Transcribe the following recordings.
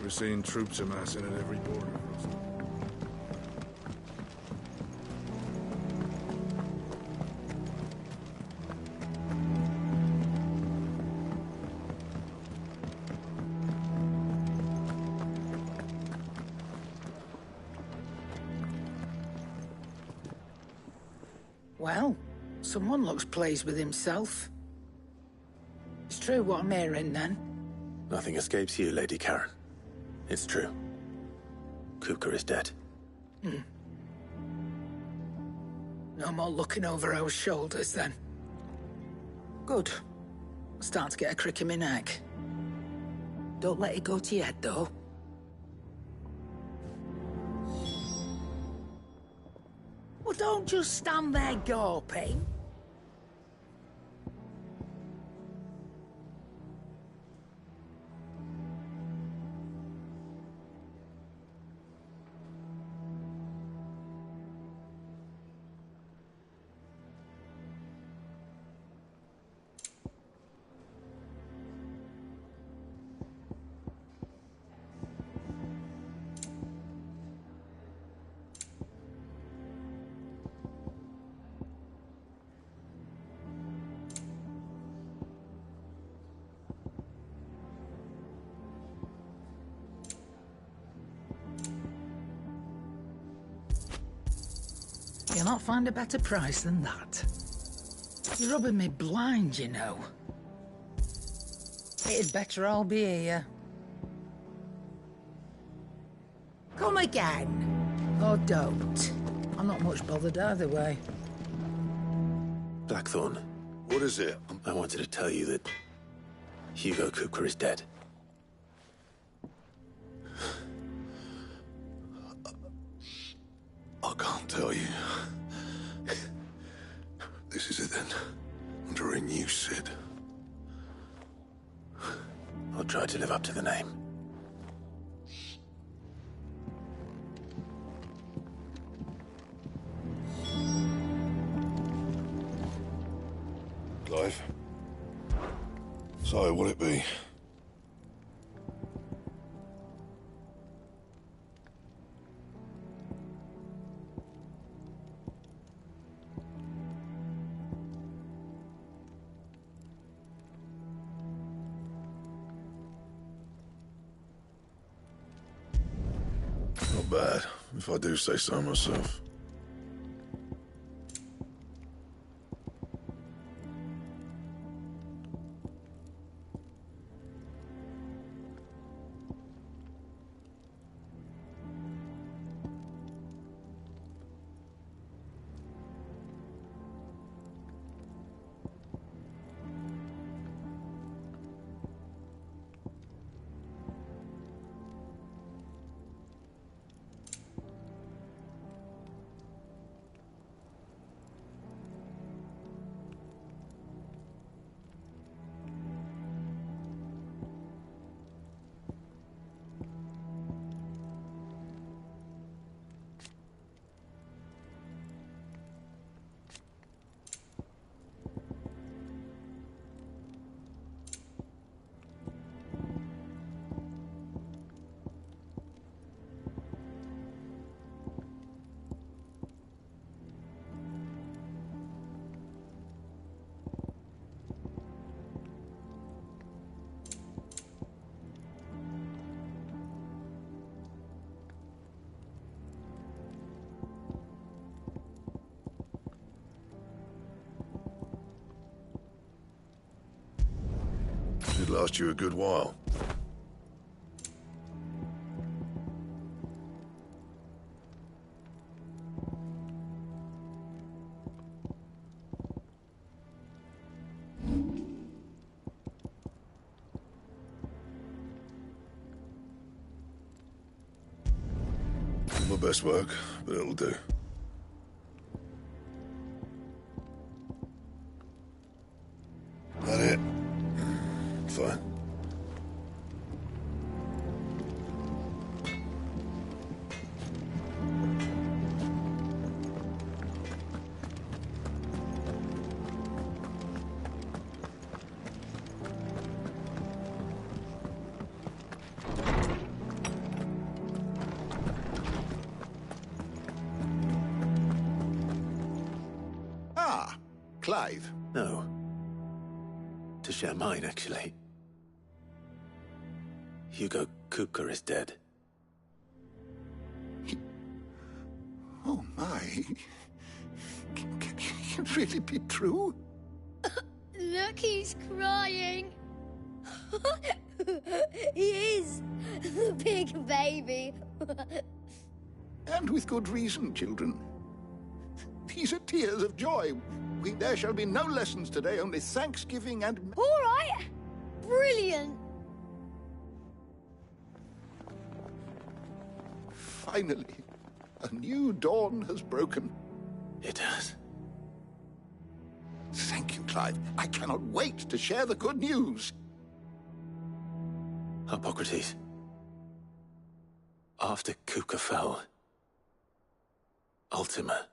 We're seeing troops amassing at every border crossing. Well, someone looks pleased with himself. It's true what I'm hearing, then? Nothing escapes you, Lady Karen. It's true. Kupka is dead. No more looking over our shoulders, then. Good. I'm starting to get a crick in my neck. Don't let it go to your head, though. Well, don't just stand there gawping. You'll not find a better price than that. You're rubbing me blind, you know. It'd better all be here. Come again. Or don't. I'm not much bothered either way. Blackthorn, What is it? I wanted to tell you that Hugo Kupka is dead. I can't tell you. This is it then. Under a new Sid. I'll try to live up to the name. Clive. So, what'll it be? Not bad, if I do say so myself. Should last you a good while. Not my best work, but it'll do. That it? Fine. Clive? No. To share mine, actually. Hugo Kupka is dead. Oh my. Can it really be true? Look, he's crying. He is. The big baby. And with good reason, children. These are tears of joy. There shall be no lessons today, only Thanksgiving and... All right. Brilliant. Finally, a new dawn has broken. It has. Thank you, Clive. I cannot wait to share the good news. Hippocrates. After Kupka fell, Ultima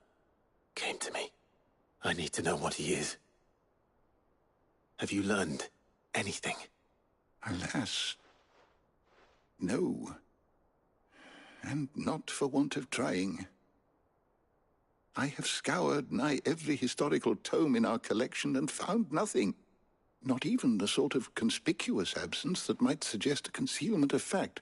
came to me. I need to know what he is. Have you learned anything? Alas, no. And not for want of trying. I have scoured nigh every historical tome in our collection and found nothing. Not even the sort of conspicuous absence that might suggest a concealment of fact.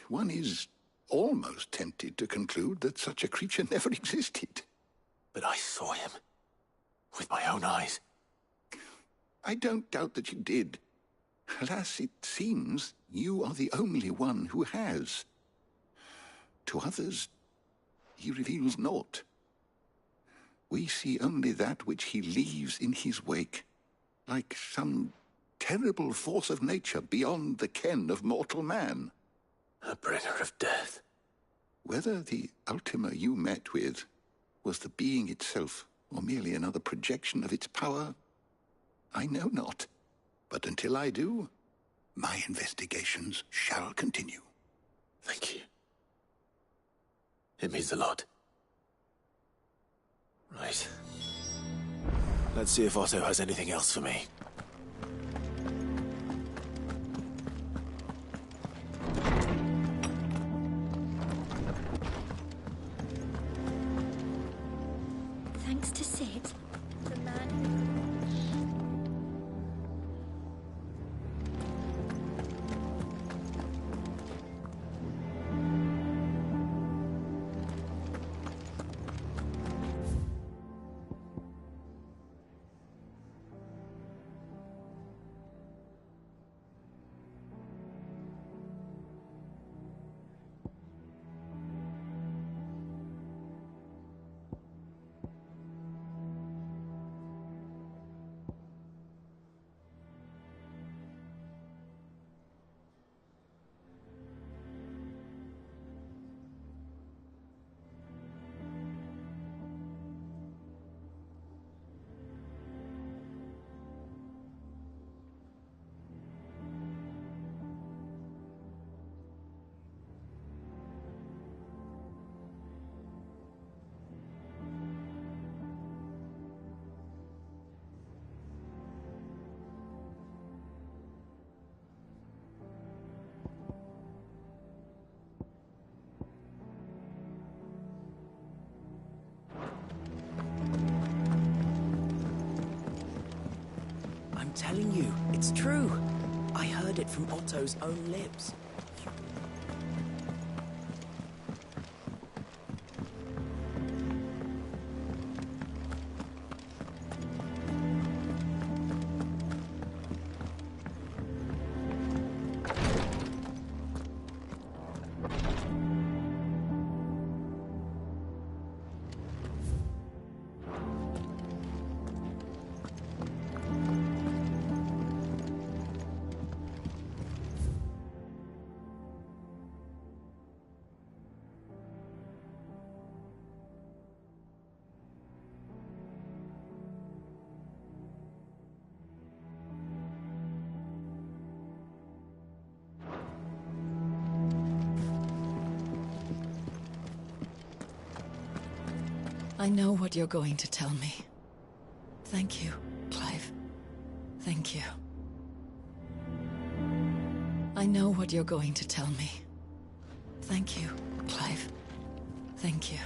One is almost tempted to conclude that such a creature never existed. But I saw him. With my own eyes. I don't doubt that you did. Alas, it seems you are the only one who has. To others, he reveals naught. We see only that which he leaves in his wake, like some terrible force of nature beyond the ken of mortal man. A bringer of death. Whether the Ultima you met with was the being itself, or merely another projection of its power, I know not. But until I do, my investigations shall continue. Thank you. It means a lot. Right. Let's see if Otto has anything else for me. Thanks to Sid, the man. I'm telling you, it's true. I heard it from Otto's own lips. I know what you're going to tell me. Thank you, Clive. Thank you. I know what you're going to tell me. Thank you, Clive. Thank you.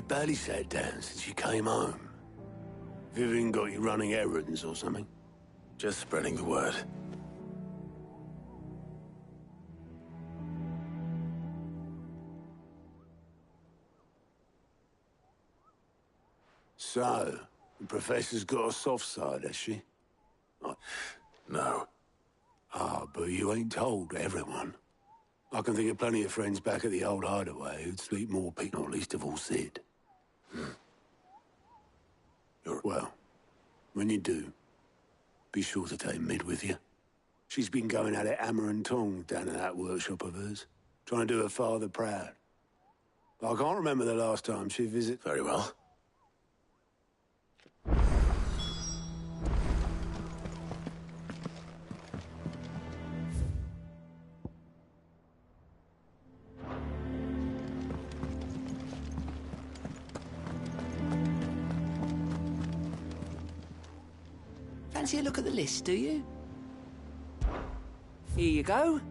You barely sat down since you came home. Vivian got you running errands or something? Just spreading the word. So, the Professor's got a soft side, has she? No. Ah, but you ain't told everyone. I can think of plenty of friends back at the old hideaway who'd sleep more people, not least of all Sid. Well, when you do, be sure to take Mid with you. She's been going at it hammer and tongs down in that workshop of hers, trying to do her father proud. But I can't remember the last time she visited. Very well. Fancy a look at the list, do you? Here you go.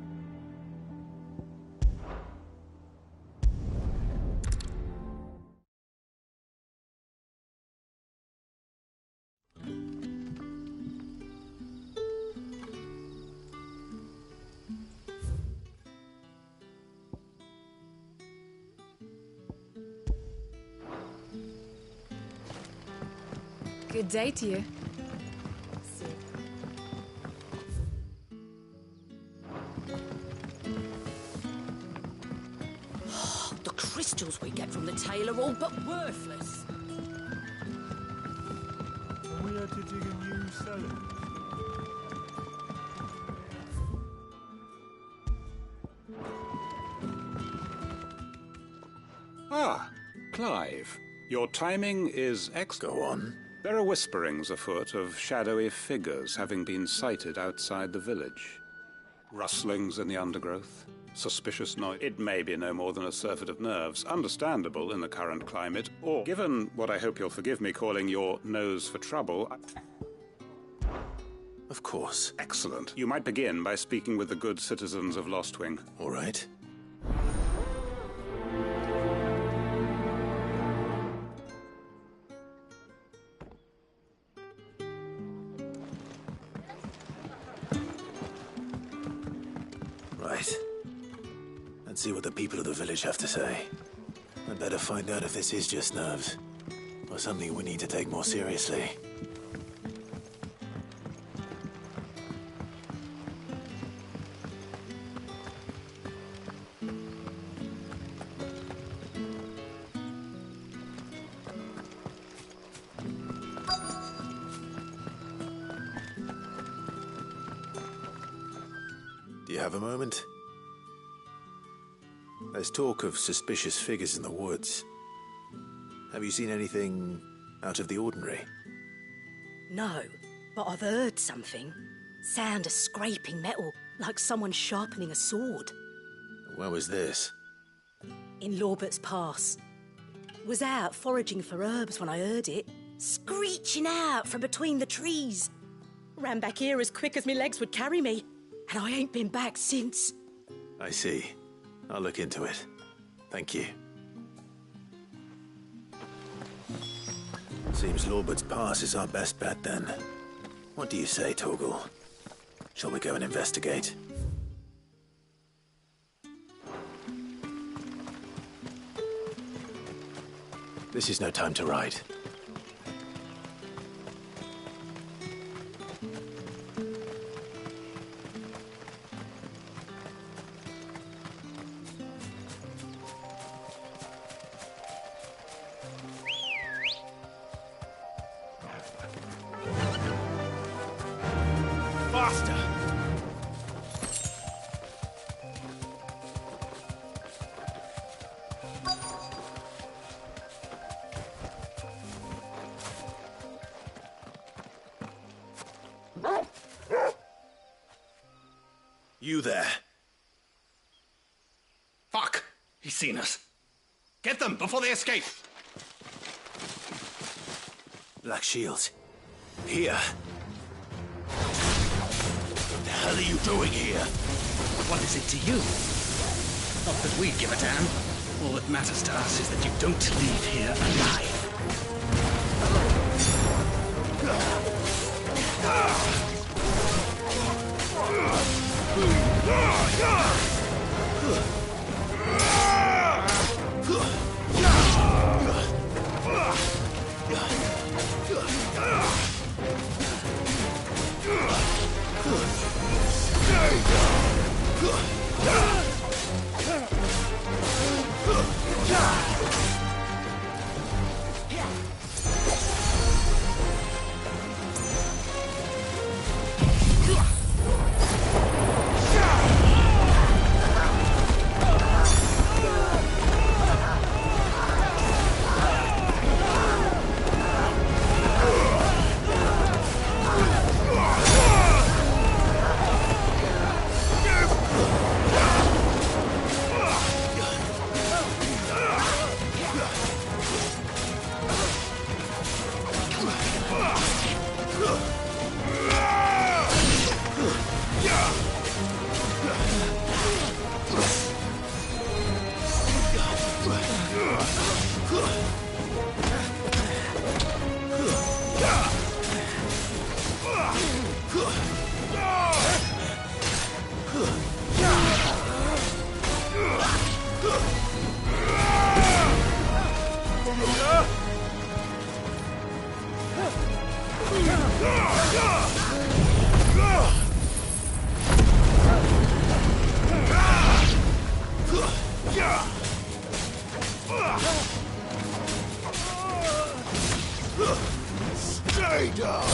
Good day to you. The crystals we get from the tail are all but worthless. We had to dig a new cellar. Ah, Clive. Your timing is excellent. Go on. There are whisperings afoot of shadowy figures having been sighted outside the village. Rustlings in the undergrowth, suspicious noise. It may be no more than a surfeit of nerves, understandable in the current climate, or, given what I hope you'll forgive me calling your nose for trouble... Of course. Excellent. You might begin by speaking with the good citizens of Lostwing. All right. Right. Let's see what the people of the village have to say. I'd better find out if this is just nerves, or something we need to take more seriously. Do you have a moment? There's talk of suspicious figures in the woods. Have you seen anything out of the ordinary? No, but I've heard something. Sound of scraping metal, like someone sharpening a sword. Where was this? In Lorbert's Pass. Was out foraging for herbs when I heard it, screeching out from between the trees. Ran back here as quick as my legs would carry me, and I ain't been back since. I see. I'll look into it. Thank you. Seems Lorbert's Pass is our best bet, then. What do you say, Torgal? Shall we go and investigate? This is no time to ride. Faster! You there. Fuck! He's seen us. Get them before they escape! Black Shields. Here. What the hell are you doing here? What is it to you? Not that we give a damn. All that matters to us is that you don't leave here alive. Stay down!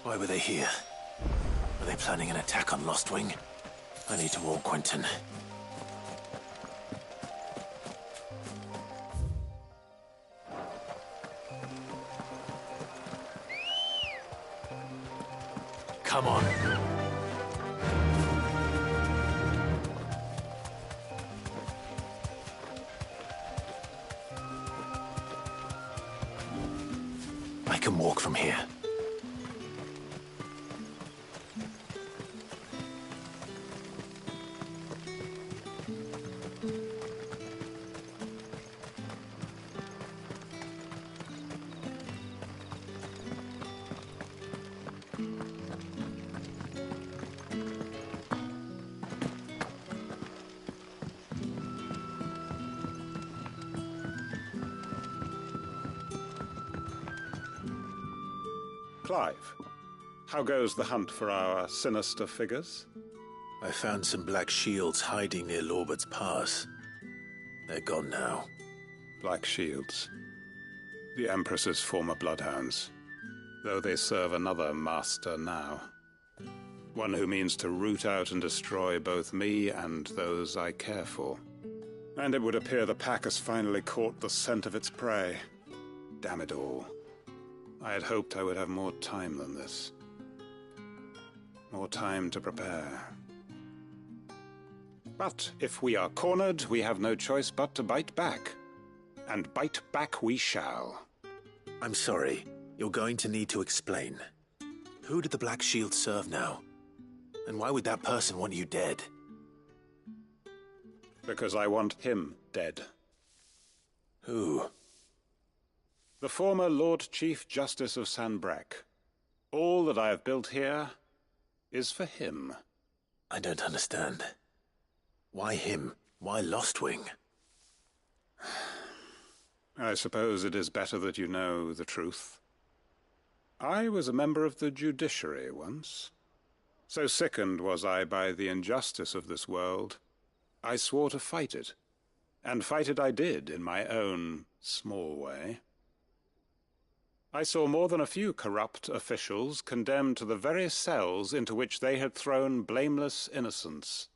Why were they here? Were they planning an attack on Lost Wing? I need to warn Quentin. Come on. I can walk from here. Clive, how goes the hunt for our sinister figures? I found some black shields hiding near Lorbert's Pass. They're gone now. Black shields. The Empress's former bloodhounds, though they serve another master now. One who means to root out and destroy both me and those I care for. And it would appear the pack has finally caught the scent of its prey. Damn it all. I had hoped I would have more time than this. More time to prepare. But if we are cornered, we have no choice but to bite back. And bite back we shall. I'm sorry. You're going to need to explain. Who did the Black Shield serve now? And why would that person want you dead? Because I want him dead. Who? The former Lord Chief Justice of Sanbreque. All that I have built here is for him. I don't understand. Why him? Why Lost Wing? I suppose it is better that you know the truth. I was a member of the judiciary once. So sickened was I by the injustice of this world, I swore to fight it. And fight it I did in my own small way. I saw more than a few corrupt officials condemned to the very cells into which they had thrown blameless innocents.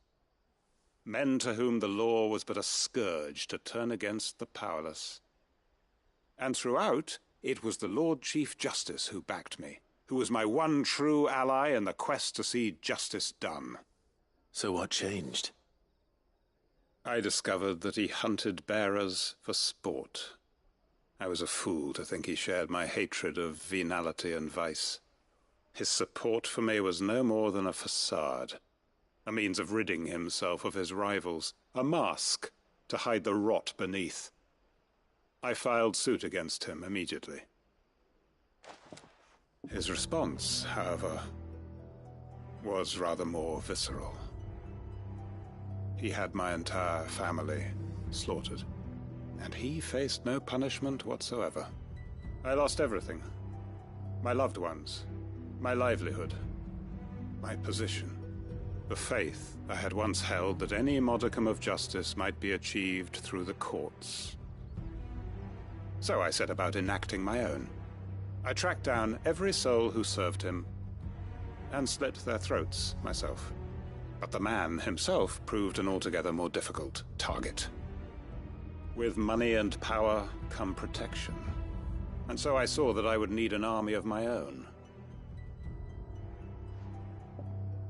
Men to whom the law was but a scourge to turn against the powerless. And throughout, it was the Lord Chief Justice who backed me, who was my one true ally in the quest to see justice done. So what changed? I discovered that he hunted bearers for sport. I was a fool to think he shared my hatred of venality and vice. His support for me was no more than a facade, a means of ridding himself of his rivals, a mask to hide the rot beneath. I filed suit against him immediately. His response, however, was rather more visceral. He had my entire family slaughtered, and he faced no punishment whatsoever. I lost everything. My loved ones, my livelihood, my position, the faith I had once held that any modicum of justice might be achieved through the courts. So I set about enacting my own. I tracked down every soul who served him, and slit their throats myself. But the man himself proved an altogether more difficult target. With money and power come protection, and so I saw that I would need an army of my own.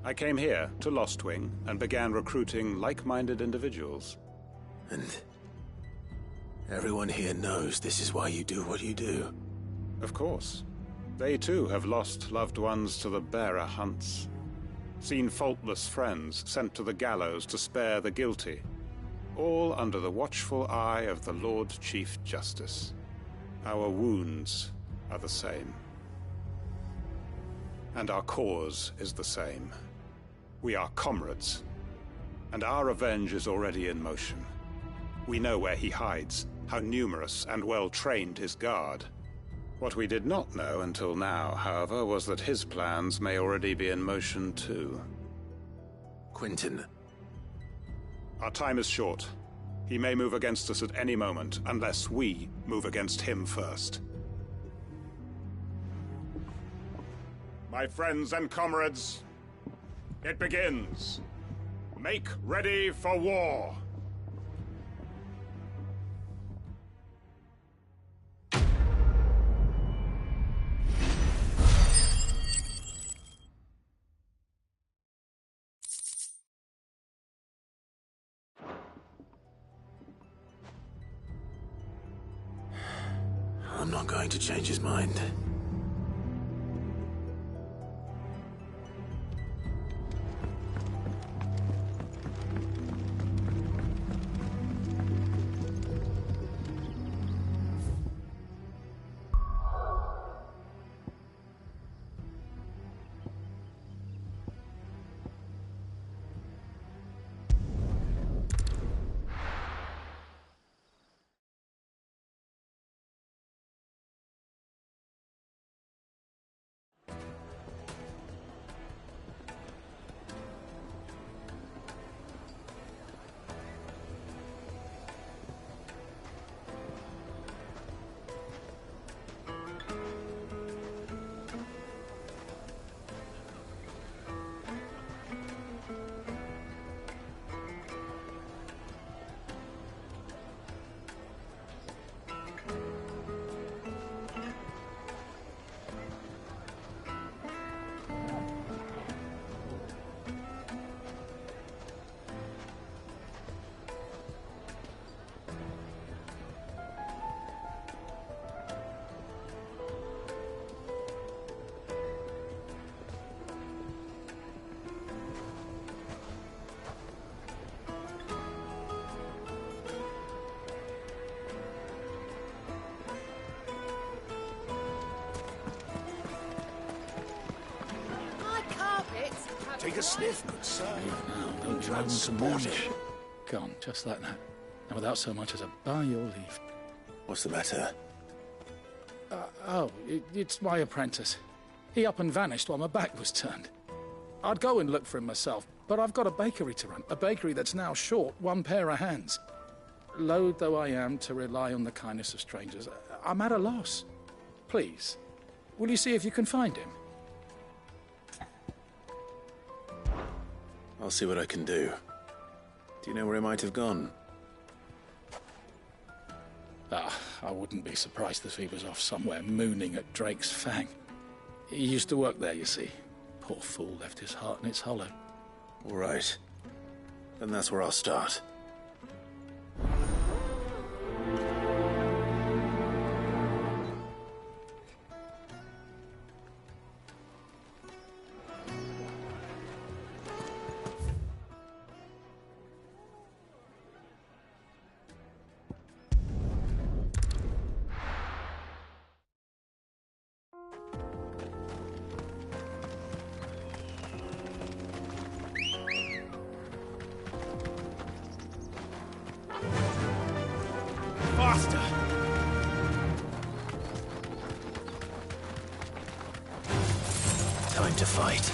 I came here to Lostwing and began recruiting like-minded individuals. And everyone here knows this is why you do what you do. Of course. They too have lost loved ones to the bearer hunts. Seen faultless friends sent to the gallows to spare the guilty. All under the watchful eye of the Lord Chief Justice. Our wounds are the same. And our cause is the same. We are comrades. And our revenge is already in motion. We know where he hides, how numerous and well-trained his guard. What we did not know until now, however, was that his plans may already be in motion too. Quentin. Our time is short. He may move against us at any moment, unless we move against him first. My friends and comrades, it begins. Make ready for war. I'm not going to change his mind. Take a sniff, good sir. Now, don't you have some more? Gone, just like that. And without so much as a by your leave. What's the matter? It's my apprentice. He up and vanished while my back was turned. I'd go and look for him myself, but I've got a bakery to run. A bakery that's now short one pair of hands. Loath though I am to rely on the kindness of strangers, I'm at a loss. Please, will you see if you can find him? I'll see what I can do. Do you know where he might have gone? I wouldn't be surprised if he was off somewhere mooning at Drake's Fang. He used to work there, you see. Poor fool left his heart in its hollow. All right. Then that's where I'll start. Faster! Time to fight.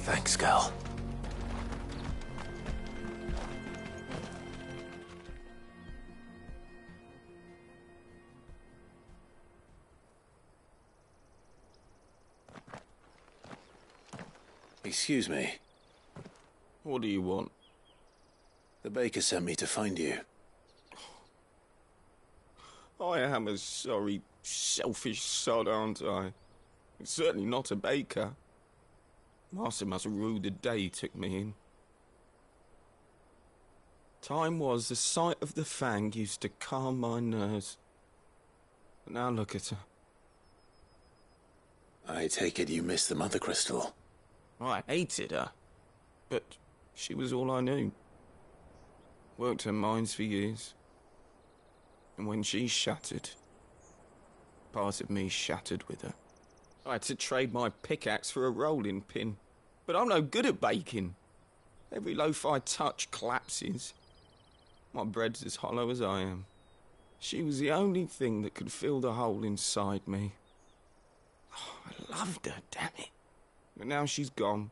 Thanks, Gal. Excuse me. What do you want? The baker sent me to find you. I am a sorry, selfish sod, aren't I? I'm certainly not a baker. Master must have ruled the day he took me in. Time was the sight of the Fang used to calm my nerves. But now look at her. I take it you missed the Mother Crystal. I hated her, but she was all I knew. Worked her mines for years. And when she shattered, part of me shattered with her. I had to trade my pickaxe for a rolling pin. But I'm no good at baking. Every loaf I touch collapses. My bread's as hollow as I am. She was the only thing that could fill the hole inside me. Oh, I loved her, damn it. But now she's gone.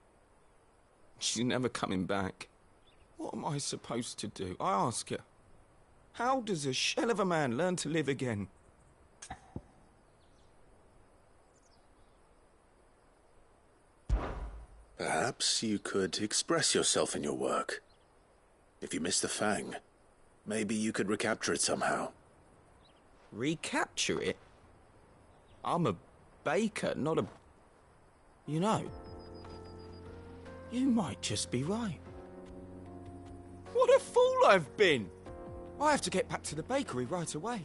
She's never coming back. What am I supposed to do? I ask her. How does a shell of a man learn to live again? Perhaps you could express yourself in your work. If you miss the Fang, maybe you could recapture it somehow. Recapture it? I'm a baker, not a... You know, you might just be right. What a fool I've been! I have to get back to the bakery right away.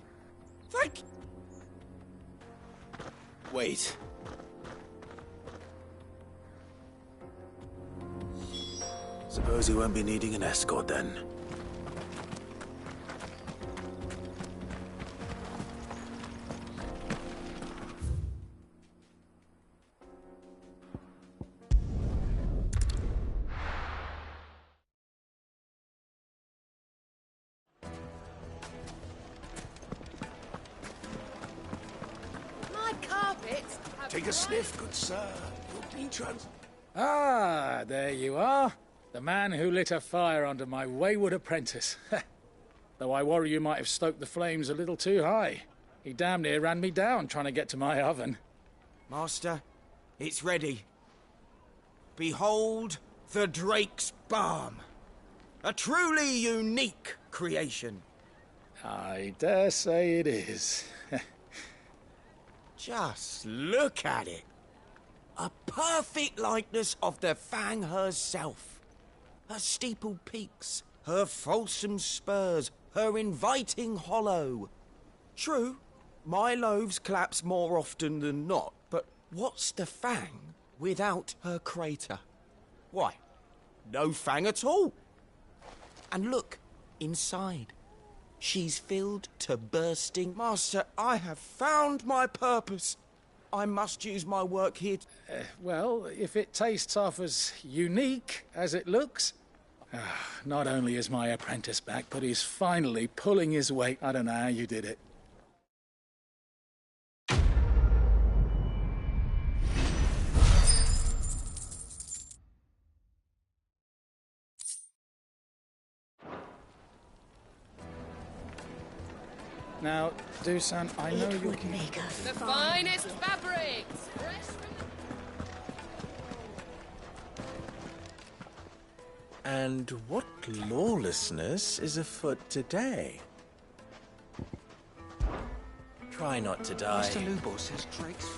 Thank... Wait. Suppose you won't be needing an escort then. My carpets. Take a sniff, good sir. You'll be Ah, there you are. The man who lit a fire under my wayward apprentice. Though I worry you might have stoked the flames a little too high. He damn near ran me down trying to get to my oven. Master, it's ready. Behold the Drake's Balm. A truly unique creation. I dare say it is. Just look at it. A perfect likeness of the Fang herself. Her steepled peaks, her fulsome spurs, her inviting hollow. True, my loaves collapse more often than not, but what's the fang without her crater? Why, no fang at all. And look, inside. She's filled to bursting. Master, I have found my purpose. I must use my work here. Well, if it tastes half as unique as it looks... not only is my apprentice back, but he's finally pulling his weight. I don't know how you did it. Now, Dusan, I know you would make a The finest fabrics! Fresh from And what lawlessness is afoot today? Try not to die. Mr. Lubo says Drake's...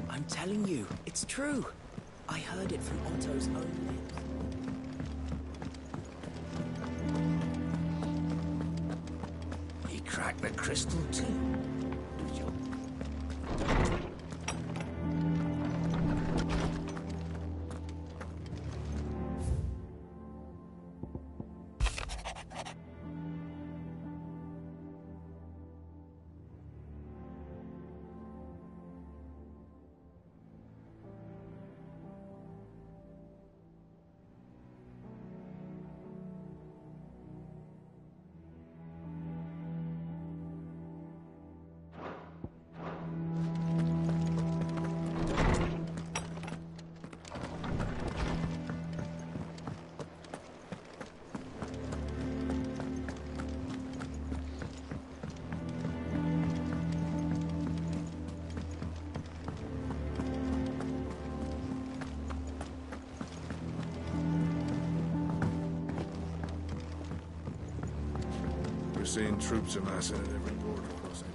I'm telling you, it's true. I heard it from Otto's own lips. He cracked the crystal too. We're seeing troops amassing at every border crossing.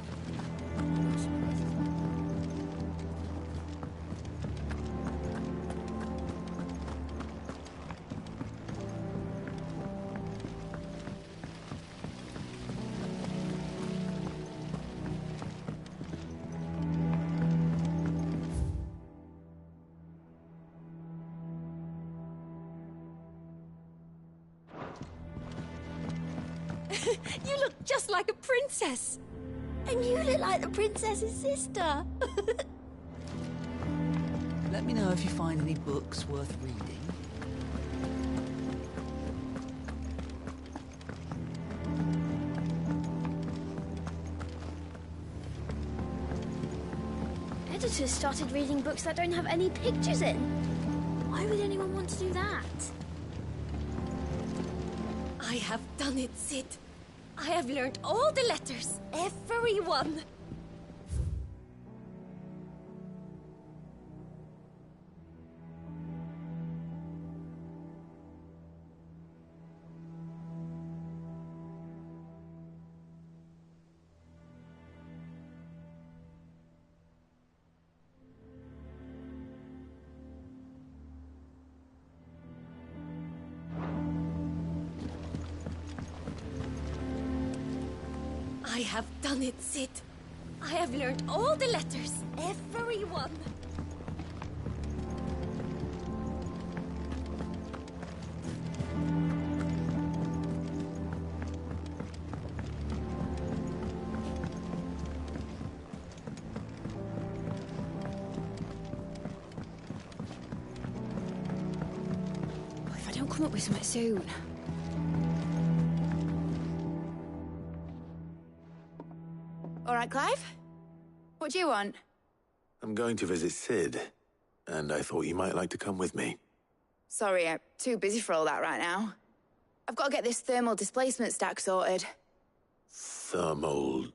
You look just like a princess. And you look like the princess's sister. Let me know if you find any books worth reading. Editors started reading books that don't have any pictures in. Why would anyone want to do that? I have done it, Sid. I have learned all the letters, every one. I have done it, Sid. I have learned all the letters, every one. If I don't come up with something soon. All right, Clive? What do you want? I'm going to visit Sid, and I thought you might like to come with me. Sorry, I'm too busy for all that right now. I've got to get this thermal displacement stack sorted. Thermal...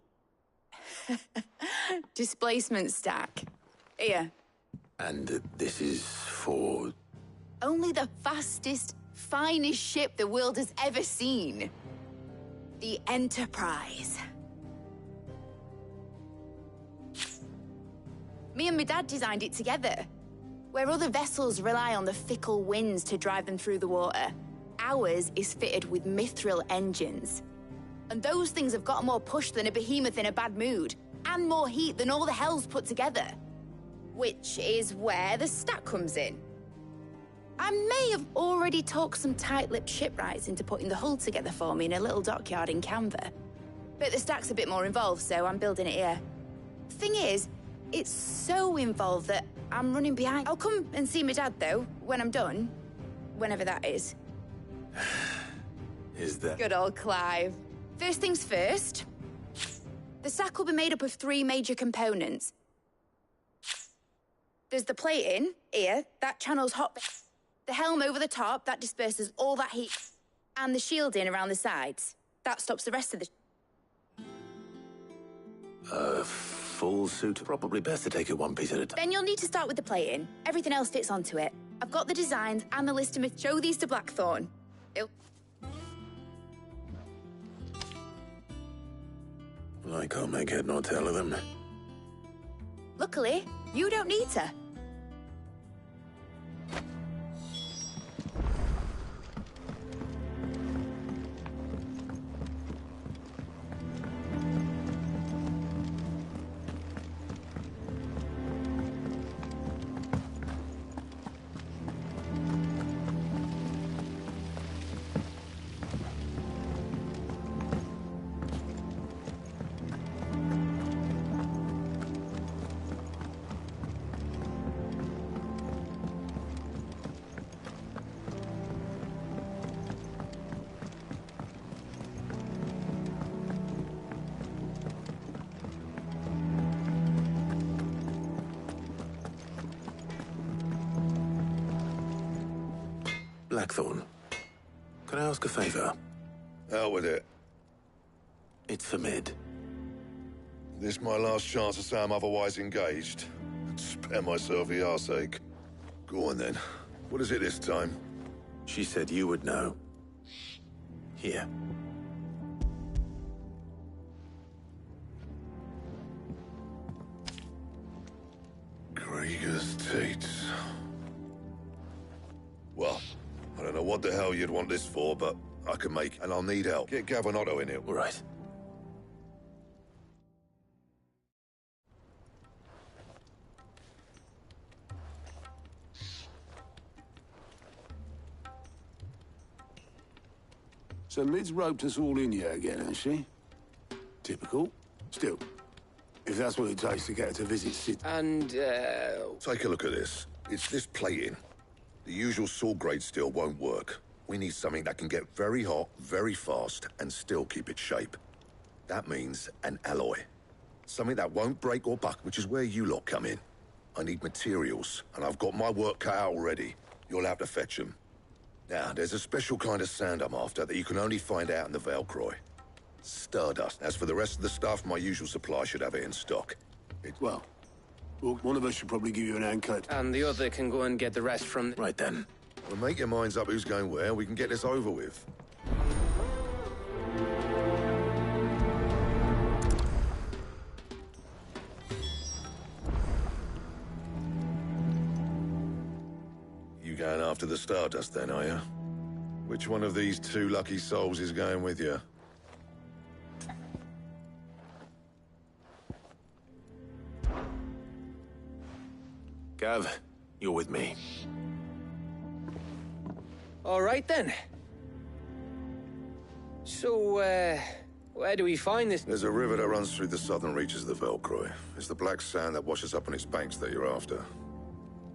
Displacement stack. Here. And this is for... Only the fastest, finest ship the world has ever seen. The Enterprise. Me and my dad designed it together. Where other vessels rely on the fickle winds to drive them through the water, ours is fitted with mithril engines. And those things have got more push than a behemoth in a bad mood, and more heat than all the hells put together. Which is where the stack comes in. I may have already talked some tight-lipped shipwrights into putting the hull together for me in a little dockyard in Canva. But the stack's a bit more involved, so I'm building it here. Thing is, it's so involved that I'm running behind. I'll come and see my dad, though, when I'm done. Whenever that is. Is that... Good old Clive. First things first. The stack will be made up of 3 major components. There's the plating, here, that channels hot... The helm over the top, that disperses all that heat. And the shielding around the sides. That stops the rest of the... Full suit? Probably best to take it one piece at a time. Then you'll need to start with the plating. Everything else fits onto it. I've got the designs and the list to show these to Blackthorn. I can't make head nor tail of them. Luckily, you don't need to. Blackthorn, can I ask a favor? Out with it. It's for Mid. This my last chance to say I'm otherwise engaged. Spare myself the arseache. Go on then. What is it this time? She said you would know. Here. Krieger's Tates. Well, I don't know what the hell you'd want this for, but I can make it, and I'll need help. Get Gav and Otto in here. All right. So Mid's roped us all in here again, has she? Typical. Still, if that's what it takes to get her to visit Sid... And, take a look at this. It's this plating. The usual sword-grade steel won't work. We need something that can get very hot, very fast, and still keep its shape. That means an alloy. Something that won't break or buck, which is where you lot come in. I need materials, and I've got my work cut out already. You'll have to fetch them. Now, there's a special kind of sand I'm after that you can only find out in the Valcroy. Stardust. As for the rest of the stuff, my usual supply should have it in stock. Well, one of us should probably give you an handcut. And the other can go and get the rest from... Right then. Well, make your minds up who's going where, and we can get this over with. You going after the Stardust then, are you? Which one of these 2 lucky souls is going with you? Gav, you're with me. All right, then. So, where do we find this? There's a river that runs through the southern reaches of the Valcroy. It's the black sand that washes up on its banks that you're after.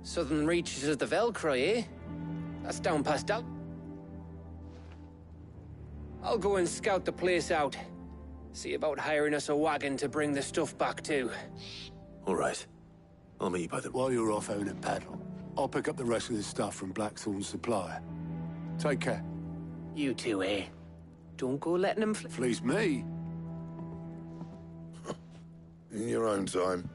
Southern reaches of the Velcroy, eh? That's down past Al... I'll go and scout the place out. See about hiring us a wagon to bring the stuff back to. All right. I'll meet you by the... While you're off having a paddle, I'll pick up the rest of this stuff from Blackthorn's supplier. Take care. You two, eh? Don't go letting them... Fleece me. In your own time.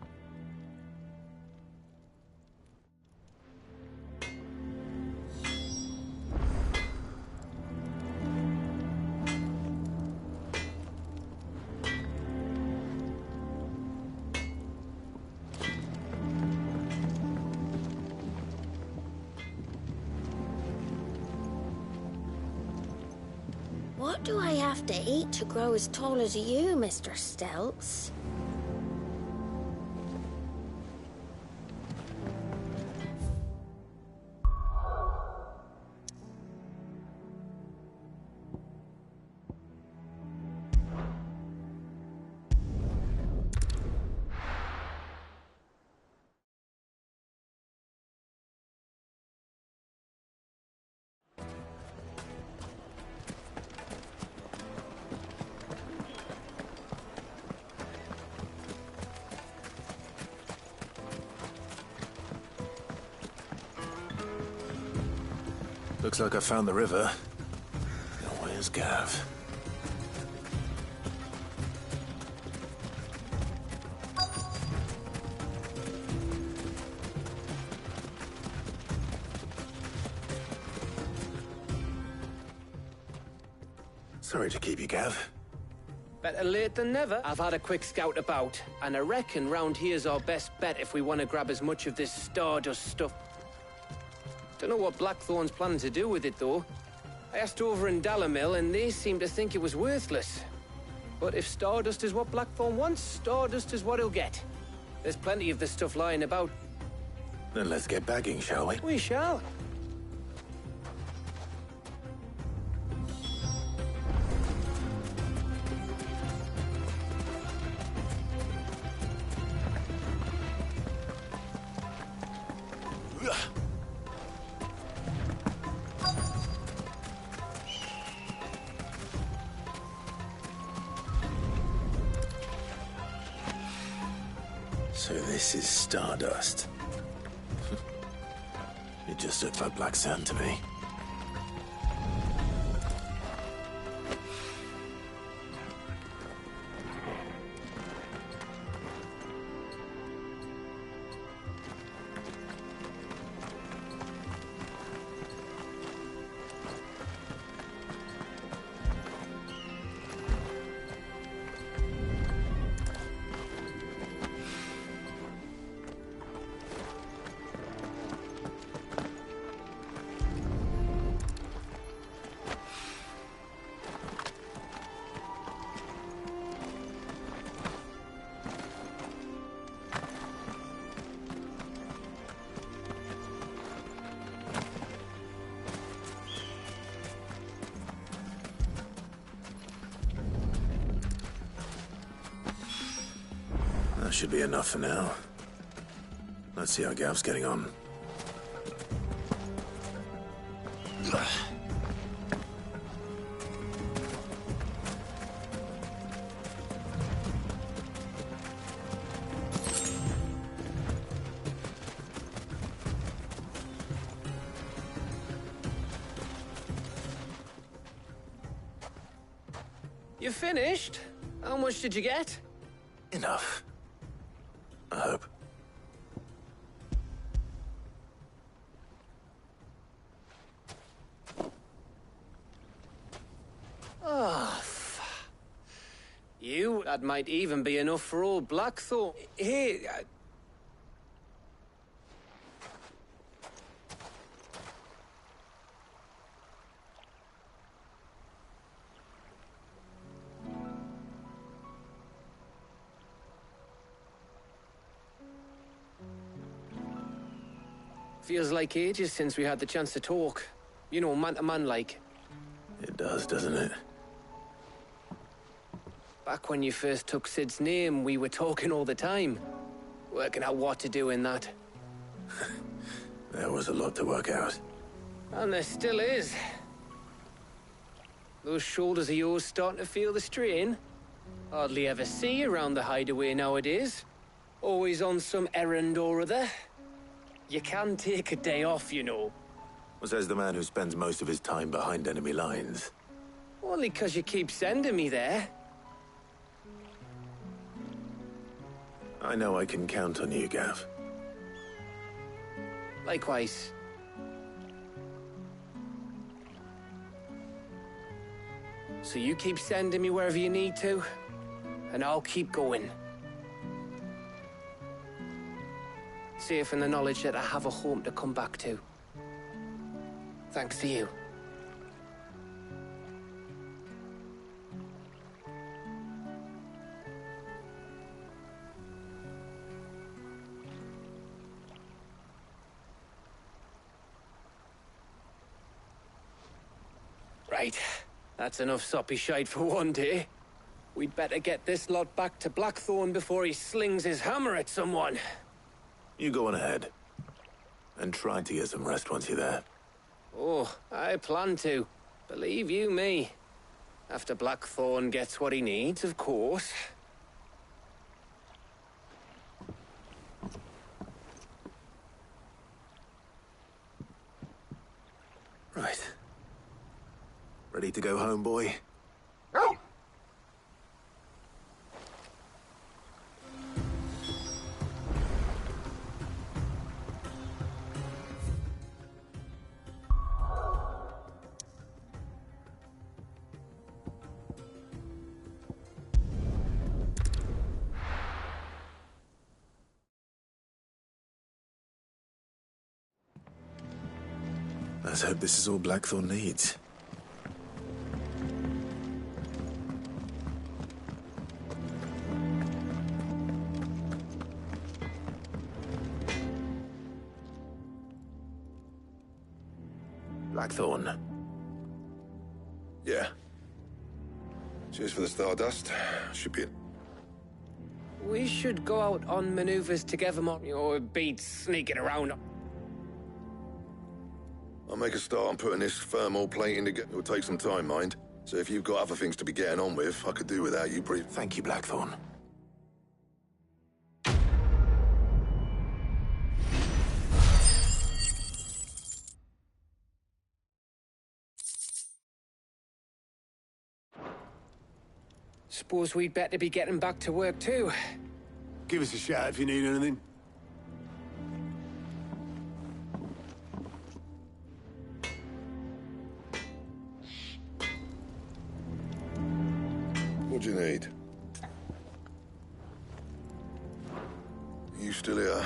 What do I have to eat to grow as tall as you, Mr. Stelz? Looks like I found the river. Now where's Gav? Sorry to keep you, Gav. Better late than never. I've had a quick scout about, and I reckon round here's our best bet if we want to grab as much of this Stardust stuff. Don't know what Blackthorn's planning to do with it, though. I asked over in Dalamil, and they seem to think it was worthless. But if Stardust is what Blackthorn wants, Stardust is what he'll get. There's plenty of this stuff lying about. Then let's get bagging, shall we? We shall. So this is Stardust. It just looked like black sand to me. That should be enough for now. Let's see how Gav's getting on. You finished? How much did you get? Enough. I hope. Oh, that might even be enough for old Blackthorn. Hey, feels like ages since we had the chance to talk. You know, man to man like. It does, doesn't it? Back when you first took Sid's name, we were talking all the time. Working out what to do in that. There was a lot to work out. And there still is. Those shoulders of yours starting to feel the strain. Hardly ever see you around the hideaway nowadays. Always on some errand or other. You can take a day off, you know. Says the man who spends most of his time behind enemy lines. Only 'cause you keep sending me there. I know I can count on you, Gav. Likewise. So you keep sending me wherever you need to, and I'll keep going. Safe in the knowledge that I have a home to come back to. Thanks to you. Right. That's enough soppy shite for one day. We'd better get this lot back to Blackthorn before he slings his hammer at someone. You go on ahead. And try to get some rest once you're there. Oh, I plan to. Believe you me. After Blackthorn gets what he needs, of course. Right. Ready to go home, boy? Let's hope this is all Blackthorn needs. Blackthorn. Yeah. Cheers for the Stardust. Should be it. We should go out on maneuvers together, or beat sneaking around. I'll make a start on putting this thermal plating together. It'll take some time, mind. So if you've got other things to be getting on with, I could do without you brief. Thank you, Blackthorn. Suppose we'd better be getting back to work too. Give us a shout if you need anything. What do you need? You still here?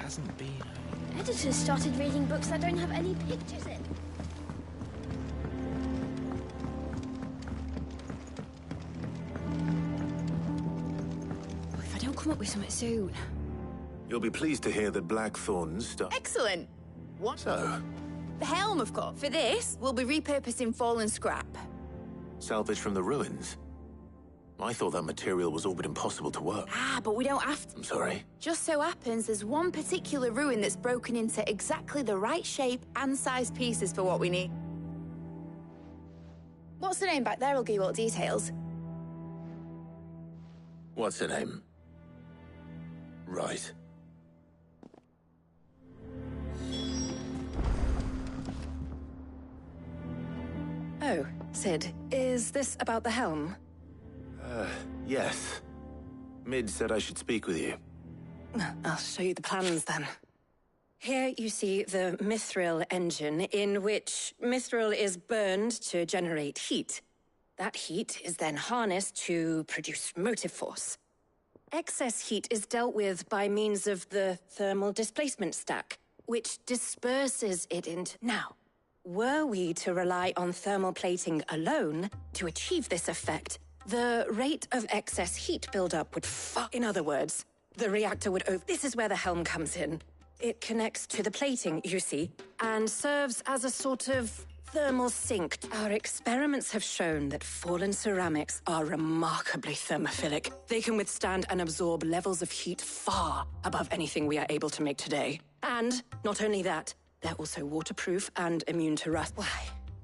Hasn't been. Editors started reading books that don't have any pictures in. If I don't come up with something soon. You'll be pleased to hear that Blackthorn's stuff. Excellent. What? So, The helm, of course. For this, we'll be repurposing fallen scrap. salvage from the ruins. I thought that material was all but impossible to work. Ah, but we don't have to. I'm sorry. Just so happens there's one particular ruin that's broken into exactly the right shape and size pieces for what we need. What's the name back there? I'll give you all the details. What's her name? Right. Oh, Sid, is this about the helm? Yes. Mid said I should speak with you. I'll show you the plans then. Here you see the mithril engine, in which mithril is burned to generate heat. That heat is then harnessed to produce motive force. Excess heat is dealt with by means of the thermal displacement stack, which disperses it into... Now, were we to rely on thermal plating alone to achieve this effect, the rate of excess heat buildup would In other words, the reactor would This is where the helm comes in. It connects to the plating, you see, and serves as a sort of thermal sink. Our experiments have shown that fallen ceramics are remarkably thermophilic. They can withstand and absorb levels of heat far above anything we are able to make today. And not only that, they're also waterproof and immune to rust. Why?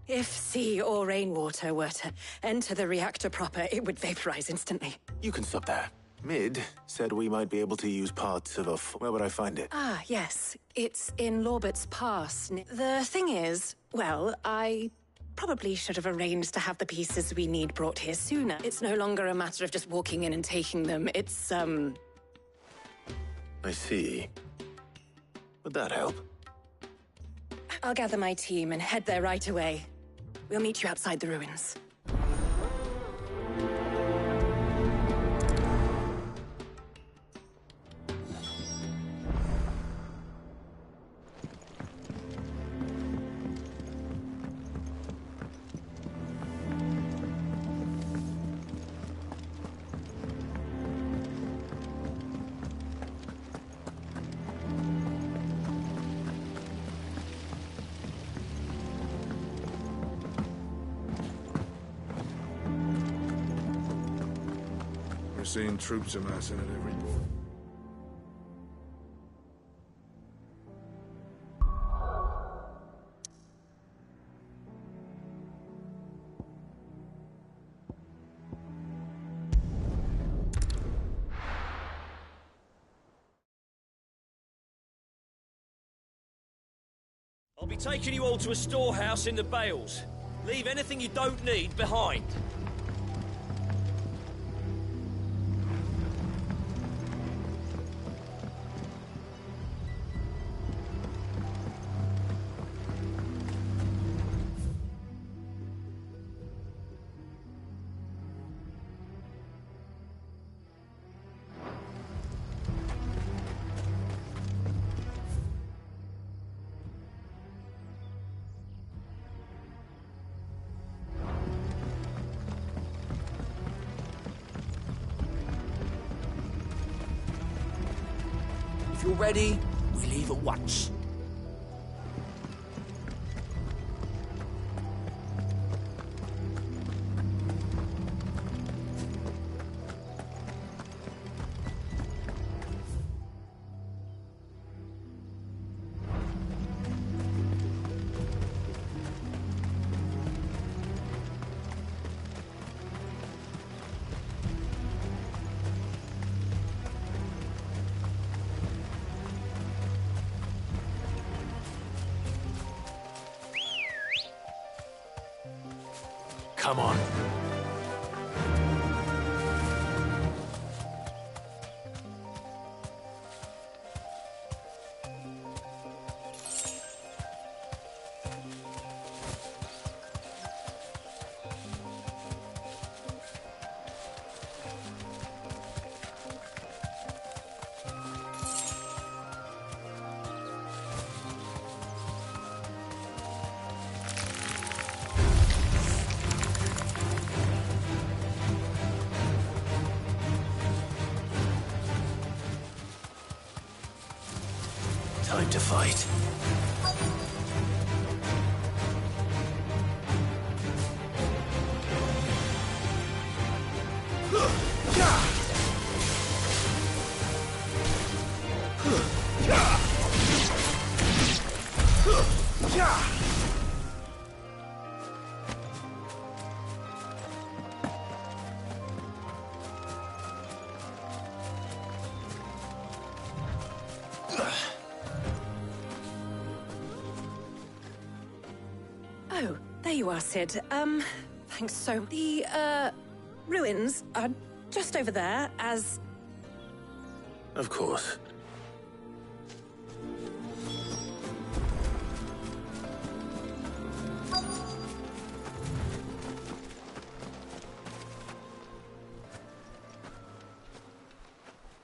If sea or rainwater were to enter the reactor proper, it would vaporize instantly. You can stop there. Mid said we might be able to use parts of a... Where would I find it? Ah, yes. It's in Lorbert's Pass. The thing is, well, I probably should have arranged to have the pieces we need brought here sooner. It's no longer a matter of just walking in and taking them. It's, I see. Would that help? I'll gather my team and head there right away. We'll meet you outside the ruins. Seeing troops amassing at every... I'll be taking you all to a storehouse in the Bales. Leave anything you don't need behind. If you're ready, we leave at once. Come on. Time to fight. Oh, there you are, Sid. Thanks so... The, ruins are just over there, as... Of course.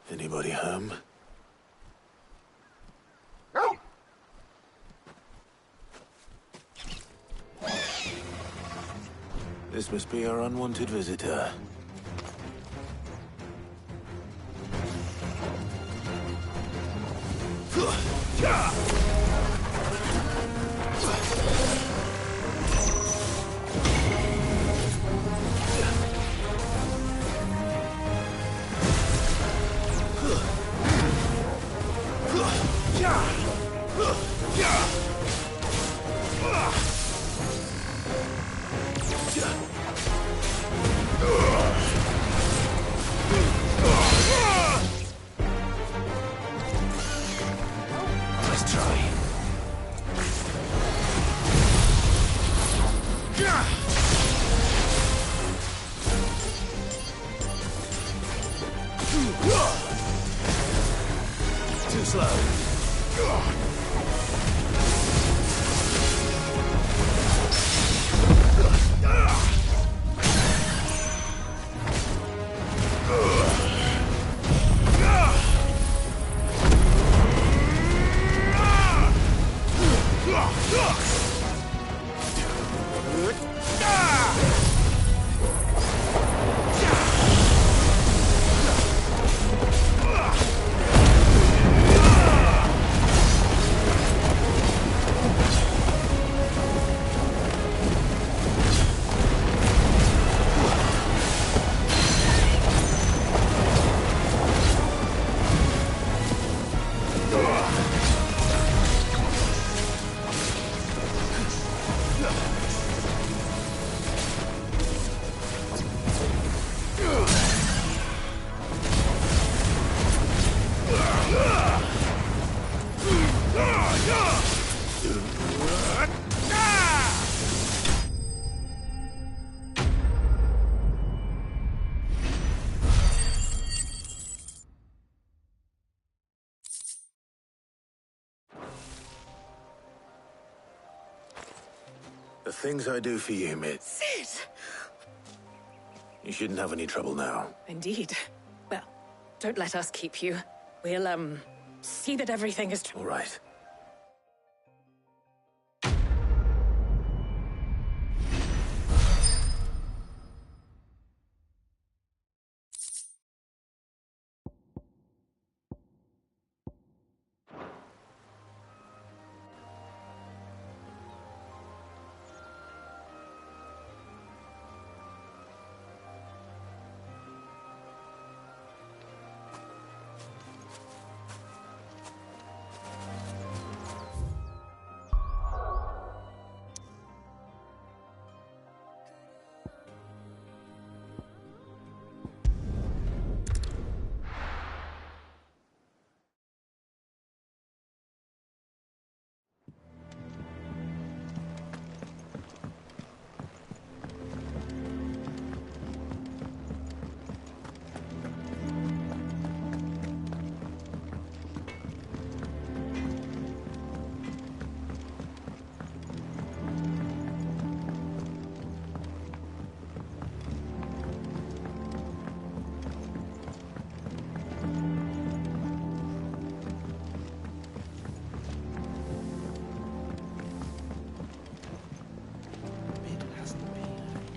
Anybody home? This must be our unwanted visitor. Let's try. Too slow. The things I do for you, Mid. Sid! You shouldn't have any trouble now. Indeed. Well, don't let us keep you. We'll, see that everything is... All right.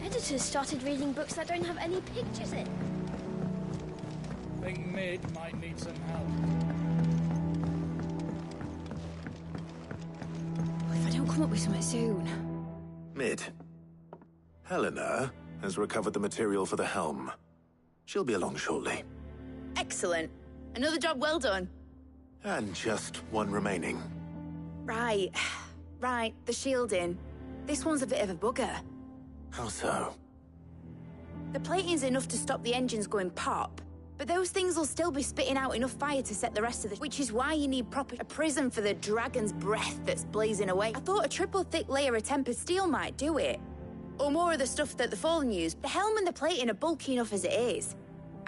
Editors started reading books that don't have any pictures in. Think Mid might need some help. If I don't come up with something soon. Mid. Helena has recovered the material for the helm. She'll be along shortly. Excellent. Another job well done. And just one remaining. Right. Right, the shielding. This one's a bit of a bugger. How so? The plating's enough to stop the engines going pop, but those things will still be spitting out enough fire to set the rest of the... Which is why you need a prism for the dragon's breath that's blazing away. I thought a triple thick layer of tempered steel might do it. Or more of the stuff that the Fallen use. The helm and the plating are bulky enough as it is.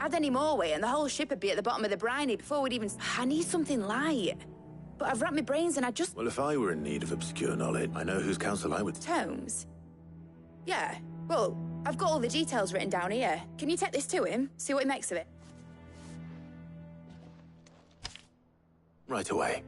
Add any more weight and the whole ship would be at the bottom of the briny before we'd even... I need something light. But I've wrapped my brains and I just... Well, if I were in need of obscure knowledge, I know whose counsel I would... Tomes? Yeah, well, I've got all the details written down here. Can you take this to him? See what he makes of it? Right away.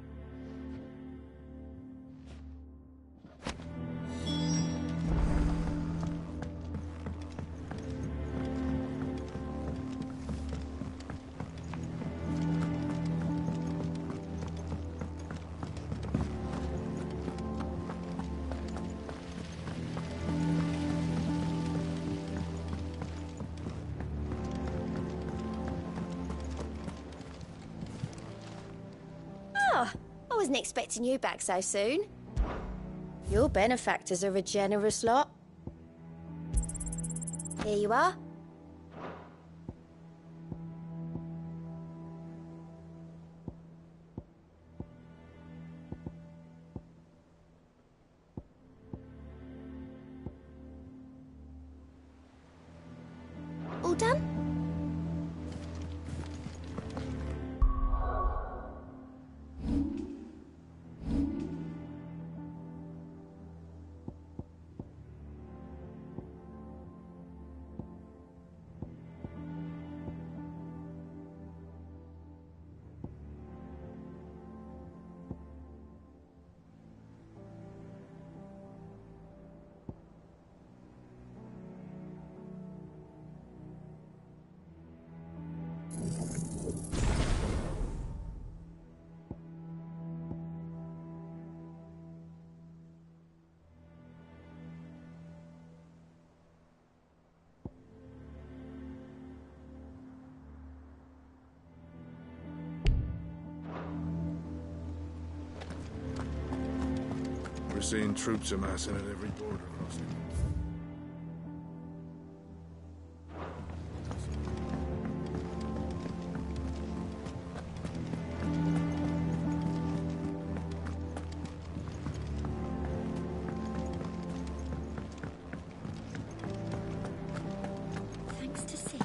I wasn't expecting you back so soon. Your benefactors are a generous lot. Here you are. All done? We're seeing troops amassing at every border crossing. Thanks to Sid.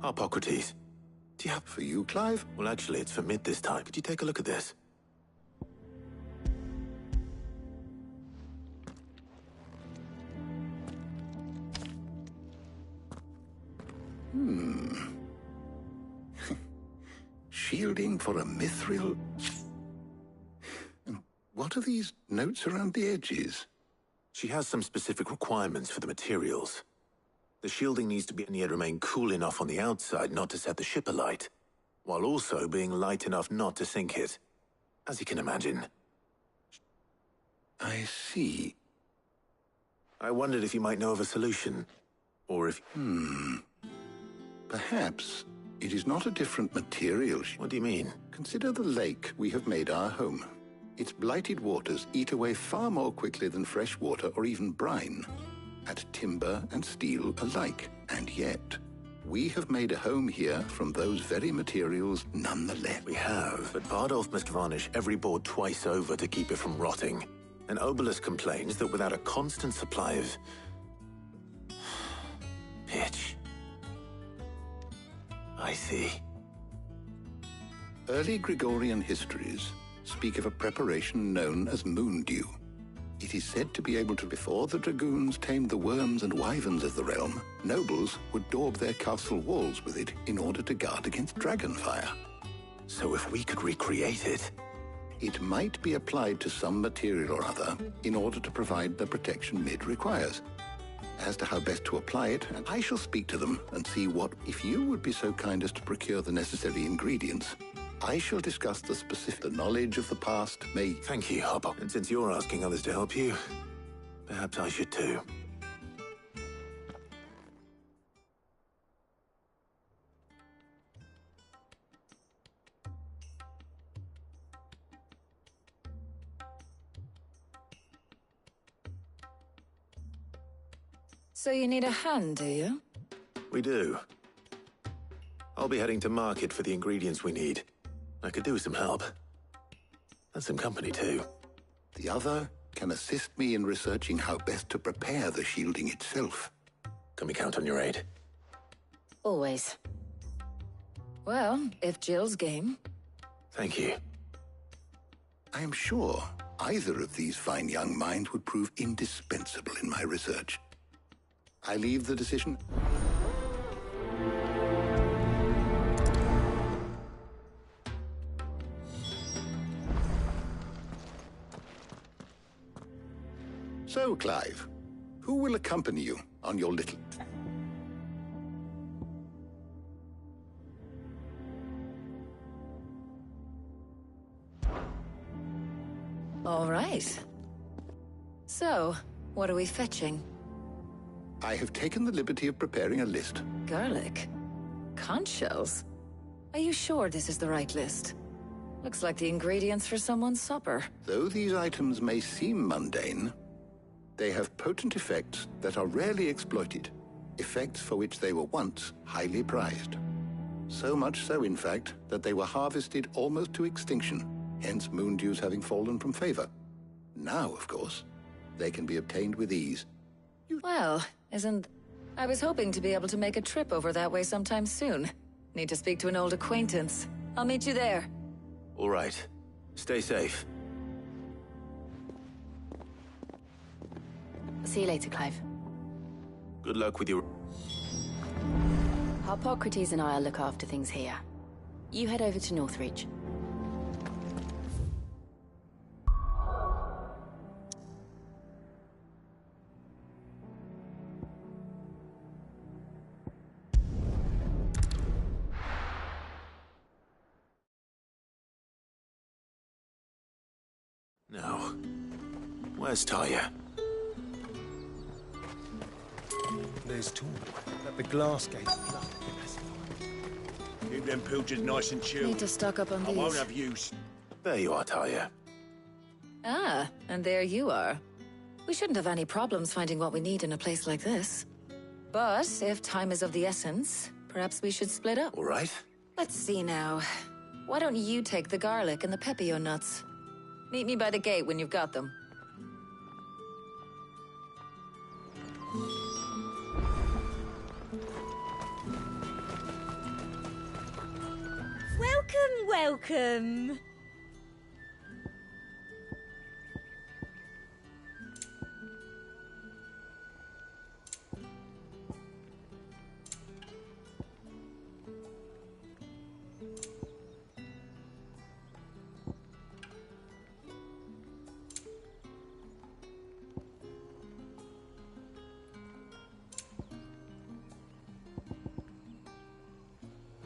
Harpocrates, do you have... For you, Clive? Well, actually, it's for Mid this time. Could you take a look at this? Shielding for a mithril? What are these notes around the edges? She has some specific requirements for the materials. The shielding needs to be and yet remain cool enough on the outside not to set the ship alight, while also being light enough not to sink it. As you can imagine. I see. I wondered if you might know of a solution, or if... Perhaps it is not a different material. What do you mean? Consider the lake we have made our home. Its blighted waters eat away far more quickly than fresh water or even brine, at timber and steel alike. And yet, we have made a home here from those very materials nonetheless. We have, but Bardolph must varnish every board twice over to keep it from rotting. And Obelus complains that without a constant supply of... pitch. I see. Early Gregorian histories speak of a preparation known as moondew. It is said to be able to, before the dragoons tamed the worms and wyverns of the realm, nobles would daub their castle walls with it in order to guard against dragonfire. So if we could recreate it... It might be applied to some material or other in order to provide the protection Mid requires. As to how best to apply it, I shall speak to them and see what... If you would be so kind as to procure the necessary ingredients, I shall discuss the specific... The knowledge of the past may... Thank you, Hopper. And since you're asking others to help you, perhaps I should too. So you need a hand, do you? We do. I'll be heading to market for the ingredients we need. I could do with some help. And some company, too. The other can assist me in researching how best to prepare the shielding itself. Can we count on your aid? Always. Well, if Jill's game. Thank you. I am sure either of these fine young minds would prove indispensable in my research. I leave the decision... So, Clive, who will accompany you on your little... All right. So, what are we fetching? I have taken the liberty of preparing a list. Garlic? Conch shells? Are you sure this is the right list? Looks like the ingredients for someone's supper. Though these items may seem mundane, they have potent effects that are rarely exploited, effects for which they were once highly prized. So much so, in fact, that they were harvested almost to extinction, hence moondews having fallen from favor. Now, of course, they can be obtained with ease. Well, I was hoping to be able to make a trip over that way sometime soon. Need to speak to an old acquaintance. I'll meet you there. All right. Stay safe. See you later, Clive. Good luck with your... Harpocrates and I'll look after things here. You head over to Northreach. Now, where's Talia? There's two at the glass gate. Keep them pilchers nice and chilled. Need to stock up on I these. won't have use. There you are, Talia. Ah, and there you are. We shouldn't have any problems finding what we need in a place like this. But if time is of the essence, perhaps we should split up. All right. Let's see now. Why don't you take the garlic and the pepio nuts? Meet me by the gate when you've got them. welcome.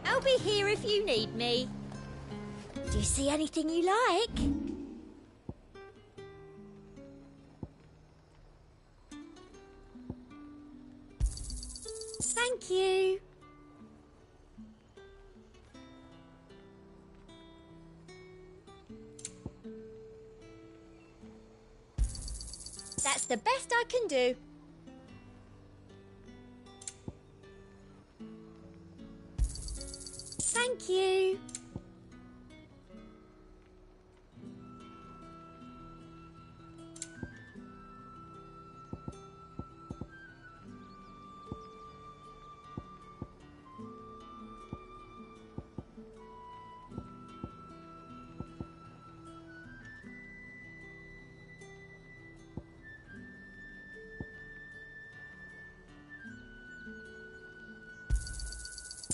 I'll be here if you need me. Do you see anything you like? Thank you. That's the best I can do. Thank you.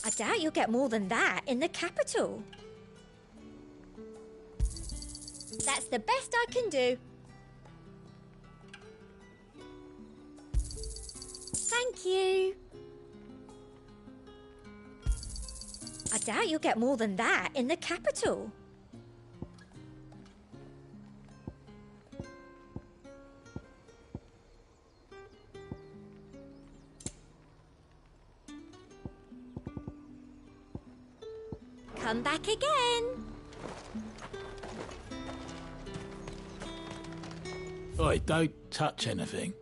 I doubt you'll get more than that in the capital. That's the best I can do. Thank you. I doubt you'll get more than that in the capital. Come back again. Oi, don't touch anything.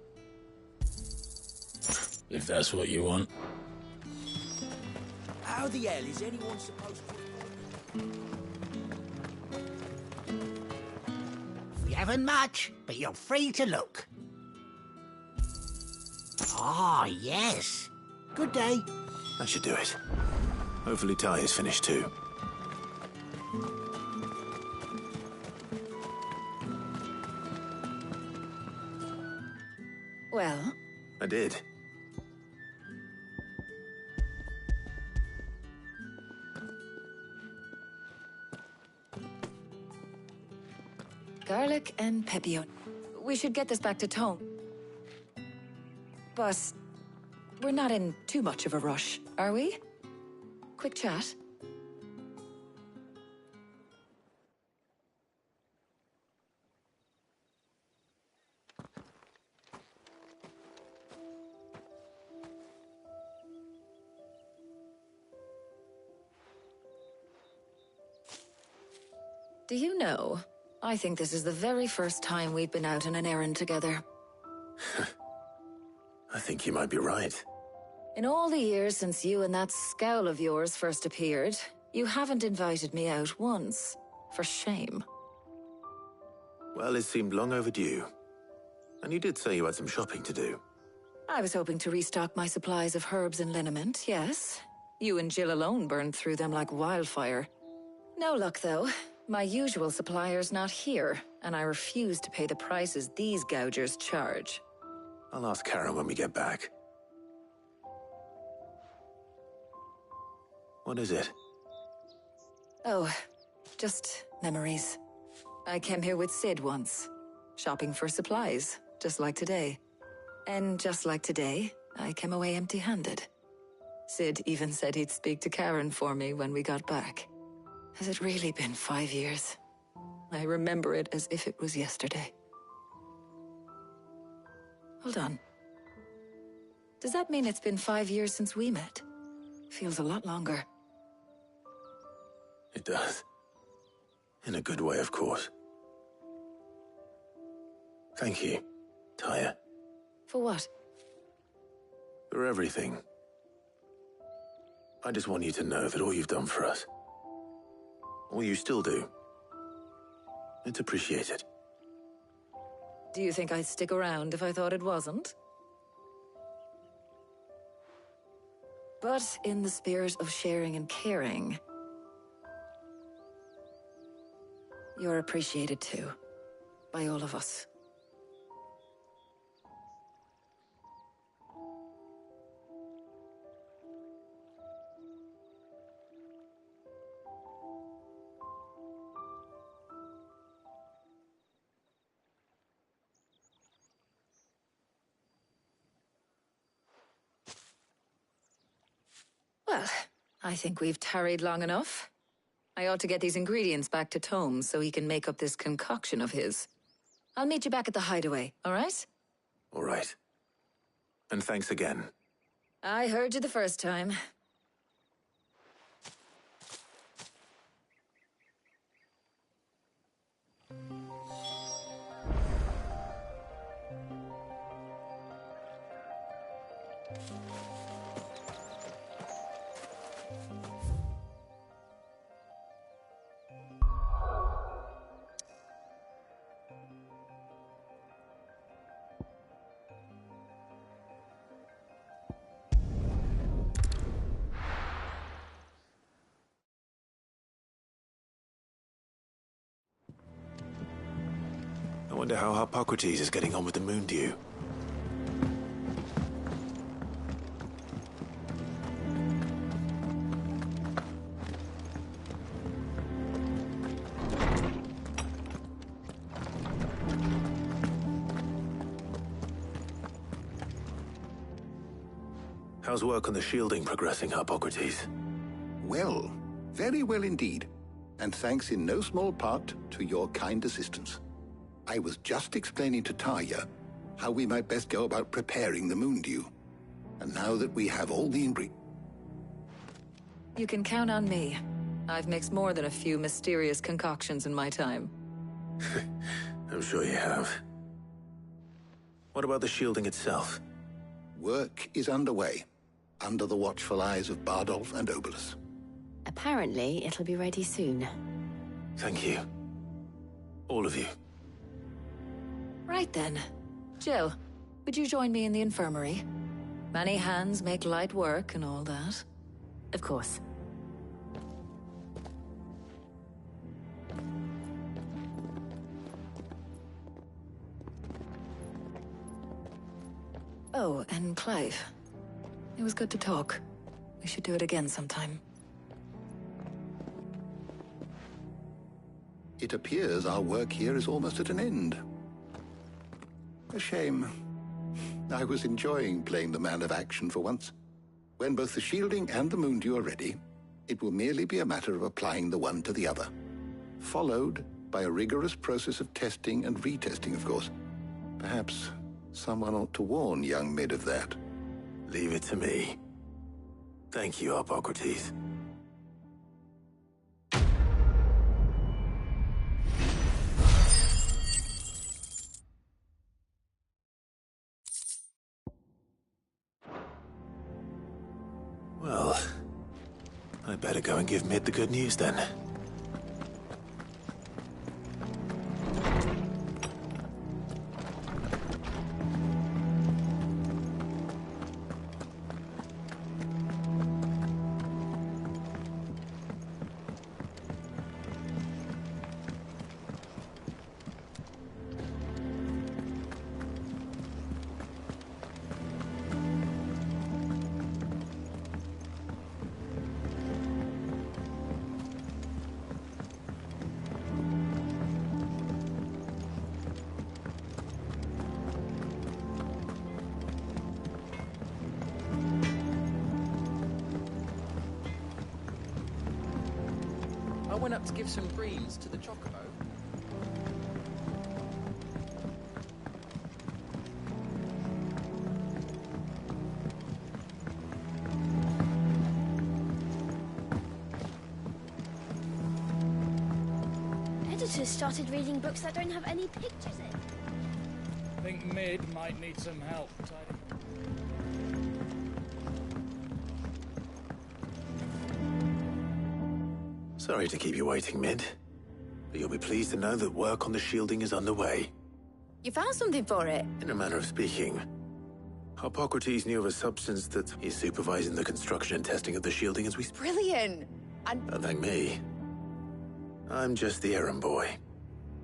If that's what you want. How the hell is anyone supposed to... We haven't much, but you're free to look. Ah, yes. Good day. That should do it. Hopefully Ty is finished too. Well? I did. Garlic and pepio. We should get this back to Tome. But we're not in too much of a rush, are we? Quick chat. Do you know, I think this is the very first time we've been out on an errand together. I think you might be right. In all the years since you and that scowl of yours first appeared, you haven't invited me out once. For shame. Well, it seemed long overdue. And you did say you had some shopping to do. I was hoping to restock my supplies of herbs and liniment, yes. You and Jill alone burned through them like wildfire. No luck, though. My usual supplier's not here, and I refuse to pay the prices these gougers charge. I'll ask Karen when we get back. What is it? Oh, just memories. I came here with Sid once, shopping for supplies, just like today. And just like today, I came away empty-handed. Sid even said he'd speak to Karen for me when we got back. Has it really been 5 years? I remember it as if it was yesterday. Hold on. Does that mean it's been 5 years since we met? Feels a lot longer. It does. In a good way, of course. Thank you, Tyre. For what? For everything. I just want you to know that all you've done for us, all you still do, it's appreciated. Do you think I'd stick around if I thought it wasn't? But in the spirit of sharing and caring, You're appreciated too. By all of us. Well, I think we've tarried long enough. I ought to get these ingredients back to Tome so he can make up this concoction of his. I'll meet you back at the hideaway, all right? All right. And thanks again. I heard you the first time. I wonder how Hippocrates is getting on with the moon dew. How's work on the shielding progressing, Hippocrates? Well, very well indeed. And thanks in no small part to your kind assistance. I was just explaining to Tarja how we might best go about preparing the moon dew. And now that we have all the ingredients... You can count on me. I've mixed more than a few mysterious concoctions in my time. I'm sure you have. What about the shielding itself? Work is underway, under the watchful eyes of Bardolph and Obolus. Apparently, it'll be ready soon. Thank you. All of you. Right then. Jill, would you join me in the infirmary? Many hands make light work and all that. Of course. Oh, and Clive. It was good to talk. We should do it again sometime. It appears our work here is almost at an end. A shame. I was enjoying playing the man of action for once. When both the shielding and the moon dew are ready, it will merely be a matter of applying the one to the other. Followed by a rigorous process of testing and retesting, of course. Perhaps someone ought to warn young Mid of that. Leave it to me. Thank you, Hippocrates. Well, I better go and give Mid the good news then. I went up to give some greens to the chocobo. Editors started reading books that don't have any pictures in. I think Mid might need some help tidying. Sorry to keep you waiting, Mid. But you'll be pleased to know that work on the shielding is underway. You found something for it? In a manner of speaking. Hippocrates knew of a substance that is supervising the construction and testing of the shielding as we speak. Brilliant! And Don't thank me. I'm just the errand boy.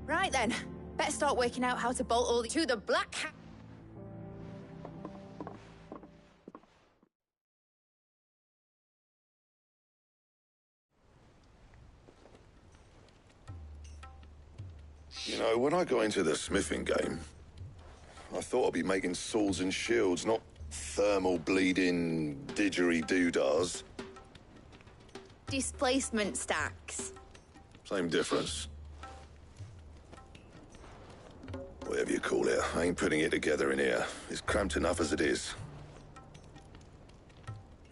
Right then. Better start working out how to bolt all to the black hat. You know, when I got into the smithing game, I thought I'd be making swords and shields, not thermal bleeding didgeridoo-dahs. Displacement stacks. Same difference. Whatever you call it, I ain't putting it together in here. It's cramped enough as it is.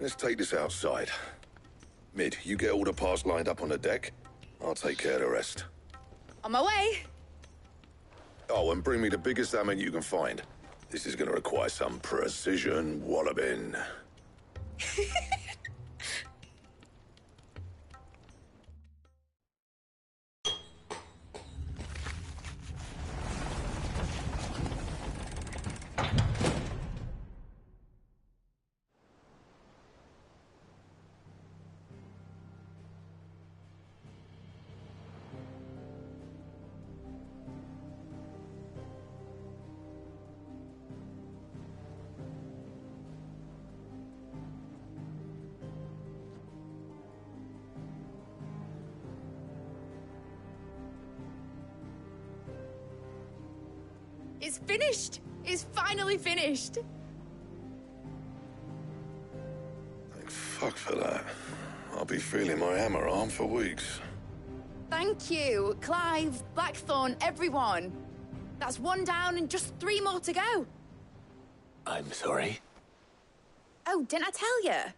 Let's take this outside. Mid, you get all the parts lined up on the deck. I'll take care of the rest. On my way. Oh, and bring me the biggest hammer you can find. This is gonna require some precision walloping. It's finished! It's finally finished! Thank fuck for that. I'll be feeling my hammer arm for weeks. Thank you, Clive, Blackthorn, everyone. That's one down and just 3 more to go. I'm sorry. Oh, didn't I tell you?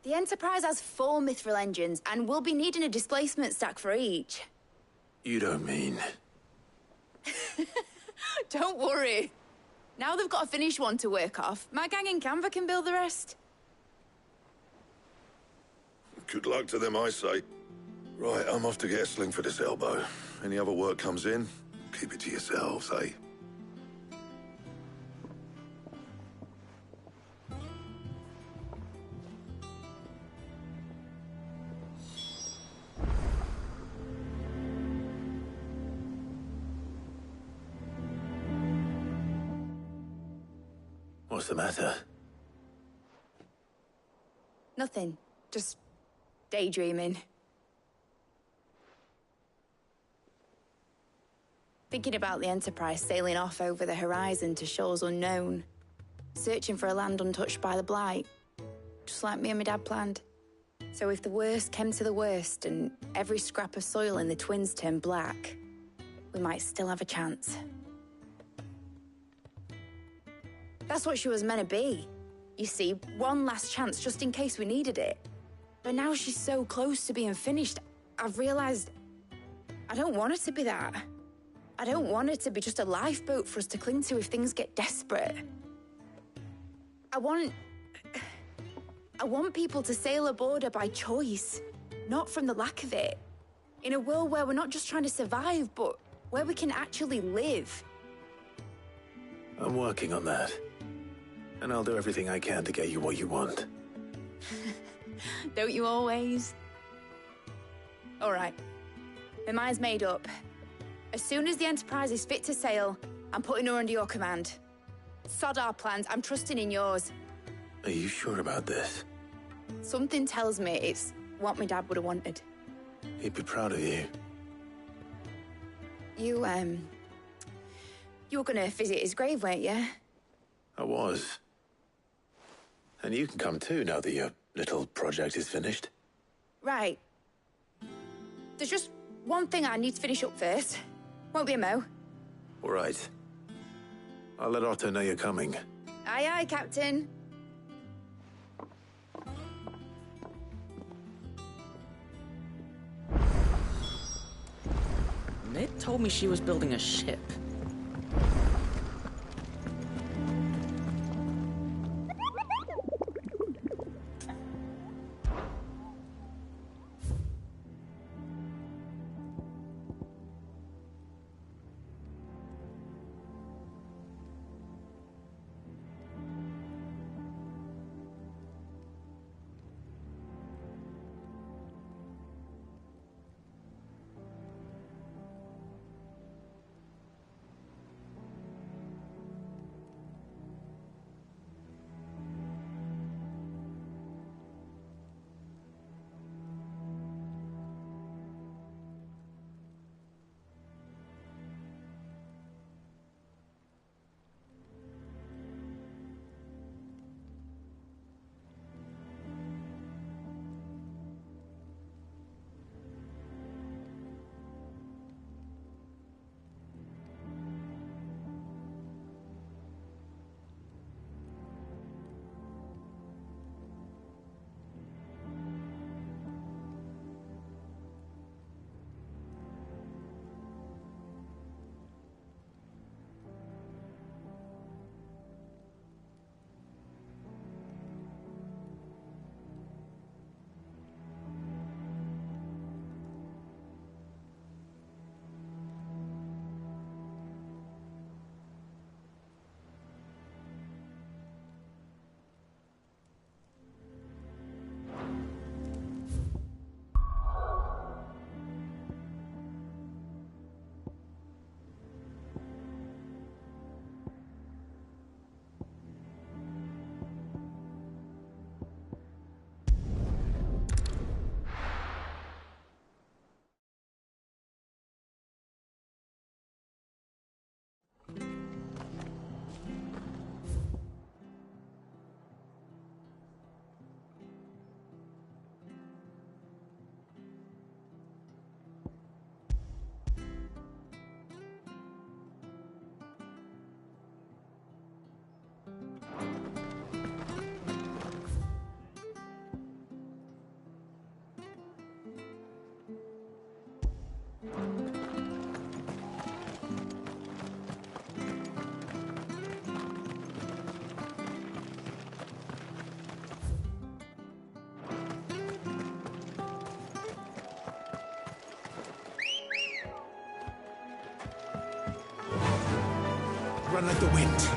The Enterprise has 4 mithril engines, and we'll be needing a displacement stack for each. You don't mean... Don't worry. Now they've got a finished one to work off, my gang in Canva can build the rest. Good luck to them, I say. Right, I'm off to get a sling for this elbow. Any other work comes in, keep it to yourselves, eh? What's the matter? Nothing. Just daydreaming. Thinking about the Enterprise sailing off over the horizon to shores unknown. Searching for a land untouched by the Blight. Just like me and my dad planned. So if the worst came to the worst and every scrap of soil in the Twins turned black, we might still have a chance. That's what she was meant to be. You see, one last chance just in case we needed it. But now she's so close to being finished, I've realized I don't want her to be that. I don't want her to be just a lifeboat for us to cling to if things get desperate. I want people to sail aboard her by choice, not from the lack of it. In a world where we're not just trying to survive, but where we can actually live. I'm working on that. And I'll do everything I can to get you what you want. Don't you always? All right. My mind's made up. As soon as the Enterprise is fit to sail, I'm putting her under your command. Sod our plans, I'm trusting in yours. Are you sure about this? Something tells me it's what my dad would have wanted. He'd be proud of you. You were gonna visit his grave, weren't you? I was. And you can come too, now that your little project is finished. Right. There's just one thing I need to finish up first. Won't be a mo. All right. I'll let Otto know you're coming. Aye, aye, Captain. Ned told me she was building a ship. run like the wind.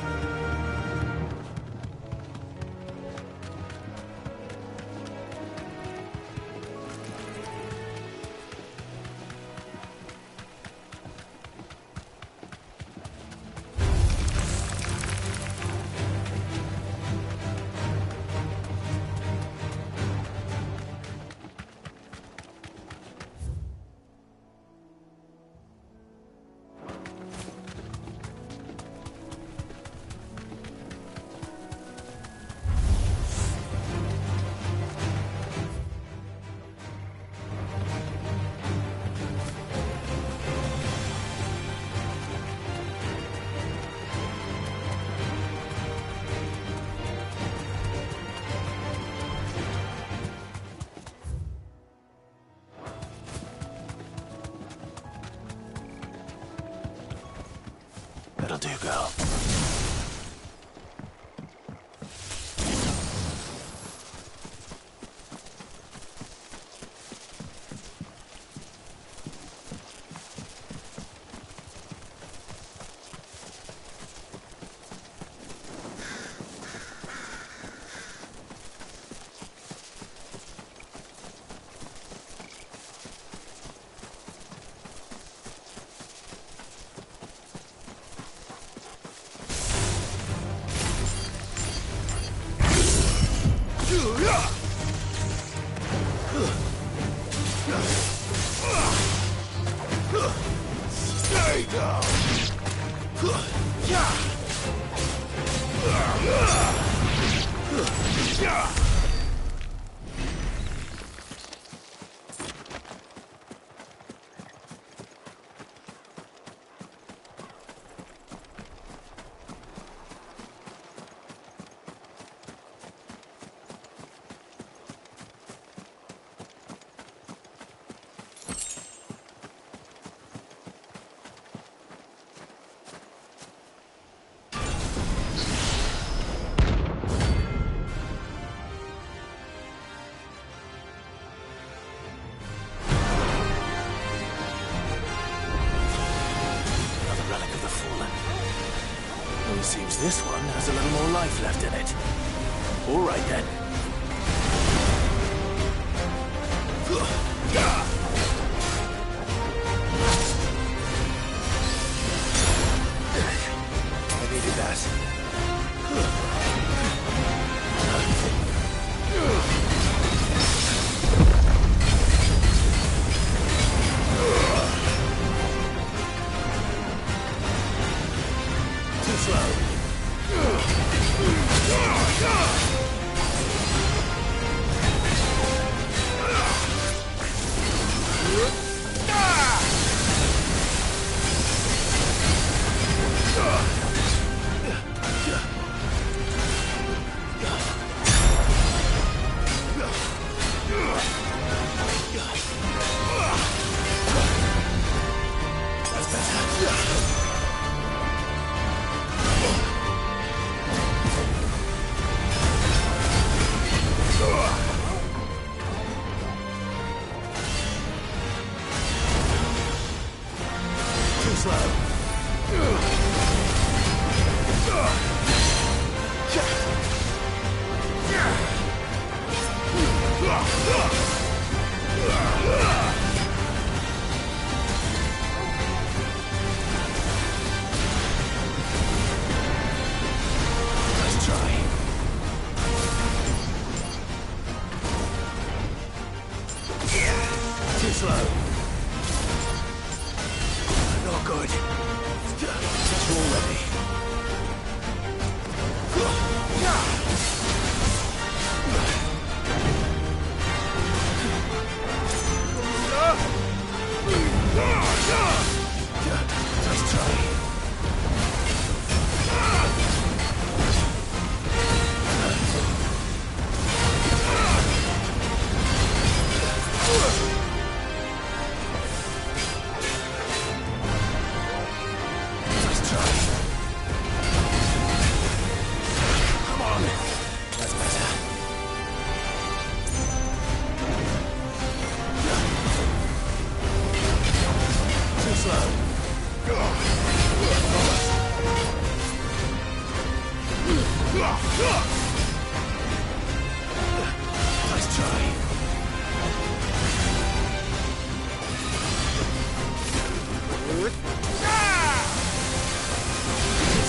That'll do, girl. Stay down! Seems this one has a little more life left in it. All right, then. I needed that. Too slow. Nice try.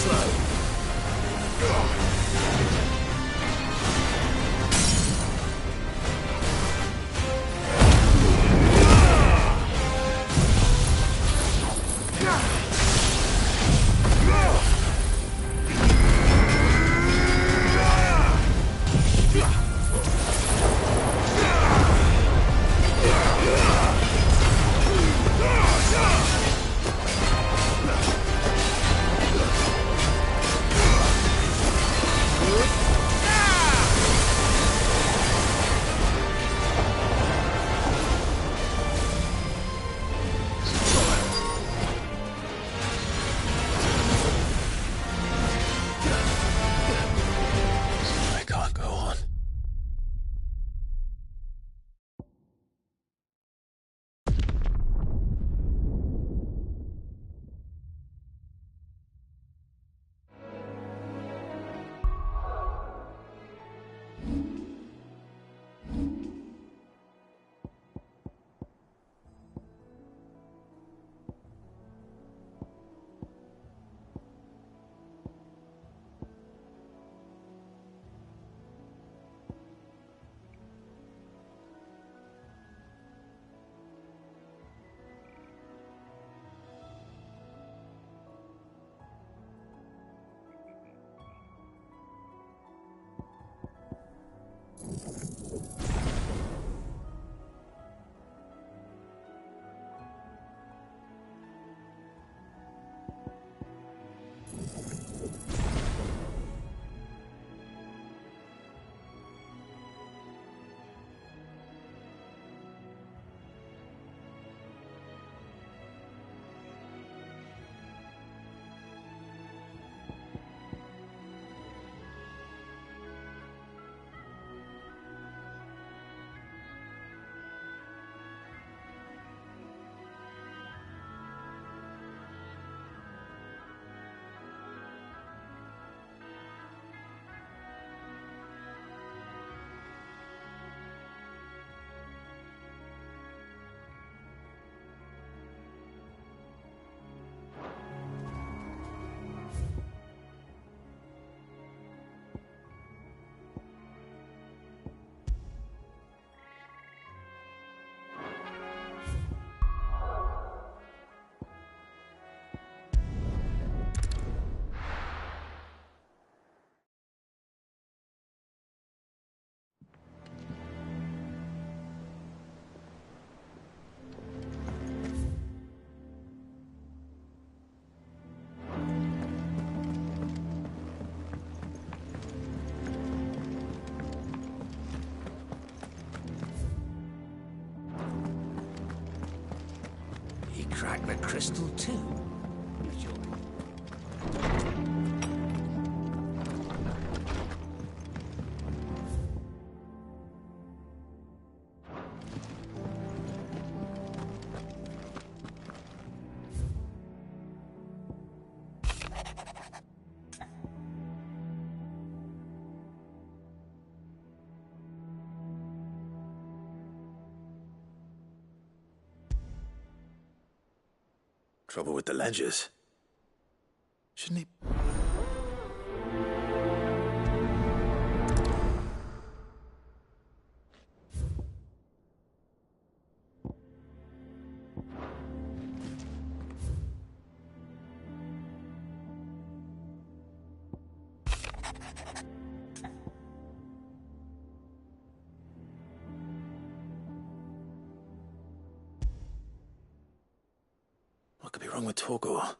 Slow. I can't go on. He cracked the crystal too. Trouble with the ledgers. Shouldn't he... What could be wrong with Torgor?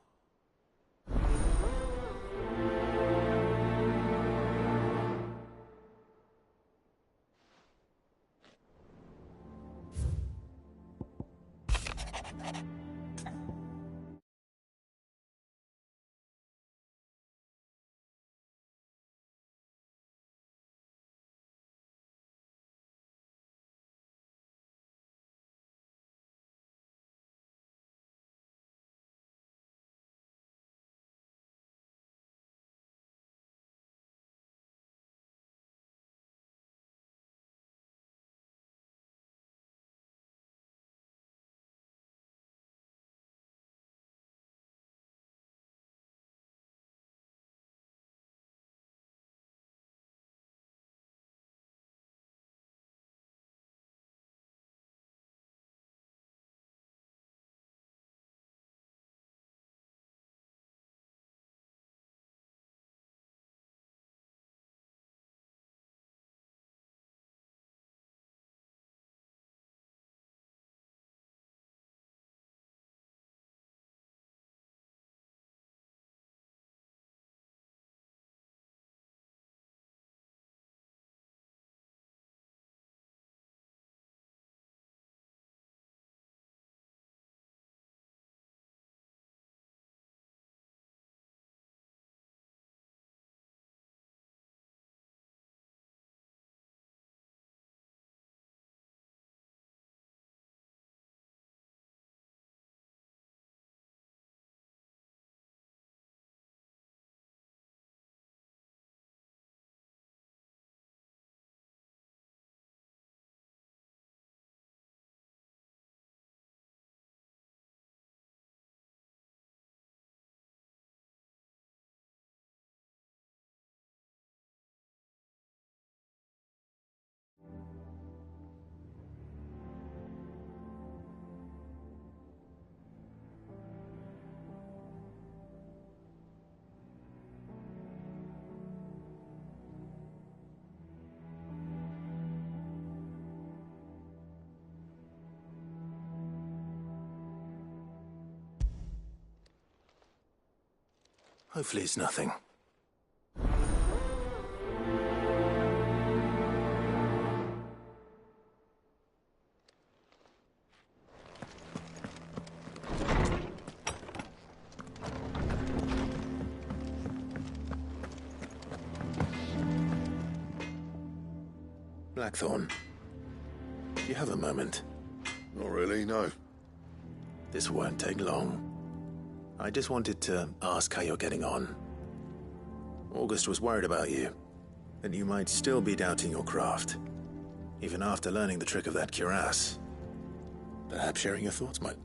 Hopefully it's nothing. Blackthorn, do you have a moment? Not really, no. This won't take long. I just wanted to ask how you're getting on. August was worried about you, that you might still be doubting your craft, even after learning the trick of that cuirass. Perhaps sharing your thoughts might...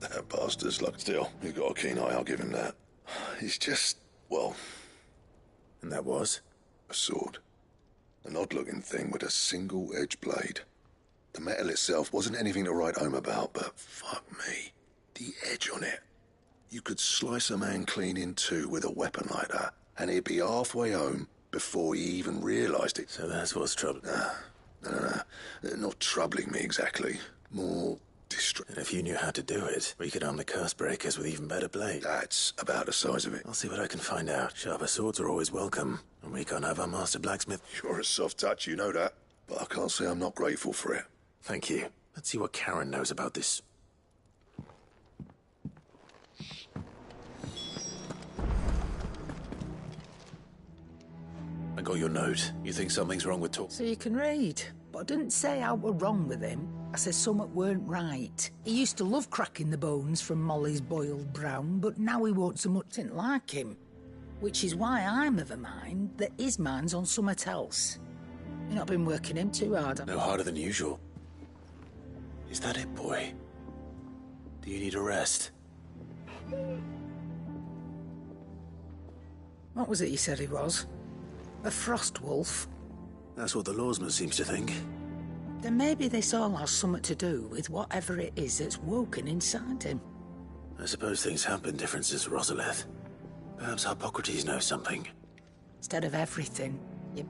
That bastard's luck still. You've got a keen eye, I'll give him that. He's just, well... And that was? A sword. An odd-looking thing with a single-edged blade. The metal itself wasn't anything to write home about, but fuck me. The edge on it. You could slice a man clean in two with a weapon like that, and he'd be halfway home before he even realised it. So that's what's troubling. No. Not troubling me exactly. More And if you knew how to do it, we could arm the curse breakers with even better blades. That's about the size of it. I'll see what I can find out. Sharper swords are always welcome, and we can't have our master blacksmith. You're a soft touch, you know that. But I can't say I'm not grateful for it. Thank you. Let's see what Karen knows about this. I got your note. You think something's wrong with Talk? So you can read. But I didn't say I were wrong with him. I said something weren't right. He used to love cracking the bones from Molly's boiled brown, but now he won't so much didn't like him. Which is why I'm of a mind that his mind's on something else. You've not been working him too hard. No harder than usual. Is that it, boy? Do you need a rest? What was it you said he was? A frost wolf? That's what the lawsman seems to think. Then maybe this all has something to do with whatever it is that's woken inside him. I suppose things have been different since Rosalith. Perhaps Hippocrates knows something. Instead of everything, you...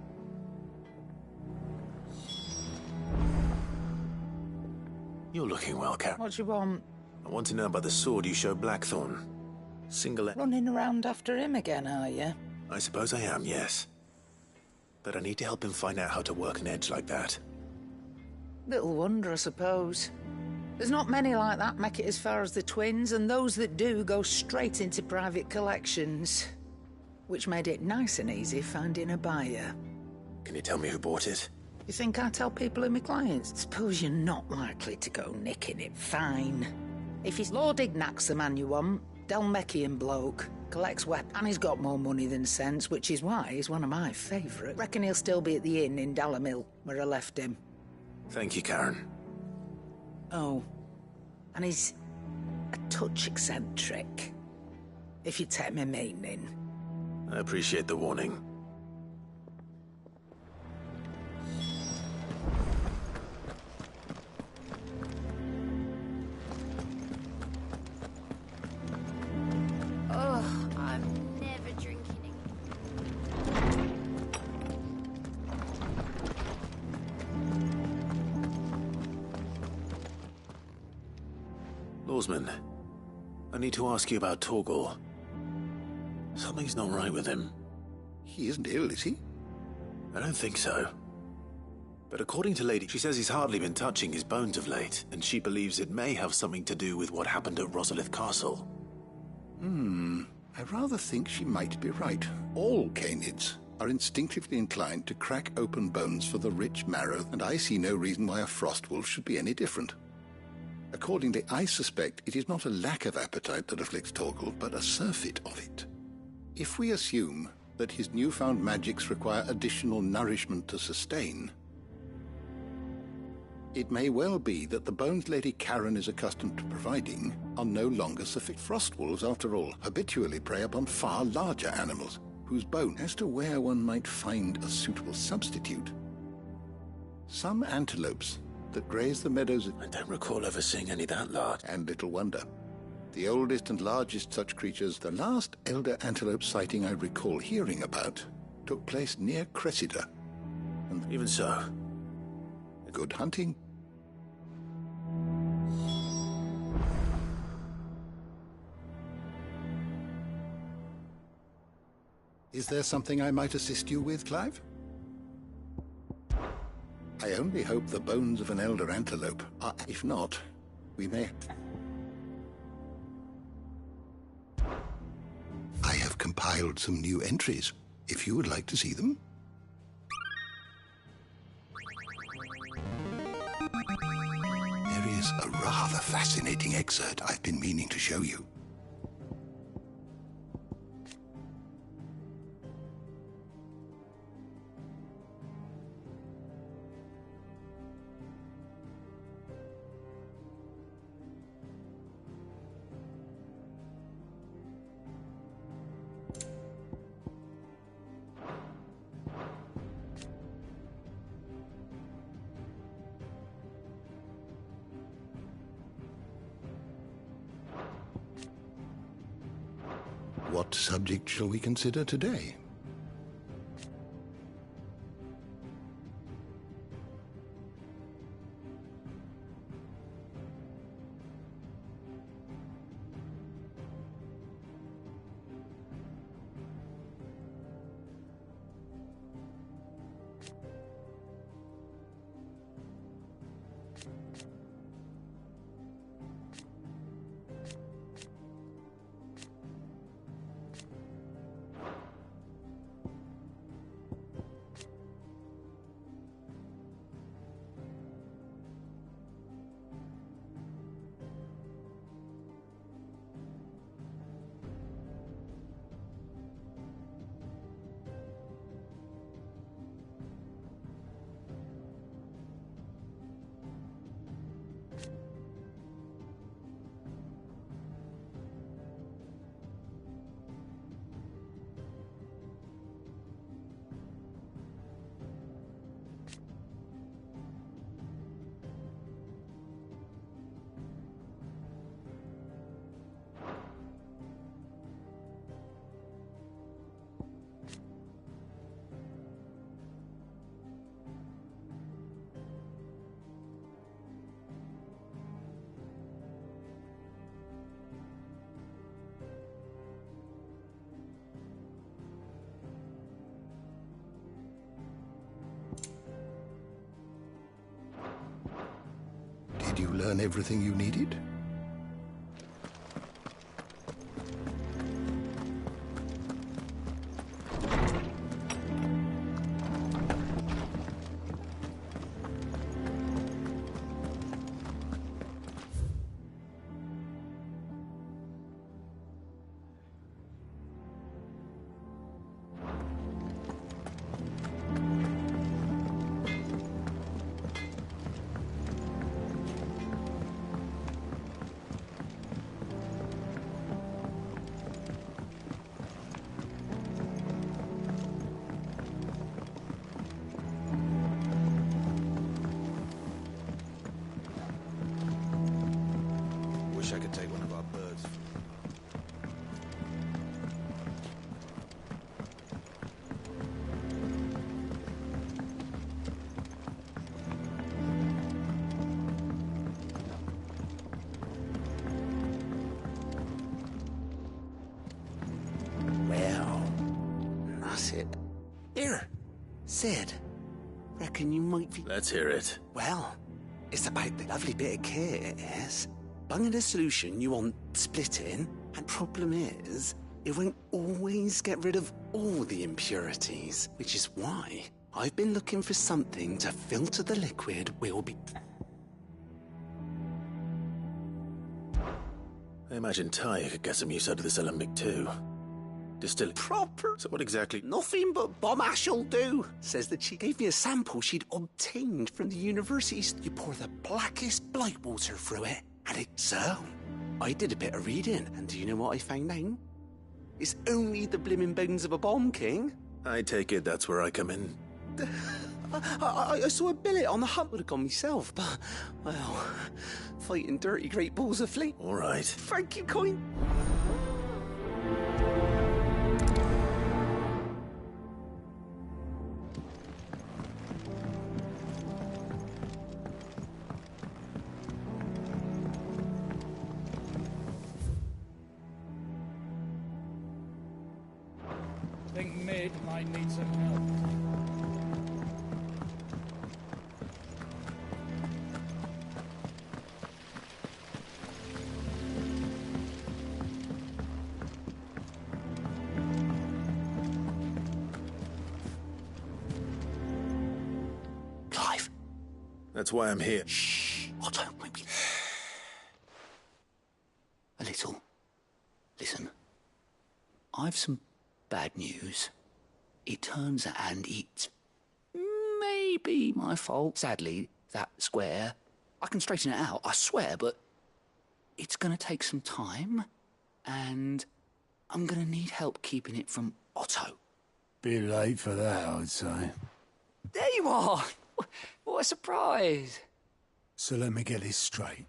You're looking well, Karen. What do you want? I want to know about the sword you showed Blackthorn. Single... Running around after him again, are you? I suppose I am, yes. But I need to help him find out how to work an edge like that. Little wonder, I suppose. There's not many like that make it as far as the twins, and those that do go straight into private collections. Which made it nice and easy finding a buyer. Can you tell me who bought it? You think I tell people who my clients? Suppose you're not likely to go nicking it. Fine. If he's Lord Ignac's the man you want, Delmechian bloke, collects weapons, and he's got more money than sense, which is why he's one of my favourites. Reckon he'll still be at the inn in Dalamil, where I left him. Thank you, Karen. Oh, and he's a touch eccentric, if you take my meaning. I appreciate the warning. Oh, I'm never drinking again. Lawsman, I need to ask you about Torgal. Something's not right with him. He isn't ill, is he? I don't think so. But according to Lady, she says he's hardly been touching his bones of late, and she believes it may have something to do with what happened at Rosalith Castle. I rather think she might be right. All canids are instinctively inclined to crack open bones for the rich marrow, and I see no reason why a frostwolf should be any different. Accordingly, I suspect it is not a lack of appetite that afflicts Torgal, but a surfeit of it. If we assume that his newfound magics require additional nourishment to sustain, it may well be that the bones Lady Karen is accustomed to providing are no longer sufficient. Frostwolves, after all, habitually prey upon far larger animals, whose bone, as to where one might find a suitable substitute. Some antelopes that graze the meadows... I don't recall ever seeing any that large. And little wonder. The oldest and largest such creatures, the last elder antelope sighting I recall hearing about, took place near Cressida. And even so... Good hunting. Is there something I might assist you with, Clive? I only hope the bones of an elder antelope are... If not, we may... I have compiled some new entries, if you would like to see them. There is a rather fascinating excerpt I've been meaning to show you. What subject shall we consider today? Did you learn everything you needed? Wish I could take one of our birds. Well, that's it. Here, Sid. Reckon you might be... Let's hear it. Well, it's about the lovely bit of kit, it is. Bunging a solution you want splitting, and problem is, it won't always get rid of all the impurities, which is why I've been looking for something to filter the liquid we'll be... I imagine Ty could get some use out of this alembic too. Distill it. Proper. So what exactly? Nothing but bomb ash'll do. Says that she gave me a sample she'd obtained from the universities. You pour the blackest blight water through it, and it... So, I did a bit of reading, and do you know what I found out? It's only the blimmin' bones of a bomb king. I take it that's where I come in. I saw a billet on the hunt. Would have gone myself, but, well, fighting dirty great balls of fleet. All right. Thank you, coin. Think kid might need some help. Clive. That's why I'm here. Shh. Otto, maybe. A little. Listen. I've some bad news. It turns out, and it's maybe my fault. Sadly, that square, I can straighten it out, I swear, but it's gonna take some time, and I'm gonna need help keeping it from Otto. Bit late for that, I'd say. There you are! What a surprise! So let me get this straight.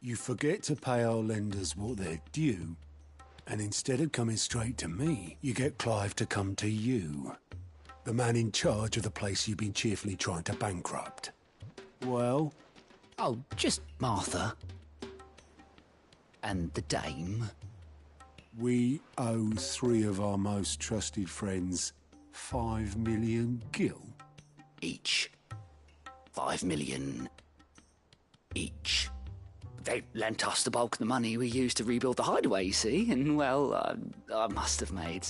You forget to pay our lenders what they're due, and instead of coming straight to me, you get Clive to come to you, the man in charge of the place you've been cheerfully trying to bankrupt. Well? Oh, just Martha. And the dame. We owe 3 of our most trusted friends 5 million gil. Each. 5 million each. They lent us the bulk of the money we used to rebuild the hideaway, you see, and, well, I must have made.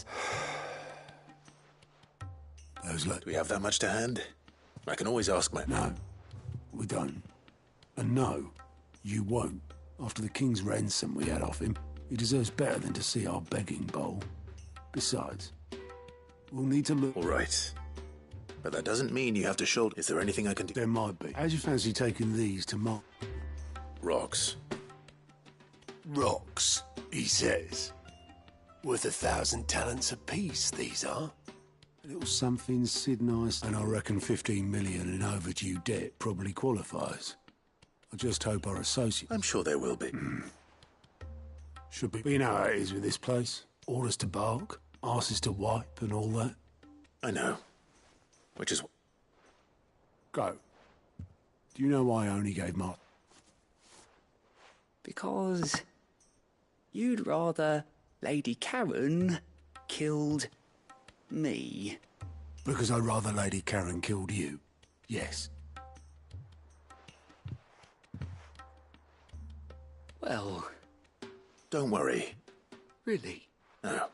Do we have that much to hand? I can always ask my... No, we don't. And no, you won't. After the king's ransom we had off him, he deserves better than to see our begging bowl. Besides, we'll need to look... All right. But that doesn't mean you have to shoulder... Is there anything I can do? There might be. How'd you fancy taking these to Mark? Rocks. Rocks, he says. Worth 1,000 talents apiece, these are. A little something, Sid Nice, and I reckon 15 million in overdue debt probably qualifies. I just hope our associate... I'm sure there will be. Should be. But you know how it is with this place. Orders to bark, arses to wipe, and all that. I know. Which is... Go. Do you know why I only gave Mark? Because you'd rather Lady Karen killed me. Because I'd rather Lady Karen killed you. Yes. Well... Don't worry. Really? No.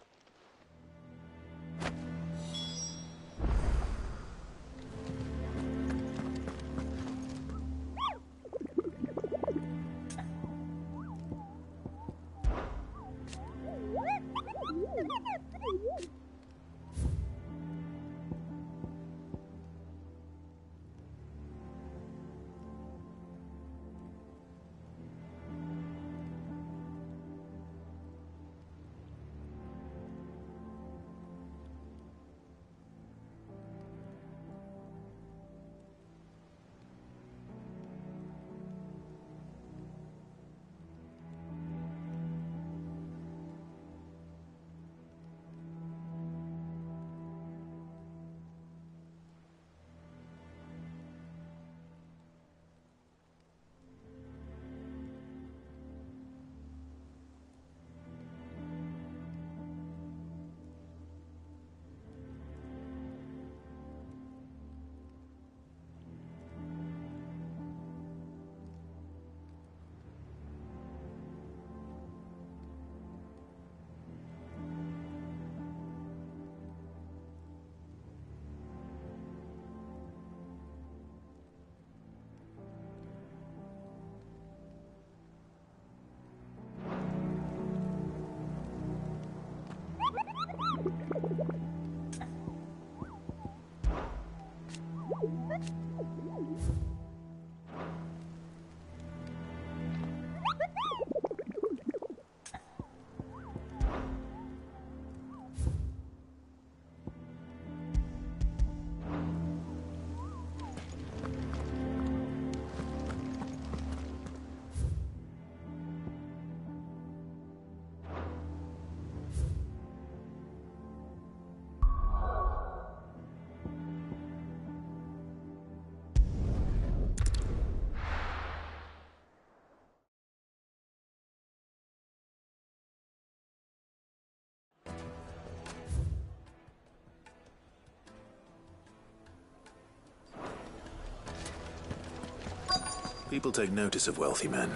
People take notice of wealthy men.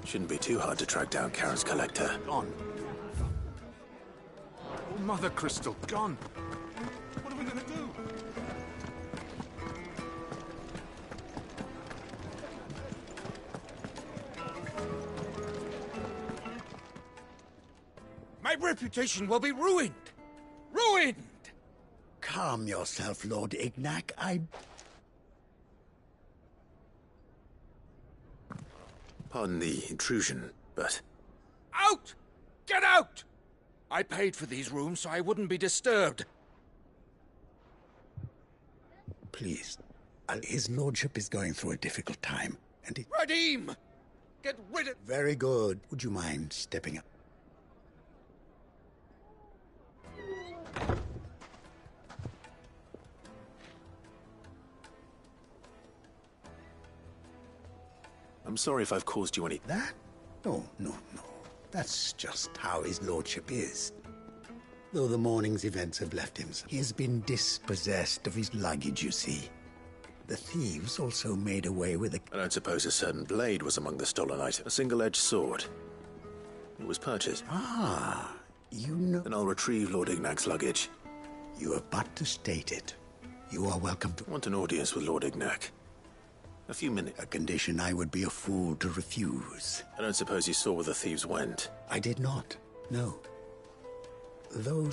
Shouldn't be too hard to track down Karen's collector. Gone. Oh, Mother Crystal, gone. What are we gonna do? My reputation will be ruined! Ruined! Calm yourself, Lord Ignac. Pardon the intrusion, but... Out! Get out! I paid for these rooms so I wouldn't be disturbed. Please. His lordship is going through a difficult time, and it... Radim! Get rid of... Very good. Would you mind stepping up? I'm sorry if I've caused you any... That? No. That's just how his lordship is. Though the morning's events have left him, he has been dispossessed of his luggage, you see. The thieves also made away with a... I don't suppose a certain blade was among the stolen items. A single-edged sword. It was purchased. Ah, you know... Then I'll retrieve Lord Ignac's luggage. You have but to state it. You are welcome to... I want an audience with Lord Ignac. A few minutes. A condition I would be a fool to refuse. I don't suppose you saw where the thieves went? I did not, no. Though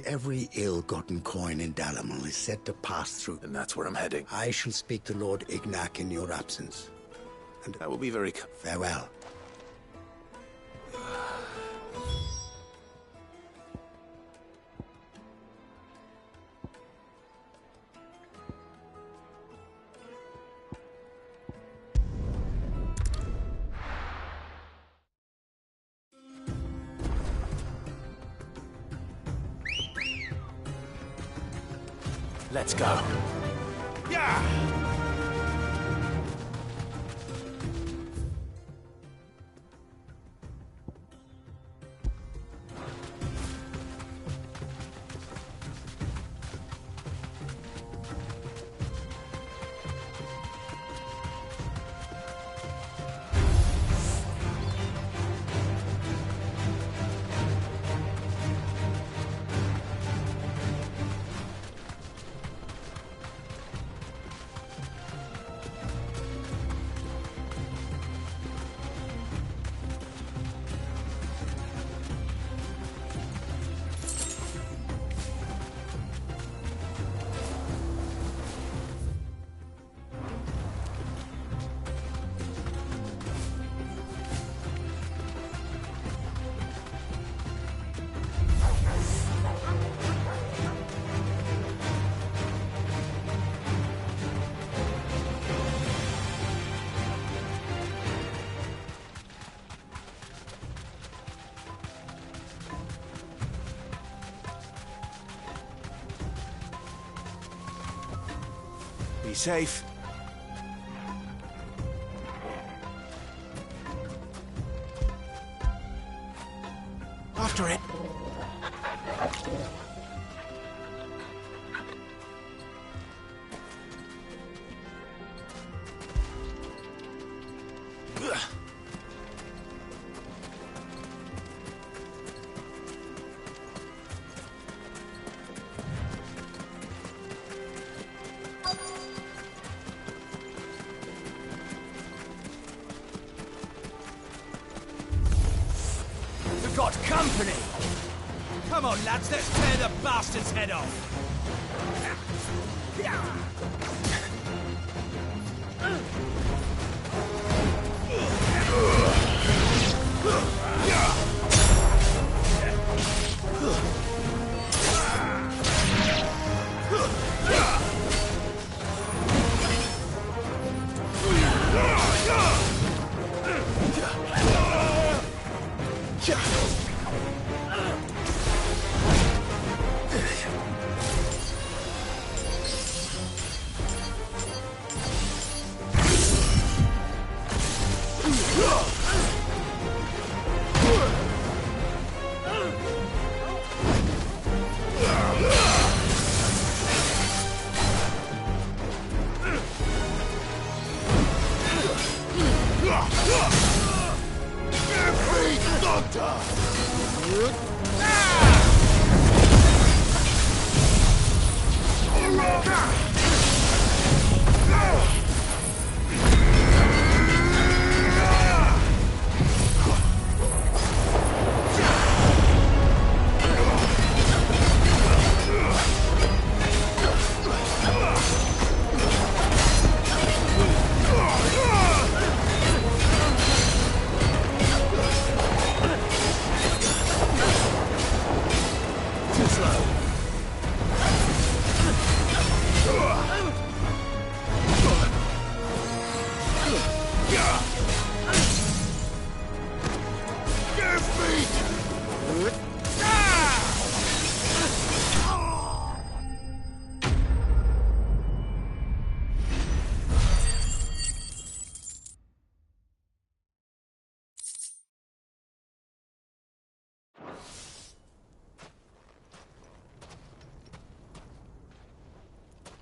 every ill-gotten coin in Dalamal is said to pass through... Then that's where I'm heading. I shall speak to Lord Ignac in your absence. And that will be very... Farewell. Let's go. Yeah! Be safe. After it. Got company! Come on, lads, let's tear the bastard's head off!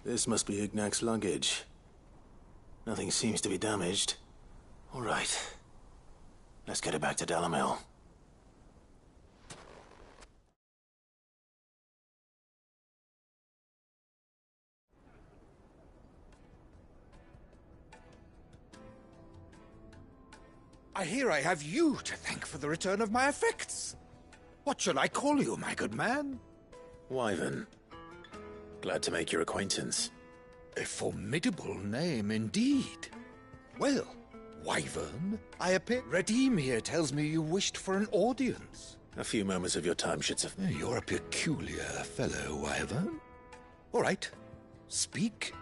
This must be Ignac's luggage. Nothing seems to be damaged. All right. Let's get it back to Dalamel. I hear I have you to thank for the return of my effects. What shall I call you, my good man? Wyvern. Glad to make your acquaintance. A formidable name indeed. Well, Wyvern, I appear... Redeem here tells me you wished for an audience. A few moments of your time should suffice. You're a peculiar fellow, Wyvern. All right, speak.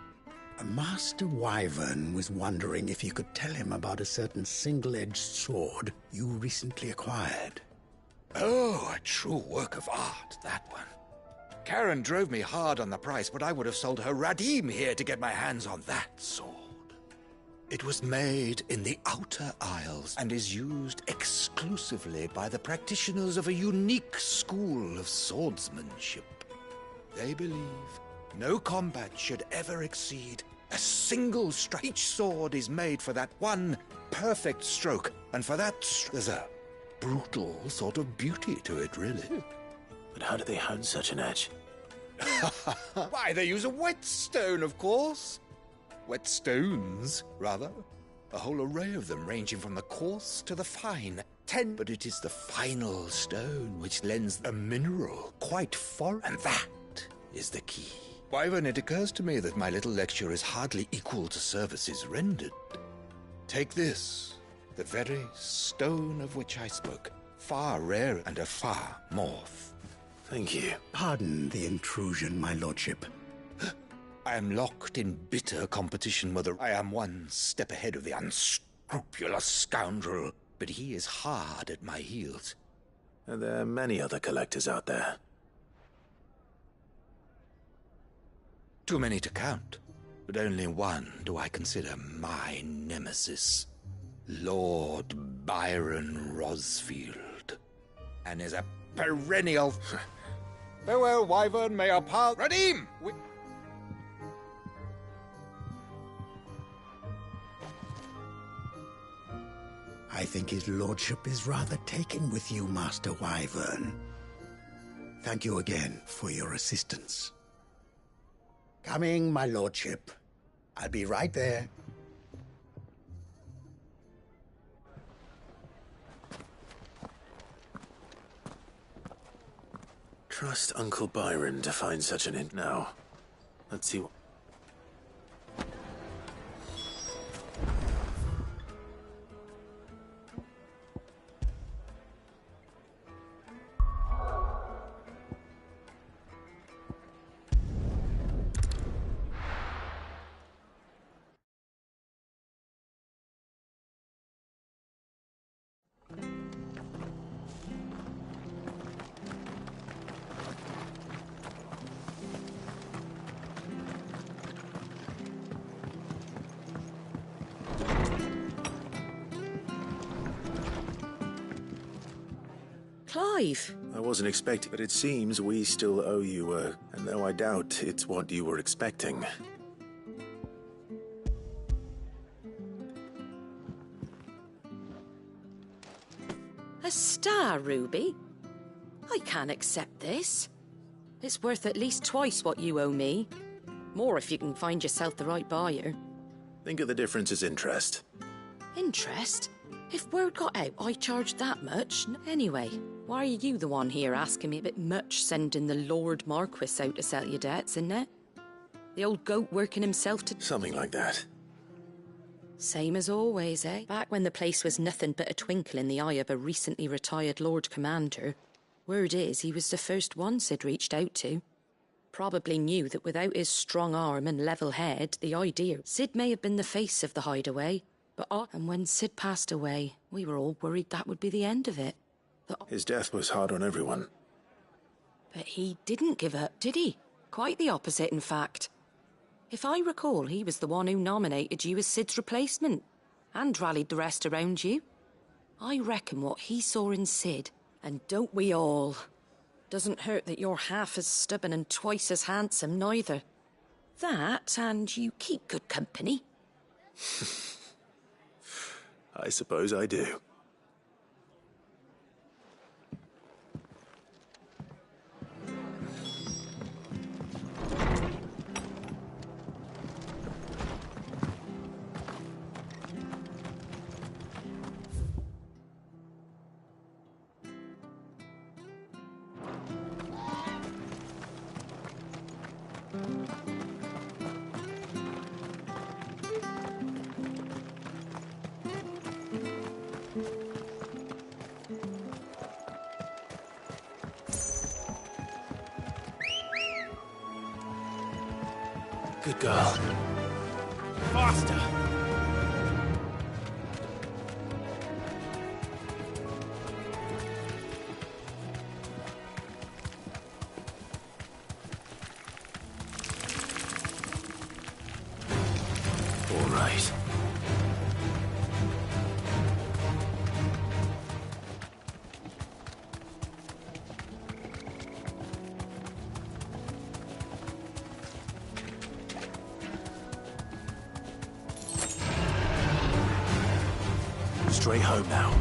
Master Wyvern was wondering if you could tell him about a certain single-edged sword you recently acquired. Oh, a true work of art, that one. Karen drove me hard on the price, but I would have sold her Radim here to get my hands on that sword. It was made in the Outer Isles and is used exclusively by the practitioners of a unique school of swordsmanship. They believe no combat should ever exceed a single strike. Each sword is made for that one perfect stroke, and for that there's a brutal sort of beauty to it, really. But how do they hone such an edge? Why, they use a whetstone, of course. Whetstones, rather. A whole array of them, ranging from the coarse to the fine. But it is the final stone which lends a mineral quite foreign, and that is the key. Wyvern, it occurs to me that my little lecture is hardly equal to services rendered. Take this, the very stone of which I spoke. Far rarer and a far more. Thank you. Pardon the intrusion, my lordship. I am locked in bitter competition whether I am one step ahead of the unscrupulous scoundrel, but he is hard at my heels. Are there many other collectors out there? Too many to count, but only one do I consider my nemesis. Lord Byron Rosfield. And is a perennial... Farewell, Wyvern, may our path... Radim! I think his lordship is rather taken with you, Master Wyvern. Thank you again for your assistance. Coming, my lordship. I'll be right there. Trust Uncle Byron to find such an int now. Let's see what... Clive! I wasn't expecting, but it seems we still owe you and though I doubt it's what you were expecting. A star ruby? I can't accept this. It's worth at least twice what you owe me. More if you can find yourself the right buyer. Think of the difference as interest. Interest? If word got out I charged that much, anyway, why are you the one here asking me a bit much sending the Lord Marquis out to sell your debts, isn't it? The old goat working himself to... Something like that. Same as always, eh? Back when the place was nothing but a twinkle in the eye of a recently retired Lord Commander, word is he was the first one Sid reached out to. Probably knew that without his strong arm and level head, the idea... Sid may have been the face of the hideaway, but and when Sid passed away, we were all worried that would be the end of it. His death was hard on everyone. But he didn't give up, did he? Quite the opposite, in fact. If I recall, he was the one who nominated you as Sid's replacement, and rallied the rest around you. I reckon what he saw in Sid, and don't we all? Doesn't hurt that you're half as stubborn and twice as handsome, neither. That, and you keep good company. I suppose I do. Good girl. Faster! All right. Straight home now.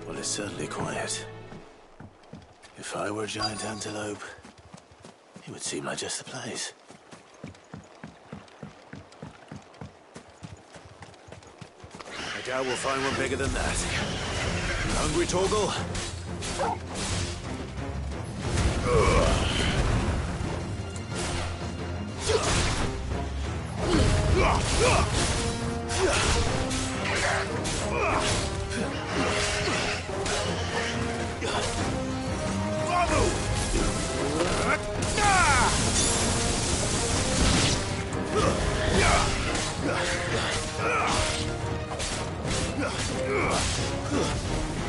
Well, it's certainly quiet. If I were a giant antelope, it would seem like just the place. I doubt we'll find one bigger than that. You hungry, Torgal?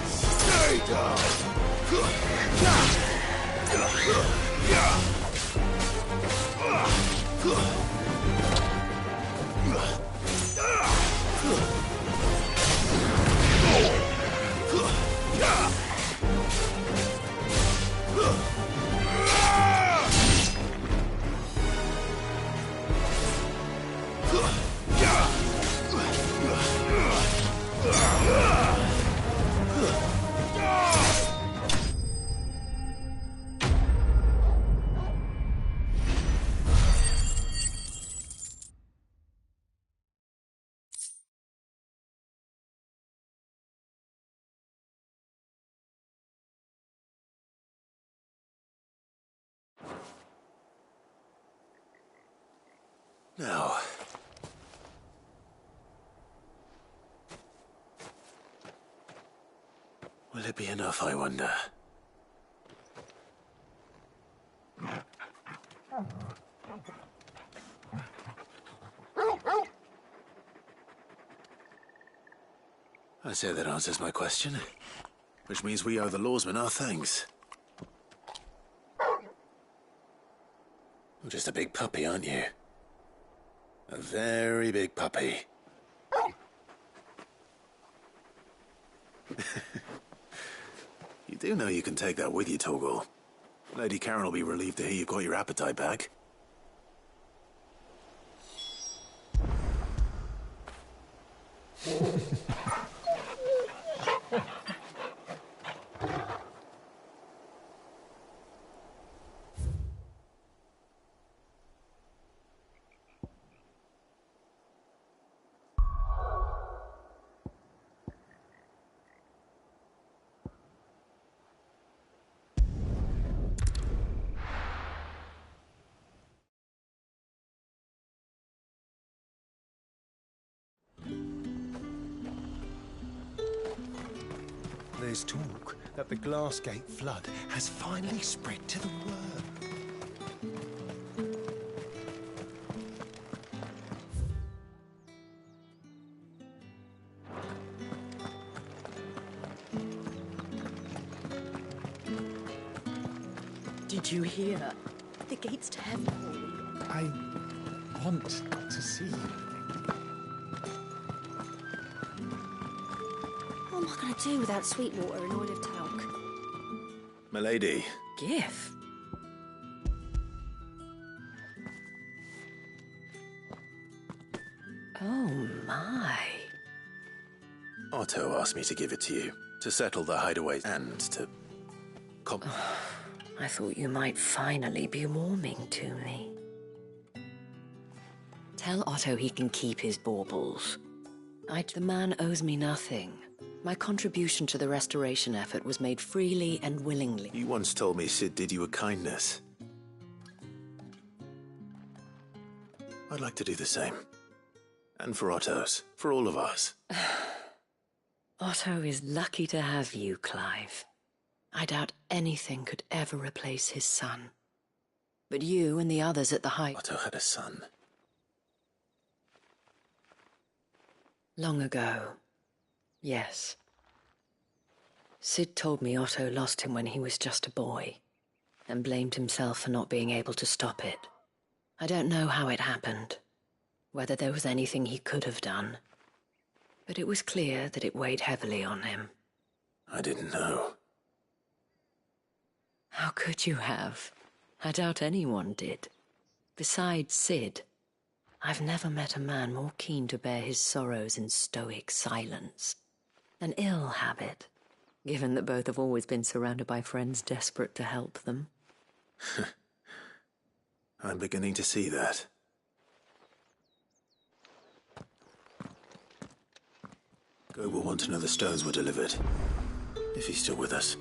Stay down! Now, will it be enough, I wonder? I say that answers my question, which means we owe the lawsmen our thanks. You're just a big puppy, aren't you? A very big puppy. do know you can take that with you, Torgal. Lady Karen will be relieved to hear you've got your appetite back. There's talk that the Glassgate flood has finally spread to the world. Did you hear? The gates to heaven. I want to see you. What am I going to do without Sweetwater and Olive Talc? Milady. Gif. Oh, my. Otto asked me to give it to you, to settle the hideaway and to... I thought you might finally be warming to me. Tell Otto he can keep his baubles. The man owes me nothing. My contribution to the restoration effort was made freely and willingly. You once told me Sid did you a kindness. I'd like to do the same. And for Otto's. For all of us. Otto is lucky to have you, Clive. I doubt anything could ever replace his son. But you and the others at the Height... Otto had a son. Long ago. Yes. Sid told me Otto lost him when he was just a boy, and blamed himself for not being able to stop it. I don't know how it happened, whether there was anything he could have done, but it was clear that it weighed heavily on him. I didn't know. How could you have? I doubt anyone did. Besides Sid, I've never met a man more keen to bear his sorrows in stoic silence. An ill habit, given that both have always been surrounded by friends desperate to help them. I'm beginning to see that. Go will want to know the stones were delivered, if he's still with us.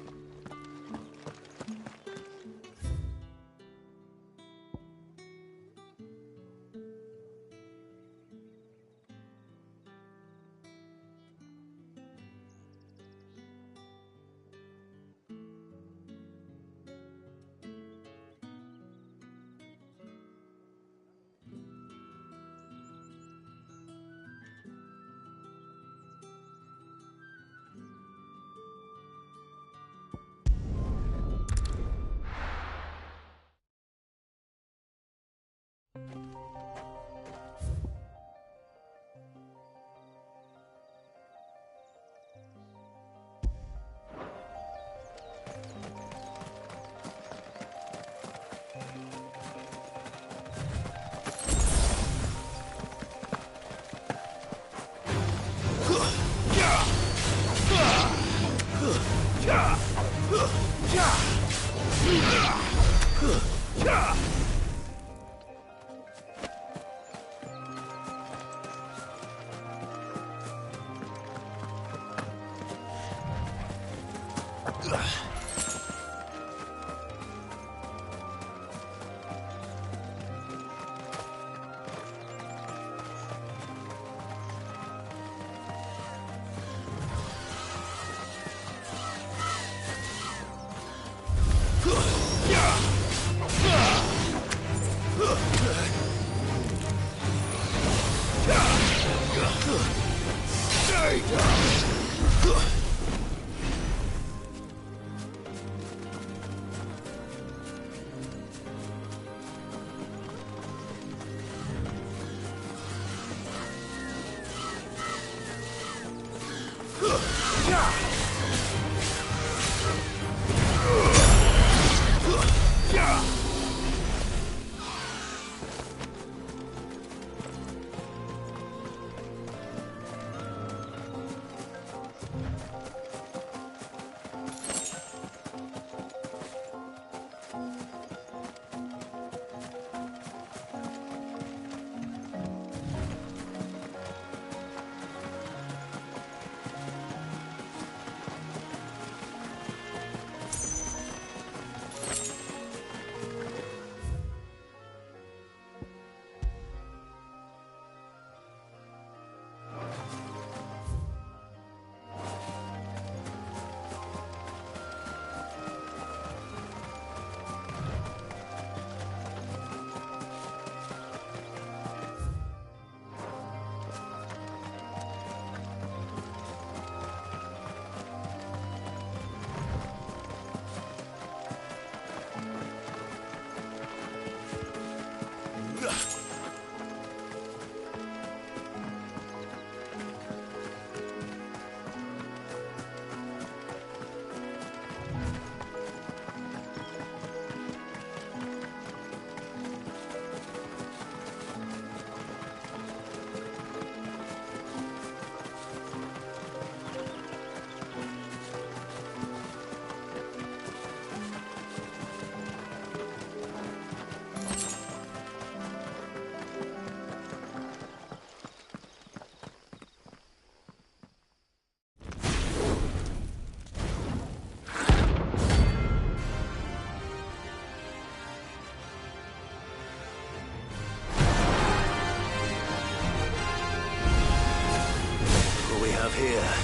Here.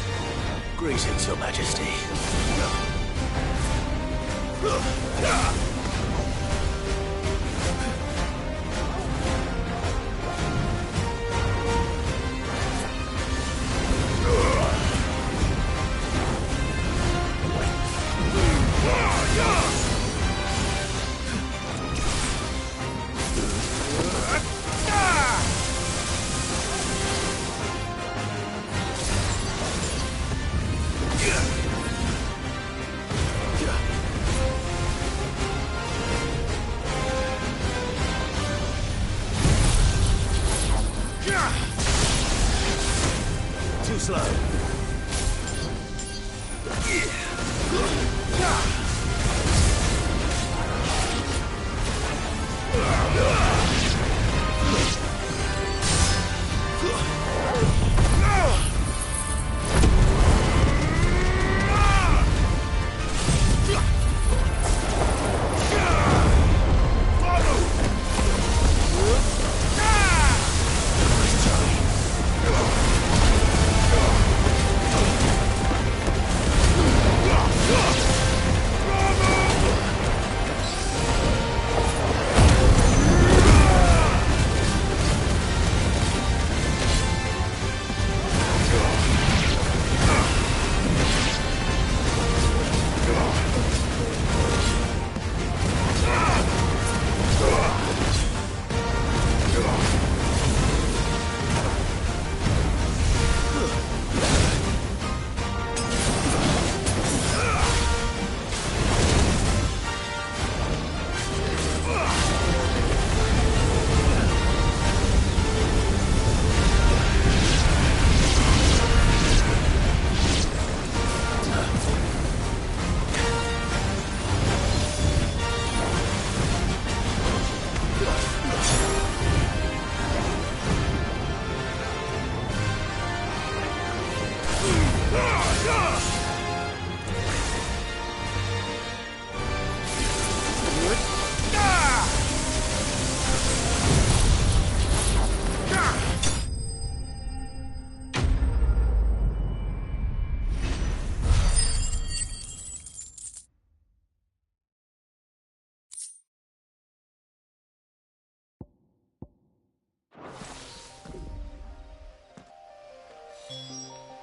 Greetings, Your Majesty. Too slow.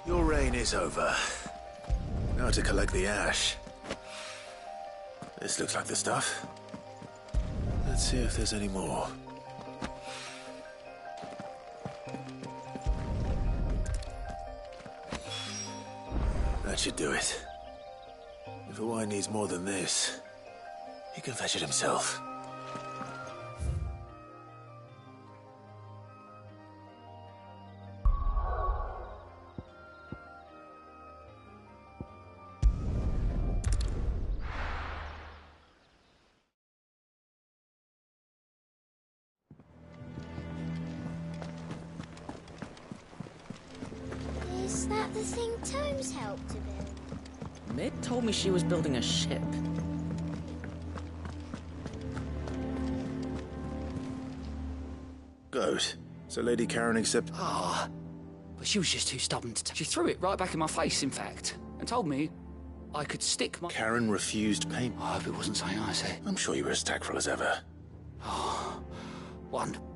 Your reign is over. Now to collect the ash. This looks like the stuff. Let's see if there's any more. That should do it. If a wine needs more than this, he can fetch it himself. Is that the thing Tomes helped to build? Mid told me she was building a ship. Good. So Lady Karen accept... Ah, but she was just too stubborn to... She threw it right back in my face, in fact, and told me I could stick my... Karen refused payment. I hope it wasn't something I said. I'm sure you were as tactful as ever. Oh, wonderful.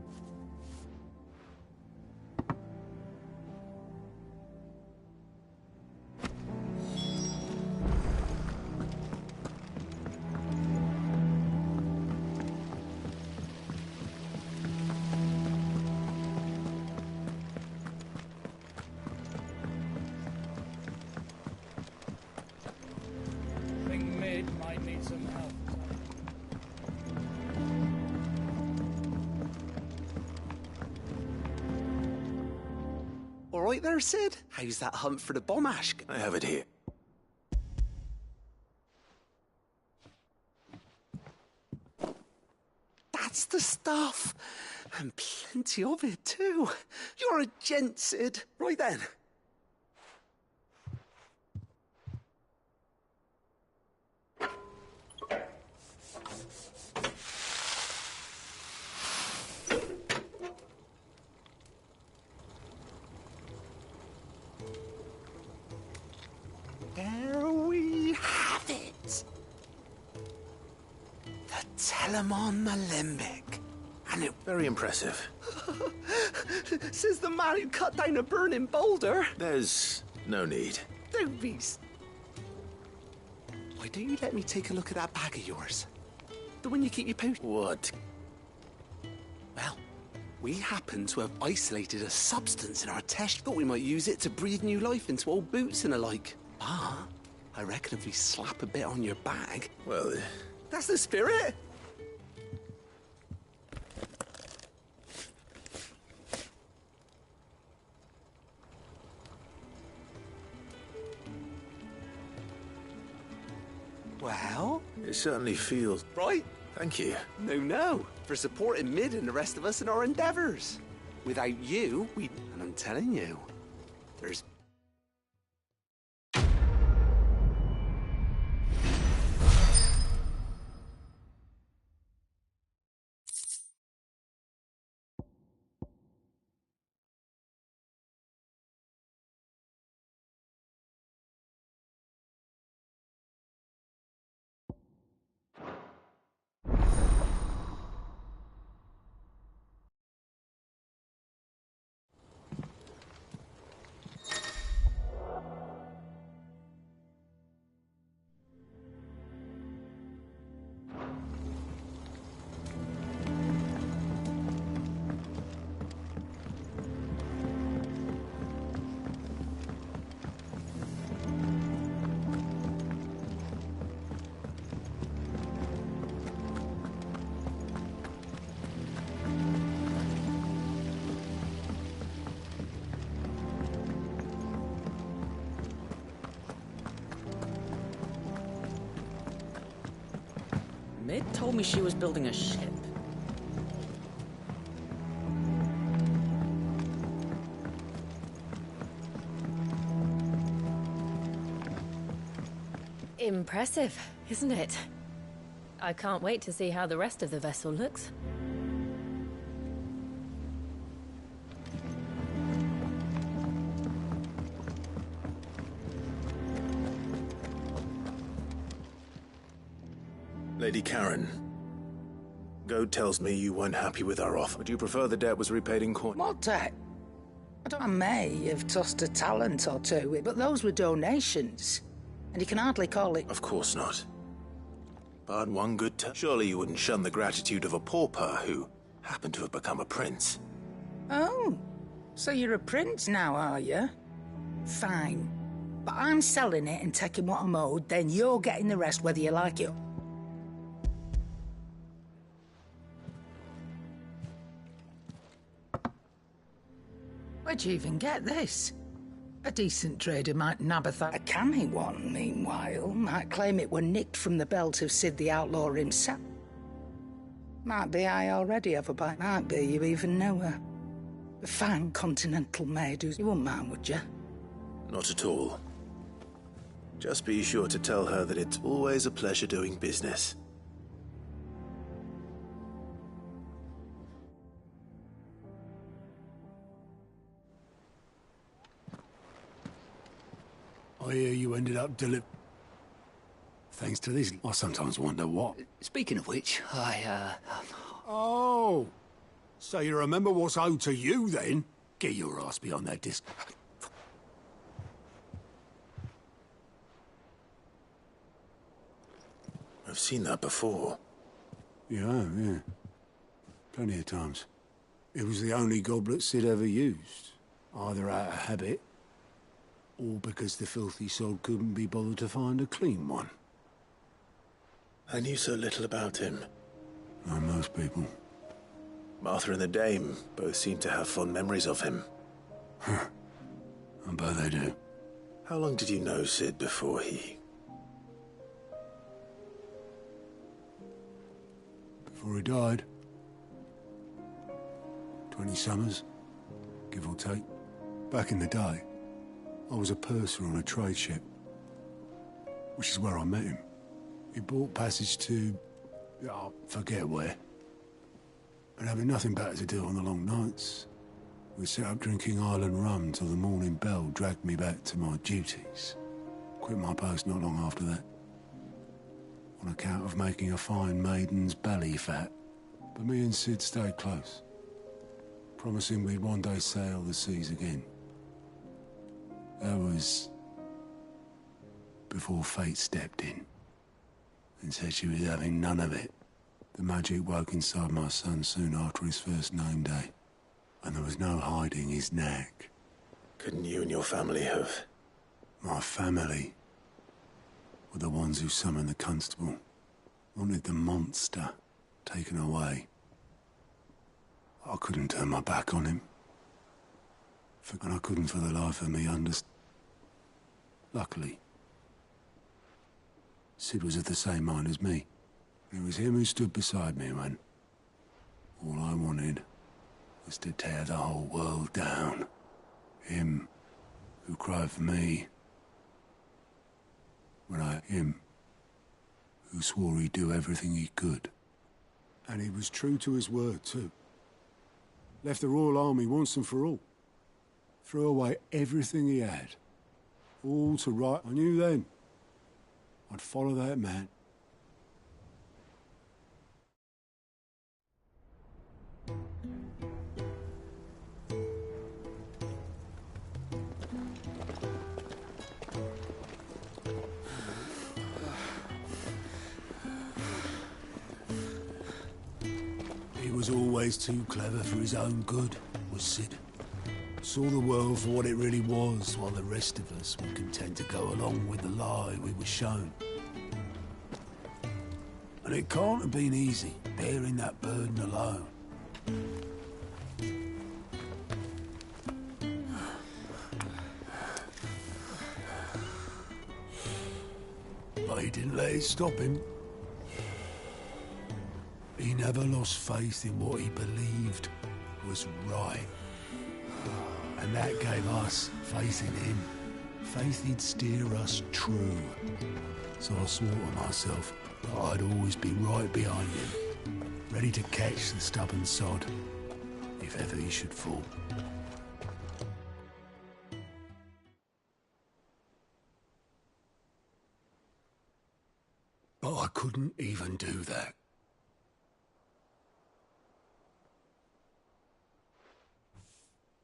right there, Sid? How's that hunt for the bomb ash? I have it here. That's the stuff. And plenty of it, too. You're a gent, Sid. Right then. There we have it. The Telemon Alembic. And it... Very impressive. Says the man who cut down a burning boulder. There's no need. Don't be... Why don't you let me take a look at that bag of yours? The one you keep your pouch... What? Well, we happen to have isolated a substance in our test. Thought we might use it to breathe new life into old boots and the like. Ah, I reckon if we slap a bit on your bag... Well... That's the spirit! Well? It certainly feels... Right? Thank you. No. For supporting Mid and the rest of us in our endeavours. Without you, we... And I'm telling you, there's... Mid told me she was building a ship. Impressive, isn't it? I can't wait to see how the rest of the vessel looks. Lady Karen, Goad tells me you weren't happy with our offer. Would you prefer the debt was repaid in coin? What debt? I may have tossed a talent or two, but those were donations. And you can hardly call it... Of course not. But one good turn. Surely you wouldn't shun the gratitude of a pauper who happened to have become a prince. Oh, so you're a prince now, are you? Fine. But I'm selling it and taking what I'm owed, then you're getting the rest whether you like it. Where'd you even get this? A decent trader might nab a canny one, meanwhile, might claim it were nicked from the belt of Sid the Outlaw himself. Might be I already have a bite. Might be you even know her. A fine continental maid who... You wouldn't mind, would you? Not at all. Just be sure to tell her that it's always a pleasure doing business. I hear you ended up thanks to this. I sometimes wonder what. Speaking of which, Oh! So you remember what's owed to you, then? Get your ass beyond that disc. I've seen that before. Yeah. Plenty of times. It was the only goblet Sid ever used. Either out of habit, or because the filthy soul couldn't be bothered to find a clean one. I knew so little about him. Like most people. Martha and the Dame both seem to have fond memories of him. I bet they do. How long did you know Sid before he... Before he died. 20 summers, give or take. Back in the day, I was a purser on a trade ship, which is where I met him. He bought passage to... I forget where. But having nothing better to do on the long nights, we sat up drinking island rum till the morning bell dragged me back to my duties. Quit my post not long after that, on account of making a fine maiden's belly fat. But me and Sid stayed close, promising we'd one day sail the seas again. That was before fate stepped in and said she was having none of it. The magic woke inside my son soon after his first name day, and there was no hiding his knack. Couldn't you and your family have... My family were the ones who summoned the constable, wanted the monster taken away. I couldn't turn my back on him. And I couldn't for the life of me understand. Luckily, Sid was of the same mind as me. It was him who stood beside me when all I wanted was to tear the whole world down. Him who cried for me him who swore he'd do everything he could. And he was true to his word, too. Left the Royal Army once and for all. Threw away everything he had. All to right. I knew then I'd follow that man. He was always too clever for his own good, was Sid. Saw the world for what it really was, while the rest of us were content to go along with the lie we were shown. And it can't have been easy, bearing that burden alone. But he didn't let it stop him. He never lost faith in what he believed was right. And that gave us faith in him. Faith he'd steer us true. So I swore to myself that I'd always be right behind him, ready to catch the stubborn sod, if ever he should fall. But I couldn't even do that.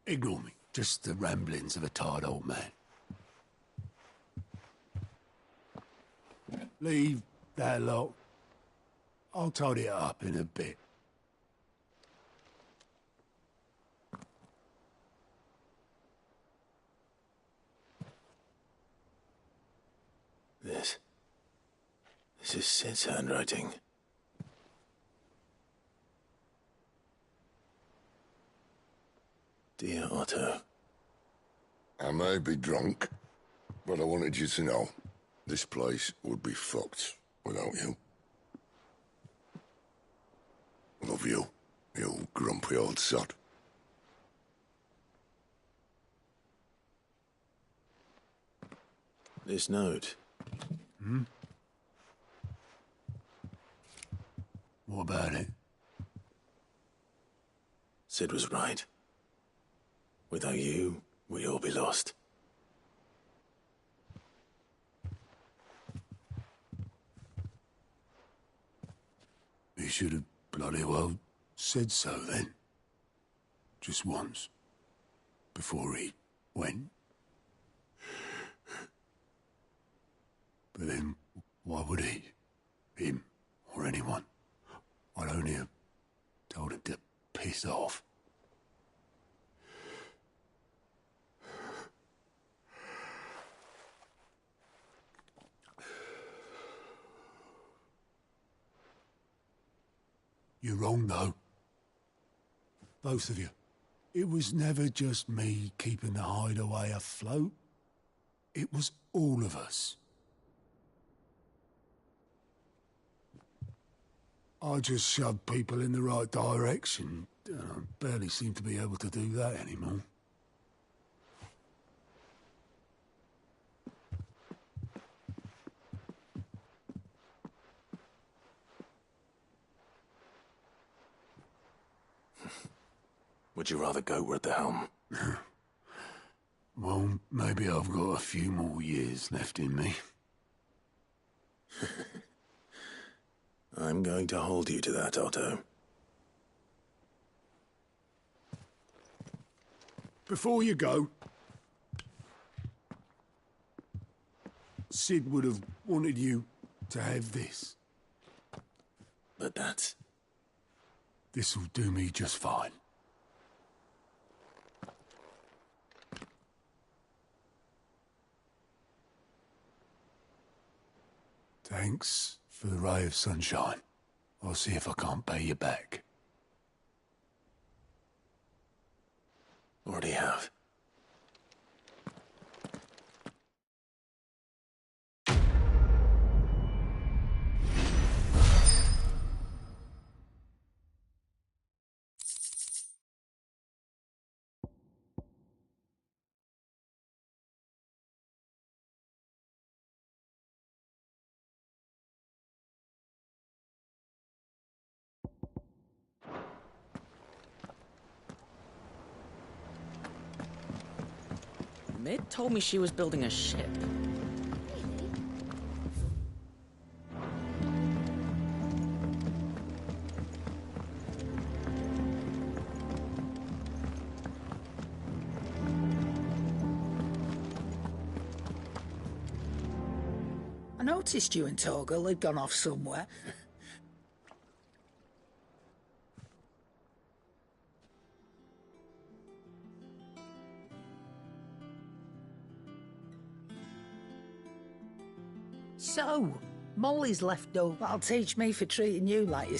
Ignore me. Just the ramblings of a tired old man. Leave that lot. I'll tidy it up in a bit. This is Sid's handwriting. Dear Otto. I may be drunk, but I wanted you to know this place would be fucked without you. Love you, you grumpy old sod. This note. Hmm? What about it? Sid was right. Without you, we'd all be lost. He should have bloody well said so then. Just once. Before he went. But then, why would he? Him, or anyone? I'd only have told him to piss off. You're wrong, though. Both of you. It was never just me keeping the hideaway afloat. It was all of us. I just shoved people in the right direction. I barely seem to be able to do that anymore. Would you rather go at the helm? Well, maybe I've got a few more years left in me. I'm going to hold you to that, Otto. Before you go, Sid would have wanted you to have this. But that's... This'll do me just fine. Thanks for the ray of sunshine. I'll see if I can't pay you back. Already have. Mid told me she was building a ship. I noticed you and Torgal had gone off somewhere. So, Molly's left over. That'll teach me for treating you like you...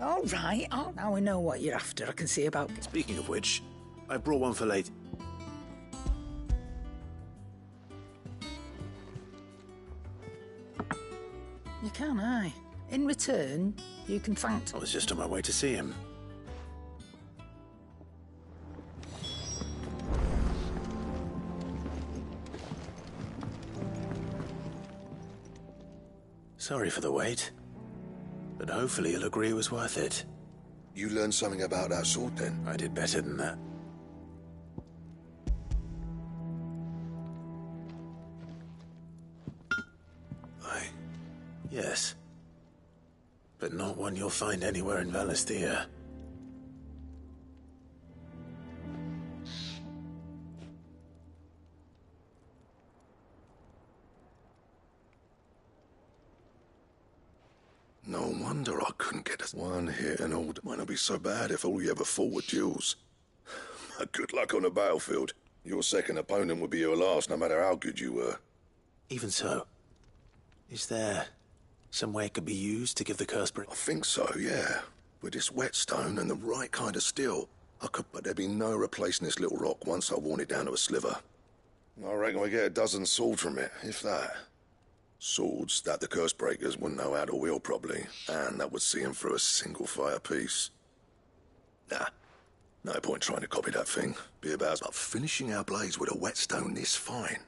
All right, oh, now we know what you're after. I can see about... Speaking of which, I brought one for late. You can, aye. In return, you can thank... I was just on my way to see him. Sorry for the wait, but hopefully you'll agree it was worth it. You learned something about that sword, then? I did better than that. Yes. But not one you'll find anywhere in Valisthea. No wonder I couldn't get us one hit and all. Might not be so bad if all you ever fought were duels. Good luck on the battlefield. Your second opponent would be your last, no matter how good you were. Even so, is there some way it could be used to give the curse break? I think so, yeah. With this whetstone and the right kind of steel, I could, but there'd be no replacing this little rock once I worn it down to a sliver. I reckon we get a dozen swords from it, if that. Swords that the curse breakers wouldn't know how to wield properly, and that would see them through a single fire piece. Nah, no point trying to copy that thing. Be about finishing our blades with a whetstone this fine.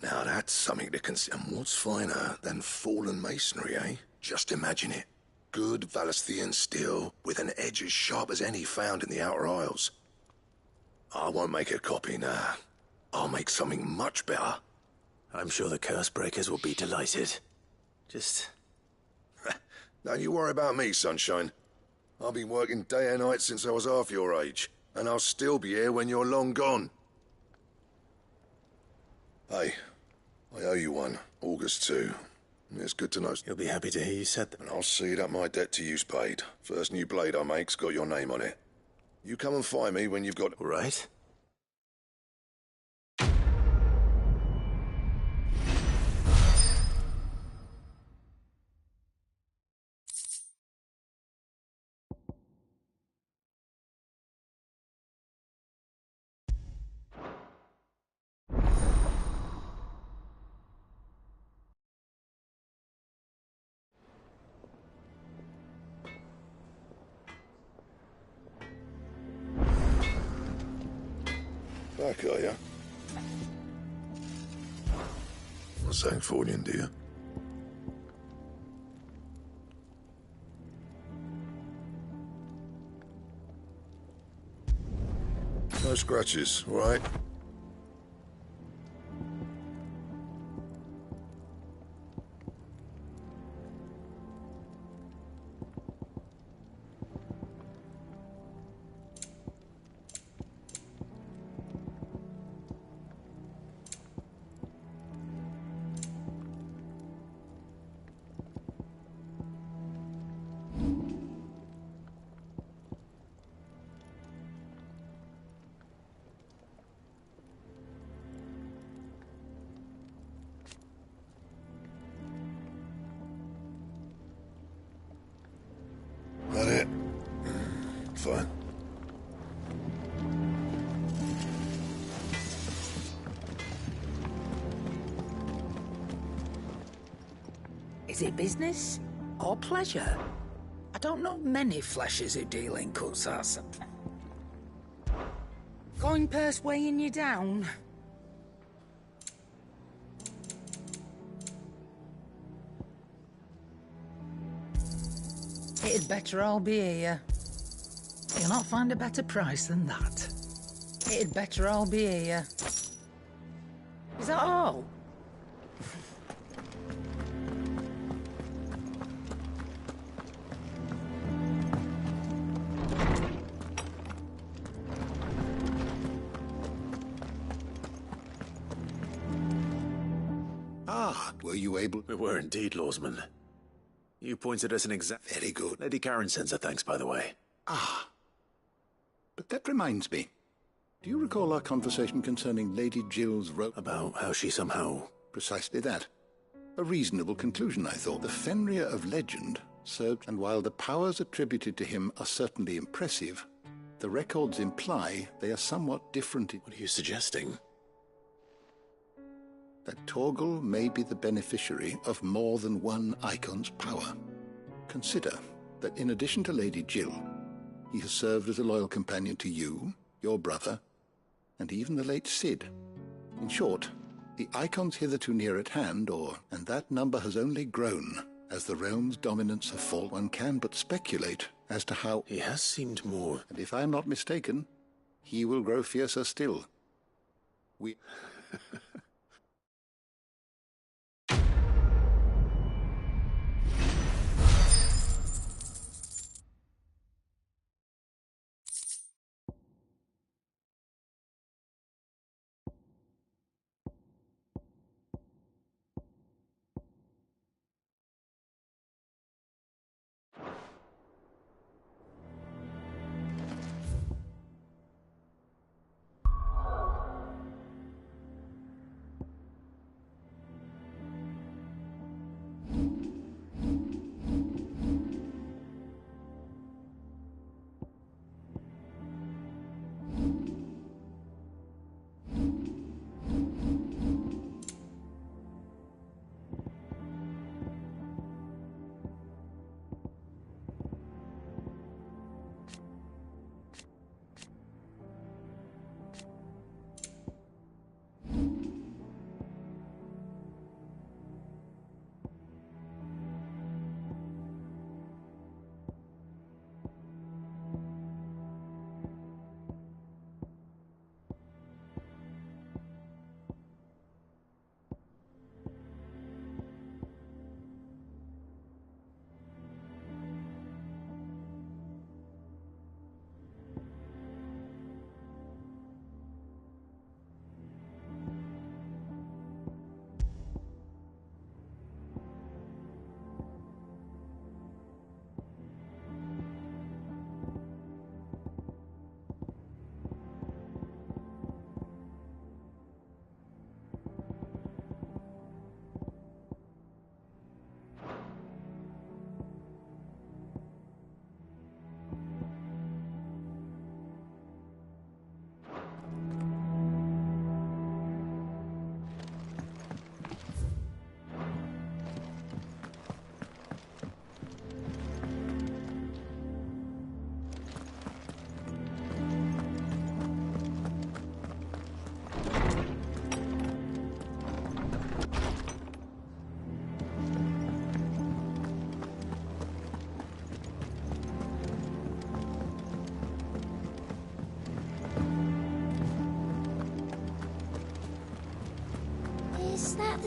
Now that's something to consider. And what's finer than fallen masonry, eh? Just imagine it. Good Valisthean steel with an edge as sharp as any found in the Outer Isles. I won't make a copy, nah. I'll make something much better. I'm sure the curse breakers will be delighted. Just... Don't you worry about me, Sunshine. I've been working day and night since I was half your age, and I'll still be here when you're long gone. Hey, I owe you one. August 2. It's good to know. You'll be happy to hear you said that. And I'll see that my debt to you's paid. First new blade I make's got your name on it. You come and find me when you've got... All right. Back, are you? Not saying Fornian, do you? No scratches, all right? That it? Fine. Is it business or pleasure? I don't know many fleshers who deal in cuts, as coin purse weighing you down. It'd better all be here. You'll not find a better price than that. It'd better all be here. Is that all? Ah, were you able... We were indeed, Lawsman. You pointed us an exact... Very good. Lady Karen sends her thanks, by the way. Ah. But that reminds me. Do you recall our conversation concerning Lady Jill's role? About how she somehow... Precisely that. A reasonable conclusion, I thought. The Fenrir of legend served, and while the powers attributed to him are certainly impressive, the records imply they are somewhat different. What are you suggesting? That Torgal may be the beneficiary of more than one Icon's power. Consider that in addition to Lady Jill, he has served as a loyal companion to you, your brother, and even the late Cid. In short, the Icons hitherto near at hand, and that number has only grown as the realm's dominance have fallen. One can but speculate as to how... He has seemed more... And if I am not mistaken, he will grow fiercer still. We...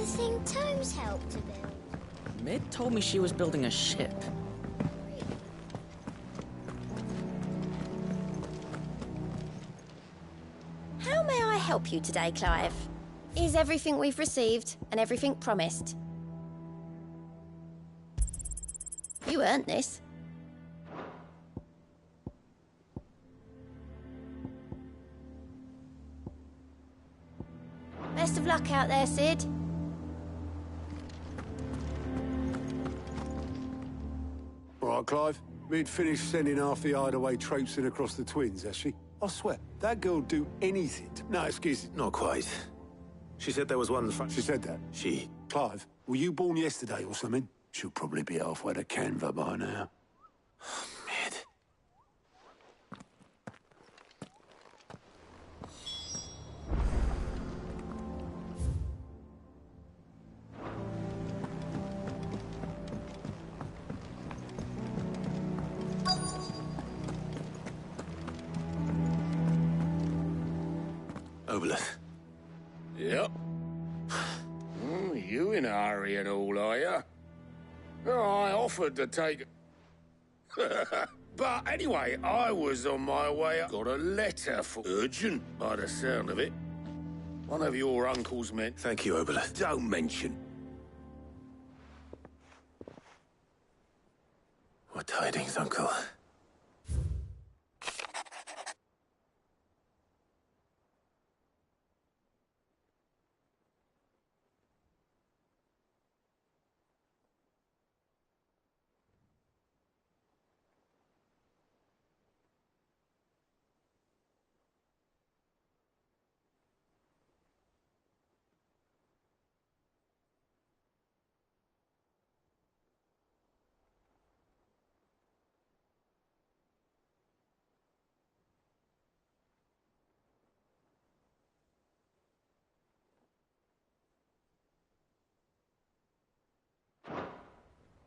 the thing Tomes helped to build? Mid told me she was building a ship. How may I help you today, Clive? Is everything we've received and everything promised? You earned this. Best of luck out there, Sid. All right, Clive. Mid finished sending half the hideaway traipsing across the twins, has she? I swear, that girl'd do anything. No, excuse me. Not quite. She said there was one... She said that? She... Clive, were you born yesterday or something? She'll probably be halfway to Canva by now. Mid. Obeleth. Yep. You in a hurry and all, are you? I offered to take... But anyway, I was on my way. Got a letter for... Urgent, by the sound of it. One of your uncles meant... Thank you, Obeleth. Don't mention. What tidings, Uncle?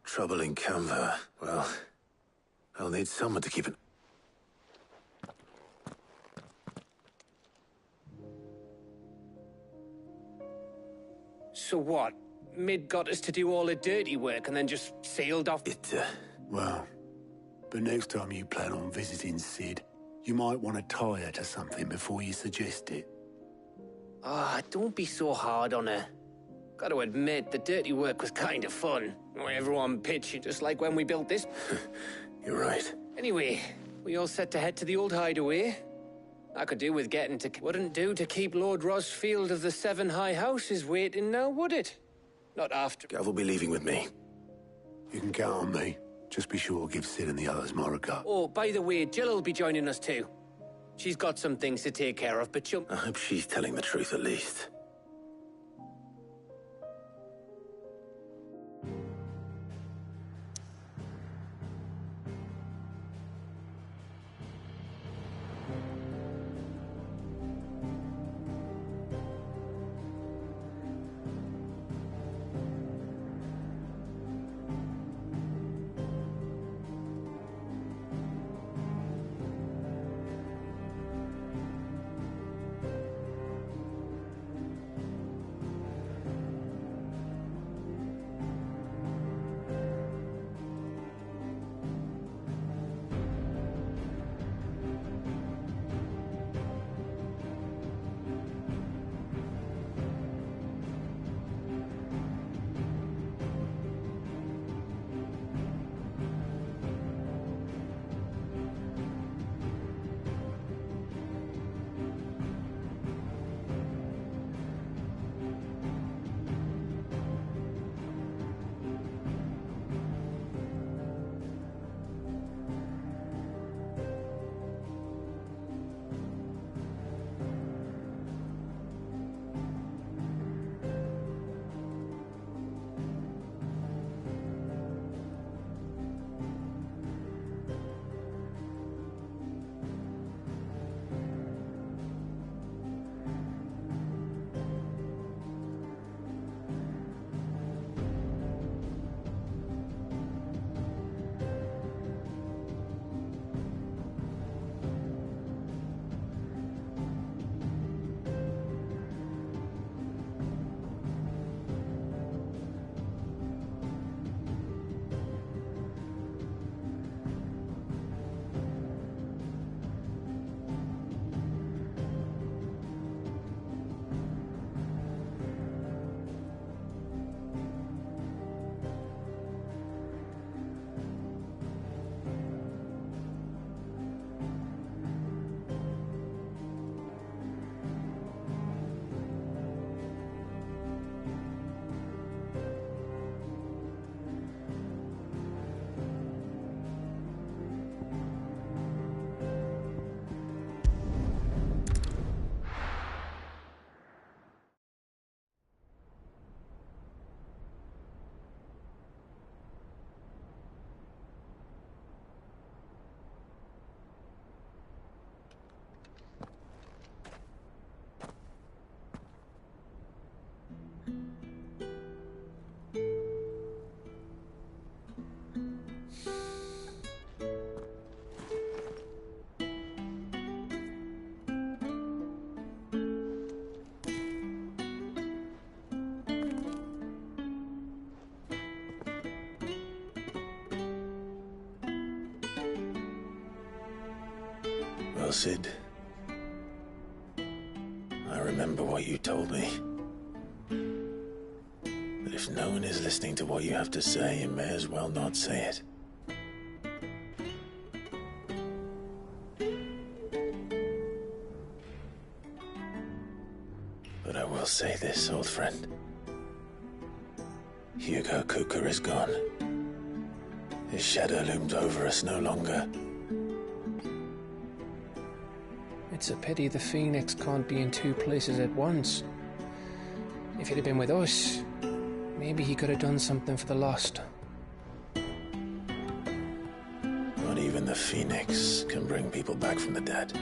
Trouble in Canva. Well, I'll need someone to keep it. So what? Mid got us to do all the dirty work and then just sailed off? Well, but next time you plan on visiting Sid, you might want to tie her to something before you suggest it. Ah, don't be so hard on her. Gotta admit, the dirty work was kind of fun. Everyone pitching, just like when we built this. You're right. Anyway, we all set to head to the old hideaway. I could do with getting to... Wouldn't do to keep Lord Rosfield of the Seven High Houses waiting now, would it? Not after... Gav will be leaving with me. You can count on me. Just be sure to give Sid and the others my regard. Oh, by the way, Jill will be joining us too. She's got some things to take care of, but she'll... I hope she's telling the truth at least. Cid. I remember what you told me. That if no one is listening to what you have to say, you may as well not say it. But I will say this, old friend. Hugo Kuka is gone. His shadow looms over us no longer. It's a pity the Phoenix can't be in two places at once. If he'd have been with us, maybe he could have done something for the lost. Not even the Phoenix can bring people back from the dead.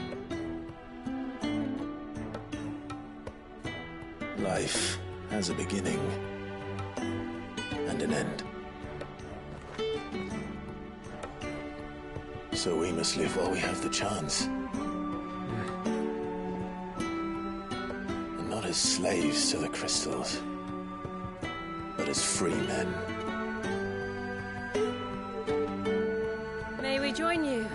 Life has a beginning and an end. So we must live while we have the chance. And not as slaves to the crystals, but as free men. May we join you?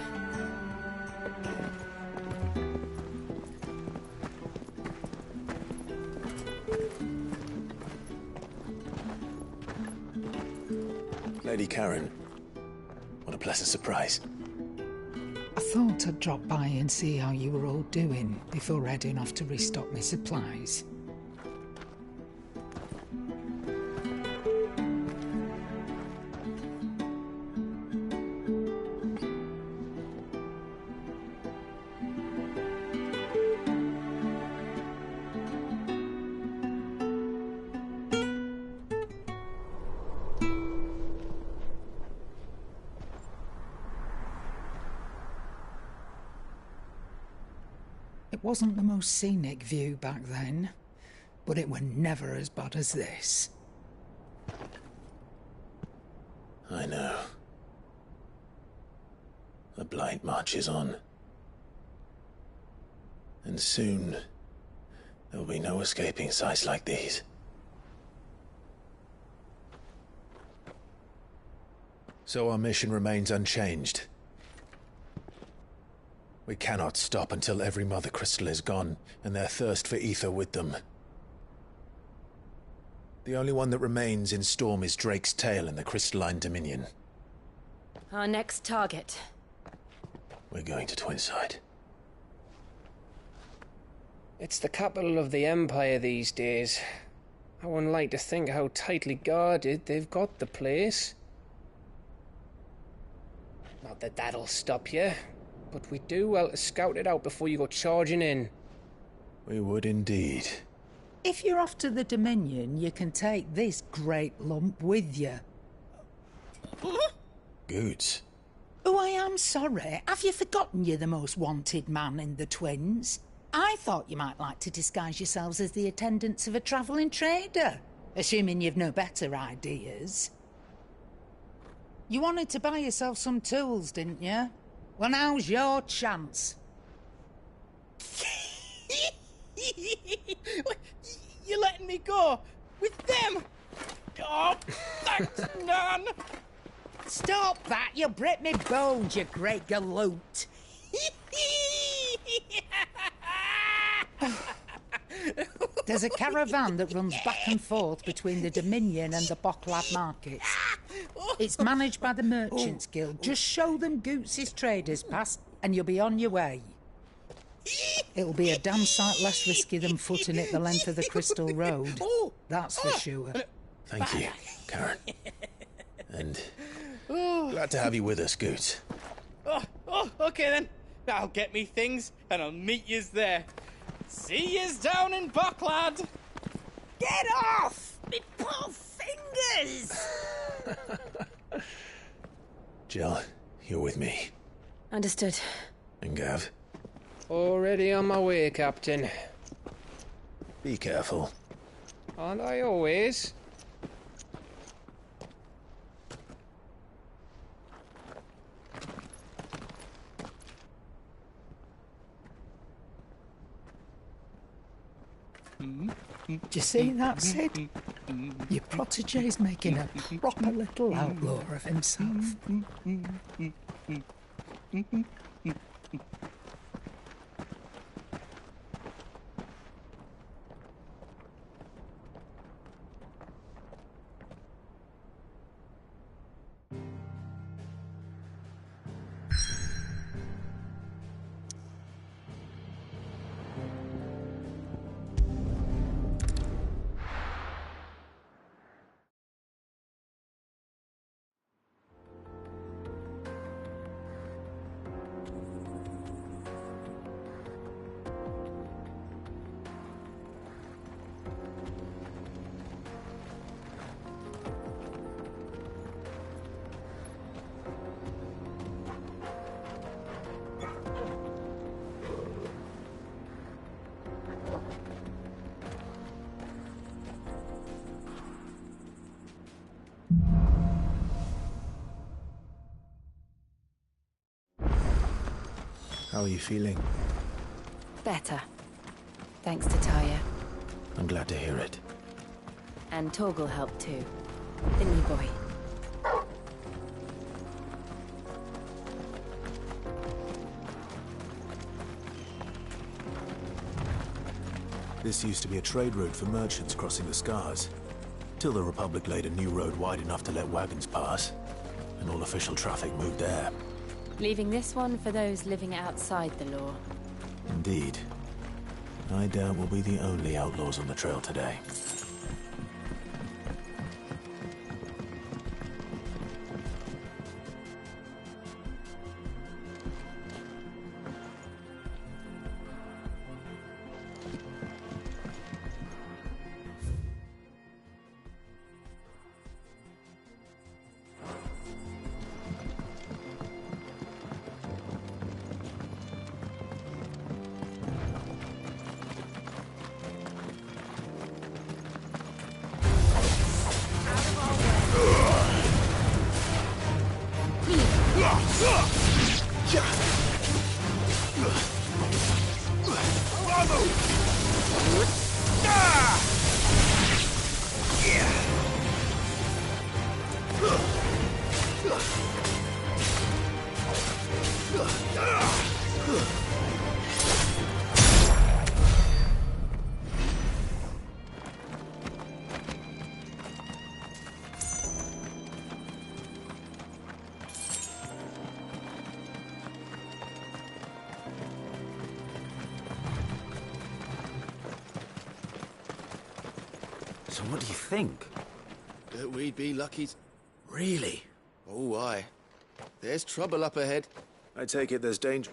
Lady Karen, what a pleasant surprise. I thought I'd drop by and see how you were all doing before heading off to restock my supplies. It wasn't the most scenic view back then, but it were never as bad as this. I know. The blight marches on. And soon, there will be no escaping sights like these. So our mission remains unchanged. We cannot stop until every Mother Crystal is gone, and their thirst for ether with them. The only one that remains in Storm is Drake's Tail in the Crystalline Dominion. Our next target. We're going to Twinside. It's the capital of the Empire these days. I wouldn't like to think how tightly guarded they've got the place. Not that that'll stop you, but we'd do well to scout it out before you go charging in. We would indeed. If you're off to the Dominion, you can take this great lump with you. Goods. Oh, I am sorry. Have you forgotten you're the most wanted man in the Twins? I thought you might like to disguise yourselves as the attendants of a travelling trader, assuming you've no better ideas. You wanted to buy yourself some tools, didn't you? Well, now's your chance. You're letting me go? With them? Oh, thanks, Nan! Stop that! You'll break me bones, you great galoot! There's a caravan that runs back and forth between the Dominion and the Bocklad markets. It's managed by the Merchants Guild. Just show them Goots' traders pass and you'll be on your way. It'll be a damn sight less risky than footing it the length of the Crystal Road. That's for sure. Thank you, Karen. And glad to have you with us, Goots. Okay then. I'll get me things and I'll meet yous there. See yous down in Bocklad. Get off! Me poor fingers! Jill, you're with me. Understood. And Gav? Already on my way, Captain. Be careful. Aren't I always? Do you see that, Sid? Your protege's making a proper little outlaw of himself. How are you feeling? Better. Thanks to Taya. I'm glad to hear it. And Torgal helped too. Didn't you, boy? This used to be a trade route for merchants crossing the Scars, till the Republic laid a new road wide enough to let wagons pass, and all official traffic moved there. Leaving this one for those living outside the law. Indeed. I doubt we'll be the only outlaws on the trail today. So what do you think? That we'd be lucky. Really? Oh, aye. There's trouble up ahead. I take it there's danger.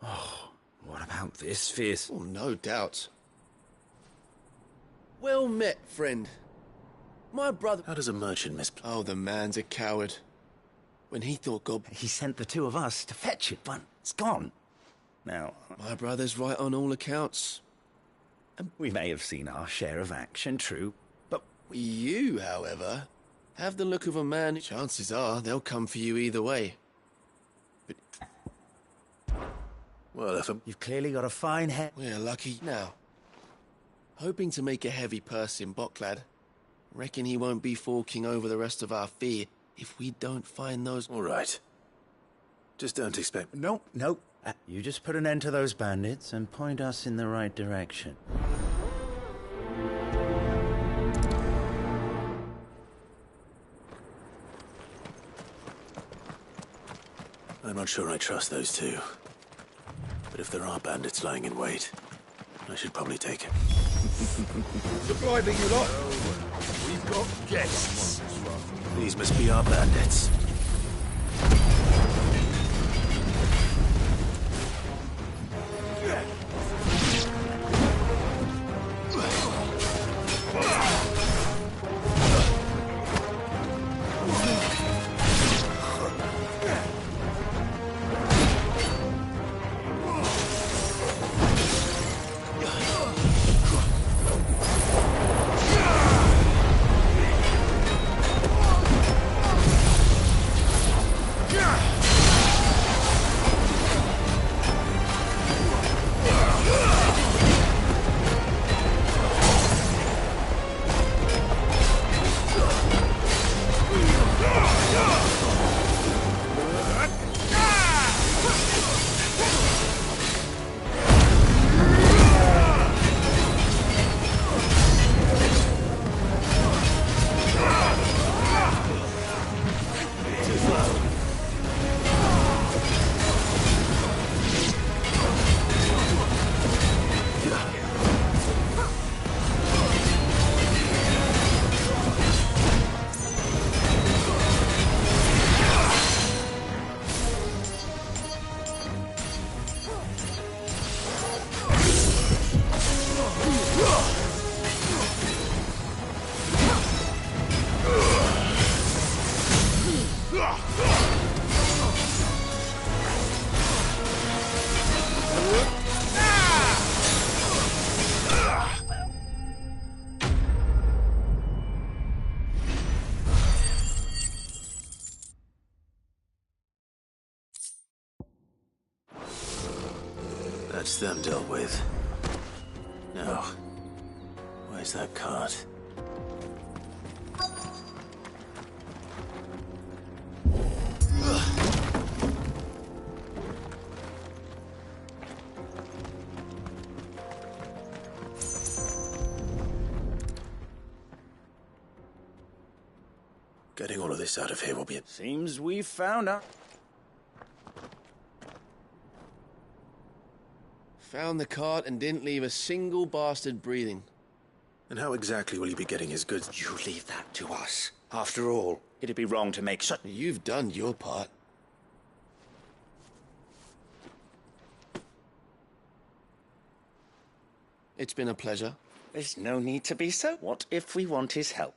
Oh, what about this fierce? Oh, no doubt. Well met, friend. My brother... How does a merchant miss... Oh, the man's a coward. When he thought God... He sent the two of us to fetch it, but it's gone. Now... My brother's right on all accounts. We may have seen our share of action, true, but... You, however, have the look of a man... Chances are they'll come for you either way. But... Well, if You've clearly got a fine head. We're lucky now. Hoping to make a heavy purse in Bocklad. Reckon he won't be forking over the rest of our fee if we don't find those... All right. Just don't expect... No. You just put an end to those bandits and point us in the right direction. I'm not sure I trust those two. But if there are bandits lying in wait, I should probably take it. Surprising you lot. We've got guests. These must be our bandits. That's them dealt with. Now, where's that cart? Getting all of this out of here will be it. Seems we've found out. Found the cart and didn't leave a single bastard breathing. And how exactly will he be getting his goods? You leave that to us. After all, it'd be wrong to make such... You've done your part. It's been a pleasure. There's no need to be so. What if we want his help?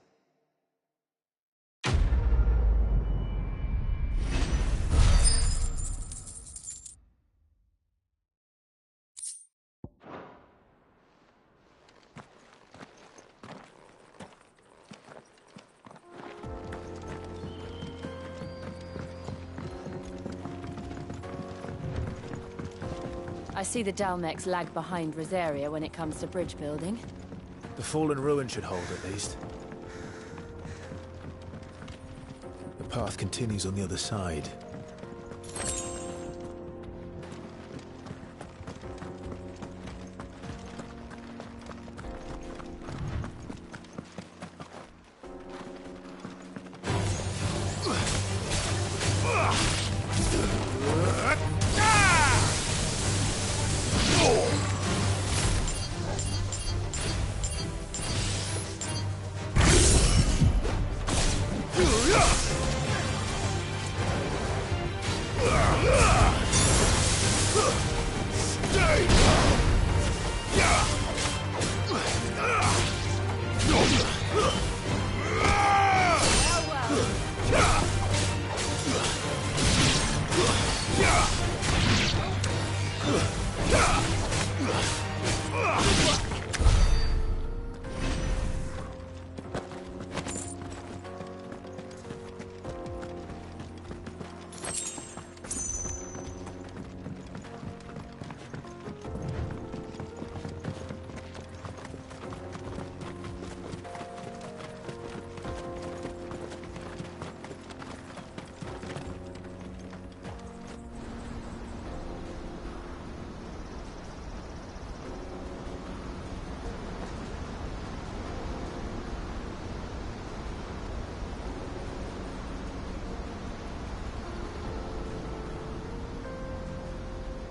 I see the Dalmex lag behind Rosaria when it comes to bridge building. The fallen ruin should hold, at least. The path continues on the other side.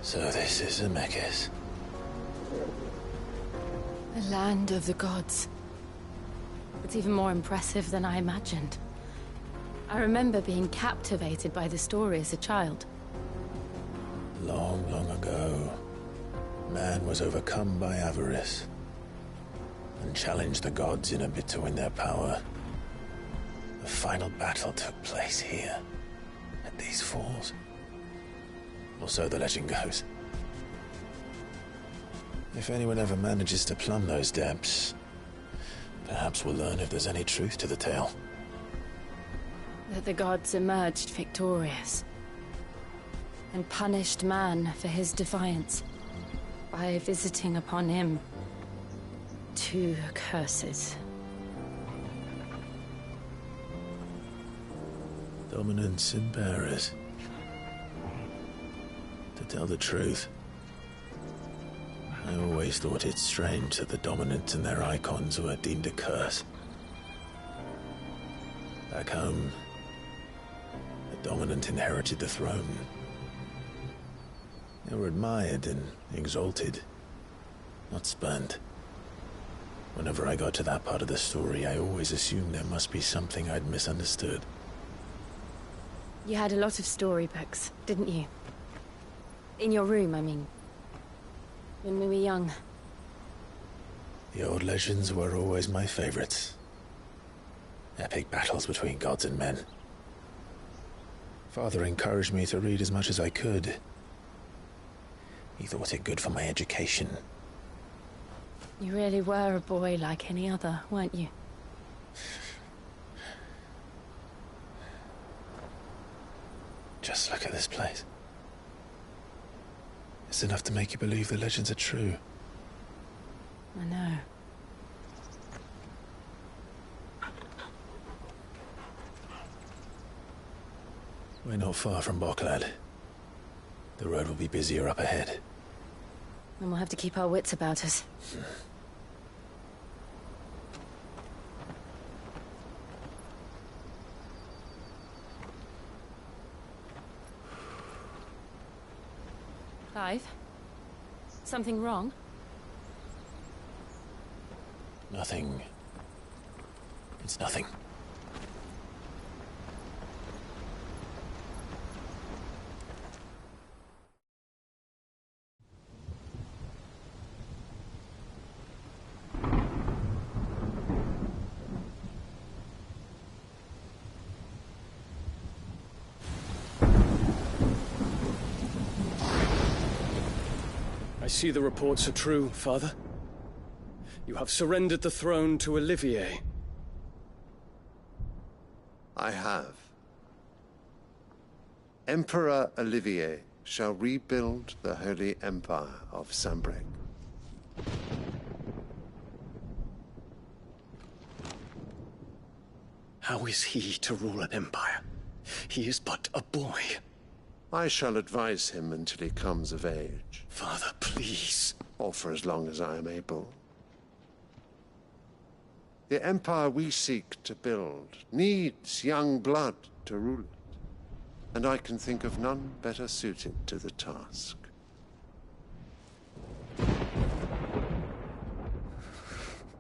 So this is Zemeckis. The land of the gods. It's even more impressive than I imagined. I remember being captivated by the story as a child. Long, long ago, man was overcome by avarice and challenged the gods in a bid to win their power. The final battle took place here, at these falls. Or so the legend goes. If anyone ever manages to plumb those depths, perhaps we'll learn if there's any truth to the tale. That the gods emerged victorious and punished man for his defiance by visiting upon him 2 curses. Dominance and bearers. To tell the truth, I always thought it strange that the dominant and their icons were deemed a curse. Back home, the dominant inherited the throne. They were admired and exalted, not spurned. Whenever I got to that part of the story, I always assumed there must be something I'd misunderstood. You had a lot of storybooks, didn't you? In your room, I mean. When we were young. The old legends were always my favorites. Epic battles between gods and men. Father encouraged me to read as much as I could. He thought it good for my education. You really were a boy like any other, weren't you? Just look at this place. It's enough to make you believe the legends are true. I know. We're not far from Boklad. The road will be busier up ahead. And we'll have to keep our wits about us. Clive? Something wrong? Nothing. It's nothing. I see the reports are true, Father. You have surrendered the throne to Olivier. I have. Emperor Olivier shall rebuild the Holy Empire of Sanbreque. How is he to rule an empire? He is but a boy. I shall advise him until he comes of age. Father, please. Or for as long as I am able. The empire we seek to build needs young blood to rule it, and I can think of none better suited to the task.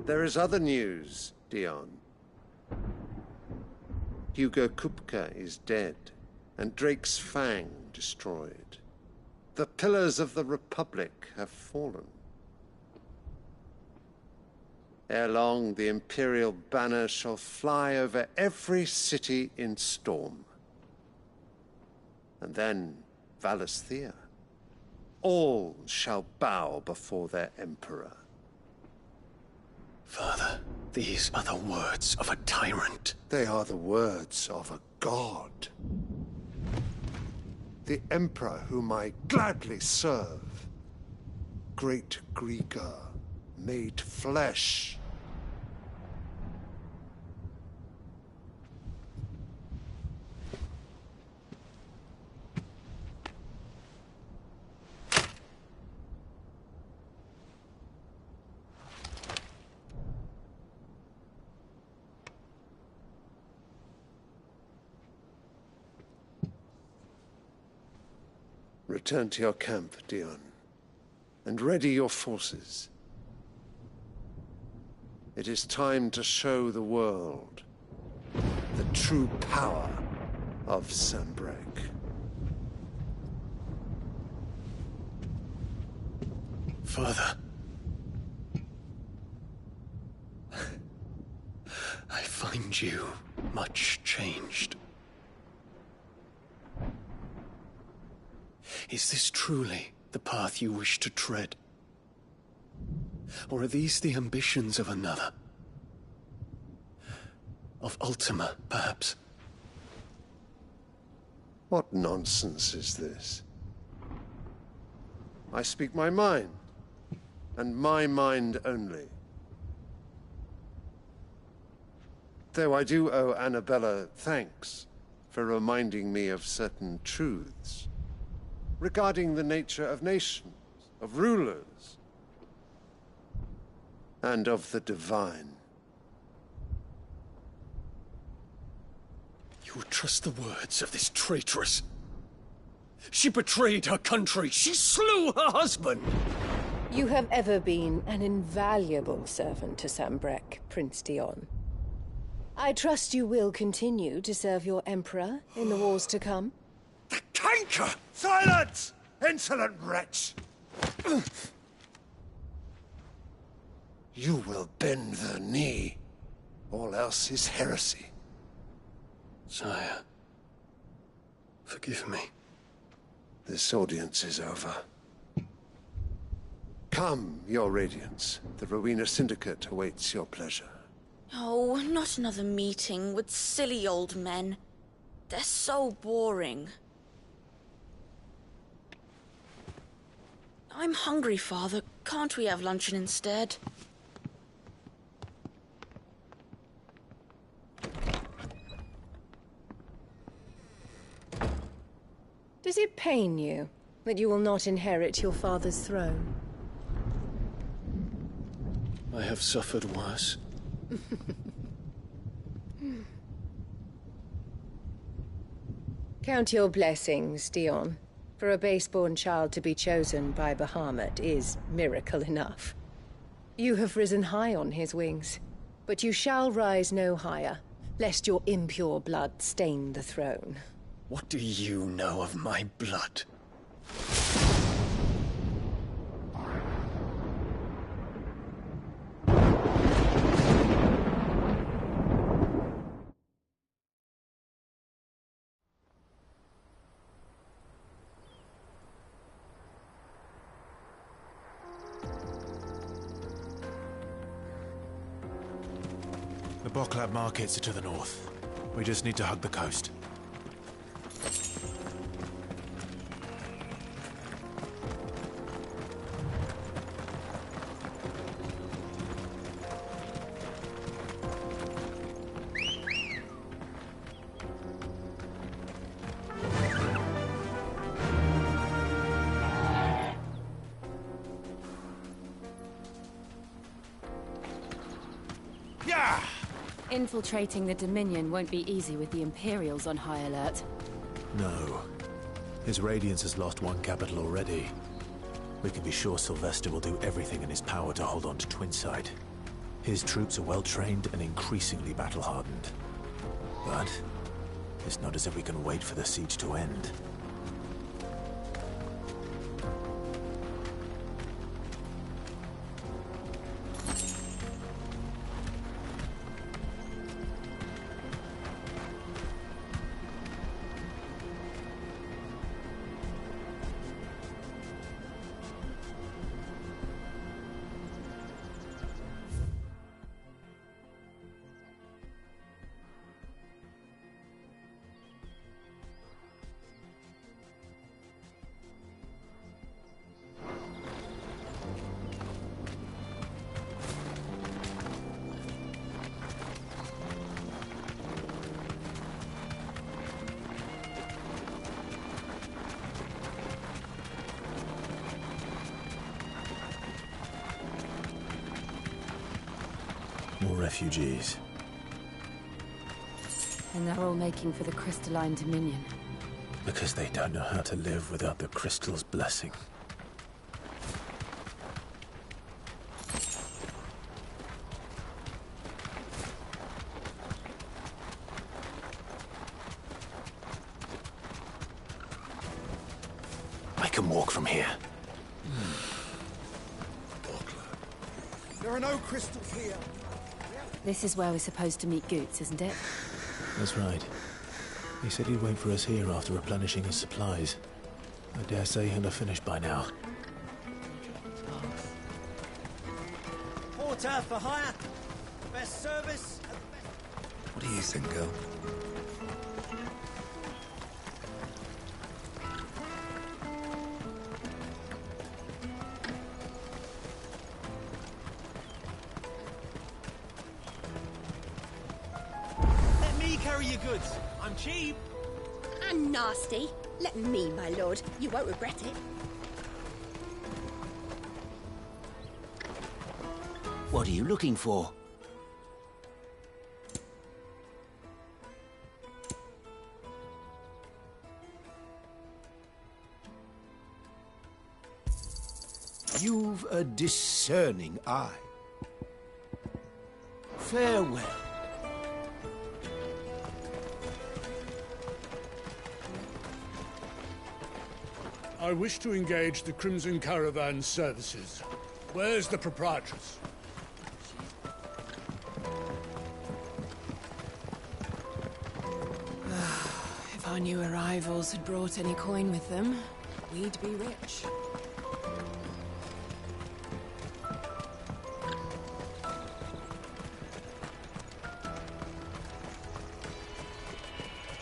There is other news, Dion. Hugo Kupka is dead, and Drake's Fang destroyed. The pillars of the Republic have fallen. Ere long, the Imperial banner shall fly over every city in Storm. And then, Valisthea. All shall bow before their Emperor. Father, these are the words of a tyrant. They are the words of a god. The Emperor whom I gladly serve. Great Greeker, made flesh. Return to your camp, Dion, and ready your forces. It is time to show the world the true power of Sanbreque. Father. I find you much changed. Is this truly the path you wish to tread? Or are these the ambitions of another? Of Ultima, perhaps? What nonsense is this? I speak my mind, and my mind only. Though I do owe Annabella thanks for reminding me of certain truths regarding the nature of nations, of rulers, and of the divine. You would trust the words of this traitress? She betrayed her country. She slew her husband. You have ever been an invaluable servant to Sanbreque, Prince Dion. I trust you will continue to serve your Emperor in the wars to come. Canker! Silence! Insolent wretch! You will bend the knee. All else is heresy. Sire, forgive me. This audience is over. Come, your Radiance. The Rowena Syndicate awaits your pleasure. Oh, not another meeting with silly old men. They're so boring. I'm hungry, Father. Can't we have luncheon instead? Does it pain you that you will not inherit your father's throne? I have suffered worse. Count your blessings, Dion. For a base-born child to be chosen by Bahamut is miracle enough. You have risen high on his wings, but you shall rise no higher, lest your impure blood stain the throne. What do you know of my blood? The Boklab markets are to the north. We just need to hug the coast. Infiltrating the Dominion won't be easy with the Imperials on high alert. No. His Radiance has lost one capital already. We can be sure Sylvester will do everything in his power to hold on to Twinside. His troops are well-trained and increasingly battle-hardened. But it's not as if we can wait for the siege to end. More refugees. And they're all making for the crystalline Dominion. Because they don't know how to live without the crystal's blessing. I can walk from here. There are no crystals here. This is where we're supposed to meet Goots, isn't it? That's right. He said he'd wait for us here after replenishing his supplies. I dare say he'll have finished by now. Porter for hire. Best service. What do you think, girl? Let me carry your goods. I'm cheap. And nasty. Let me, my lord. You won't regret it. What are you looking for? You've a discerning eye. Farewell. I wish to engage the Crimson Caravan services. Where's the proprietress? If our new arrivals had brought any coin with them, we'd be rich.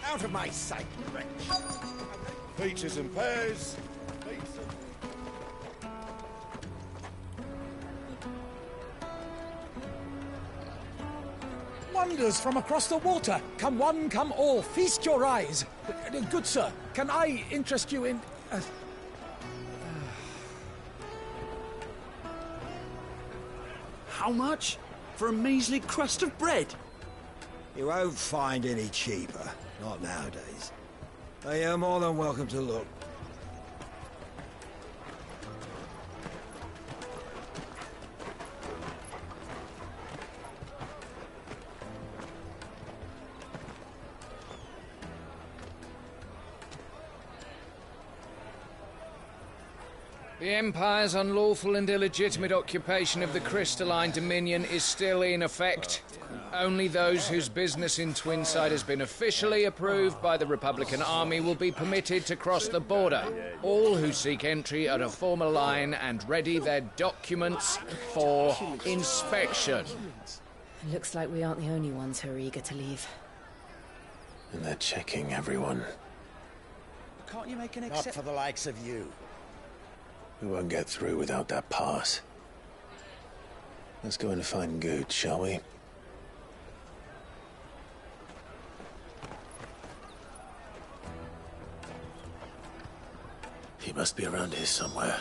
Out of my sight, wretch. Peaches and pears. Beets and... wonders from across the water. Come one, come all, feast your eyes. Good sir, can I interest you in... How much? For a measly crust of bread? You won't find any cheaper. Not nowadays. But you're more than welcome to look. The Empire's unlawful and illegitimate occupation of the Crystalline Dominion is still in effect. Only those whose business in Twinside has been officially approved by the Republican Army will be permitted to cross the border. All who seek entry are to form a line and ready their documents for inspection. Looks like we aren't the only ones who are eager to leave. And they're checking everyone. Can't you make an Not for the likes of you. We won't get through without that pass. Let's go and find Good, shall we? He must be around here somewhere.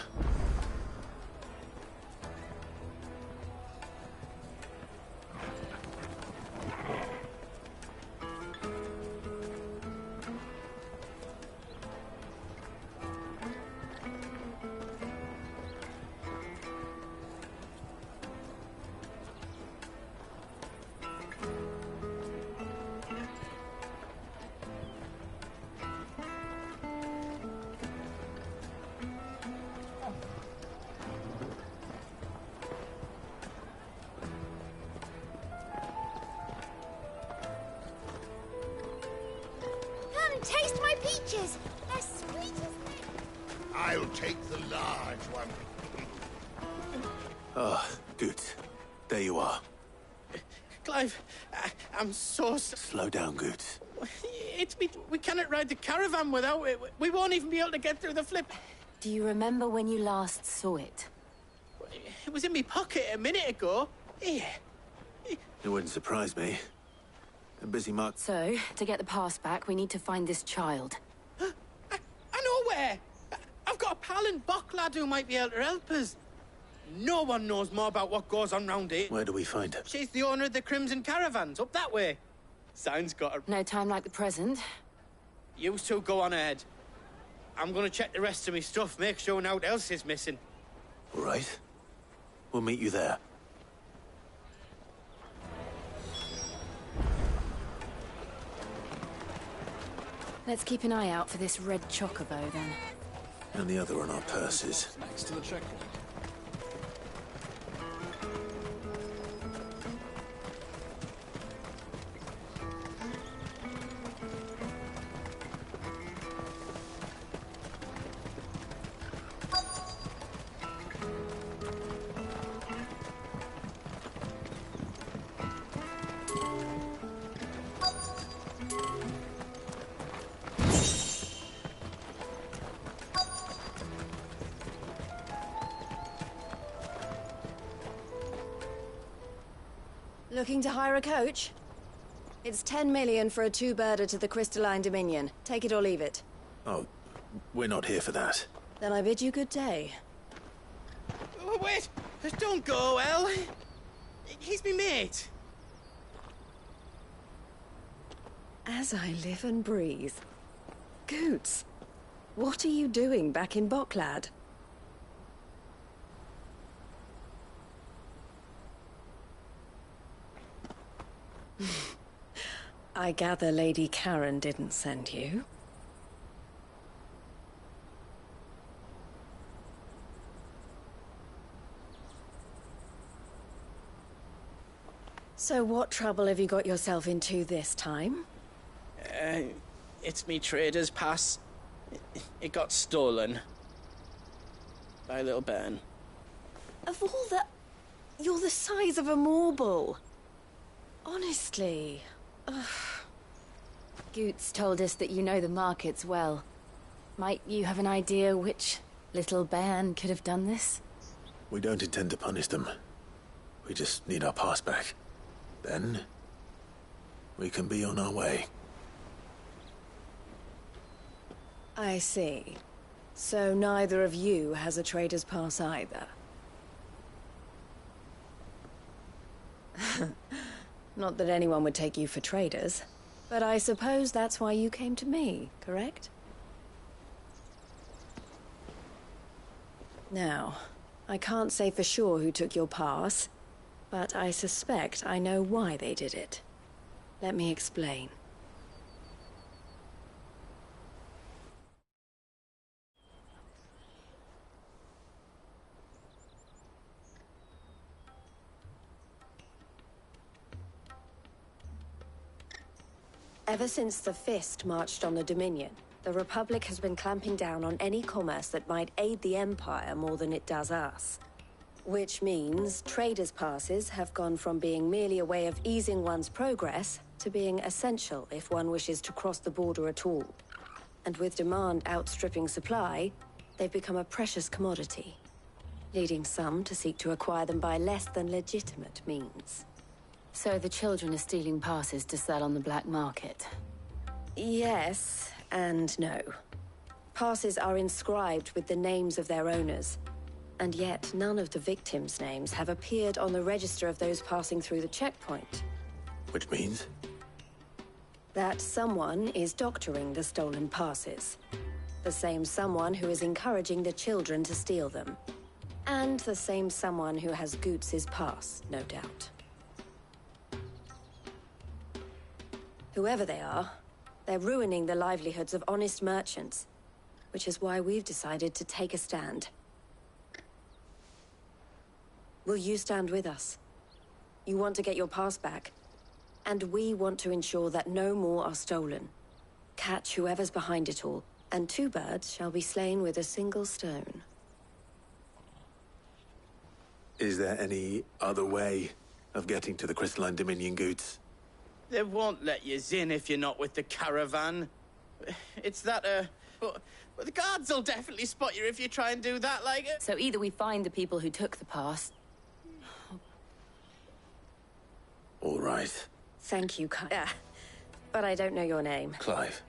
Taste my peaches! They're sweet as things! I'll take the large one. Ah, Good. There you are. Clive, I'm so... Slow down, Good. It's me. We cannot ride the caravan without it. We won't even be able to get through the flip. Do you remember when you last saw it? It was in my pocket a minute ago. Here. It wouldn't surprise me. A busy mark. So, to get the pass back, we need to find this child. I know where. I've got a pal in Bocklad who might be able to help us. No one knows more about what goes on round here. Where do we find her? She's the owner of the Crimson Caravans, up that way. Sounds got her. No time like the present. You two go on ahead. I'm gonna check the rest of my stuff, make sure naught else is missing. All right. We'll meet you there. Let's keep an eye out for this red chocobo, then. And the other on our purses. Next to the checkpoint. Looking to hire a coach? It's 10 million for a two-birder to the Crystalline Dominion. Take it or leave it. Oh, we're not here for that. Then I bid you good day. Oh, wait! Don't go, El. He's me mate. As I live and breathe. Goots, what are you doing back in Bocklad? I gather Lady Karen didn't send you. So what trouble have you got yourself into this time? It's me trader's pass. It got stolen. By little Ben. Of all the... You're the size of a marble. Honestly. Ugh. Goots told us that you know the markets well. Might you have an idea which little bairn could have done this? We don't intend to punish them. We just need our pass back. Then, we can be on our way. I see. So neither of you has a trader's pass either. Not that anyone would take you for traders, but I suppose that's why you came to me, correct? Now, I can't say for sure who took your pass, but I suspect I know why they did it. Let me explain. Ever since the Fist marched on the Dominion, the Republic has been clamping down on any commerce that might aid the Empire more than it does us. Which means traders' passes have gone from being merely a way of easing one's progress to being essential if one wishes to cross the border at all. And with demand outstripping supply, they've become a precious commodity, leading some to seek to acquire them by less than legitimate means. So the children are stealing passes to sell on the black market? Yes, and no. Passes are inscribed with the names of their owners, and yet none of the victims' names have appeared on the register of those passing through the checkpoint. Which means? That someone is doctoring the stolen passes. The same someone who is encouraging the children to steal them. And the same someone who has Goots's pass, no doubt. Whoever they are, they're ruining the livelihoods of honest merchants, which is why we've decided to take a stand. Will you stand with us? You want to get your pass back, and we want to ensure that no more are stolen. Catch whoever's behind it all, and 2 birds shall be slain with a single stone. Is there any other way of getting to the Crystalline Dominion, Goots? They won't let you in if you're not with the caravan. It's that, but the guards will definitely spot you if you try and do that, like... So either we find the people who took the pass... All right. Thank you, but I don't know your name. Clive.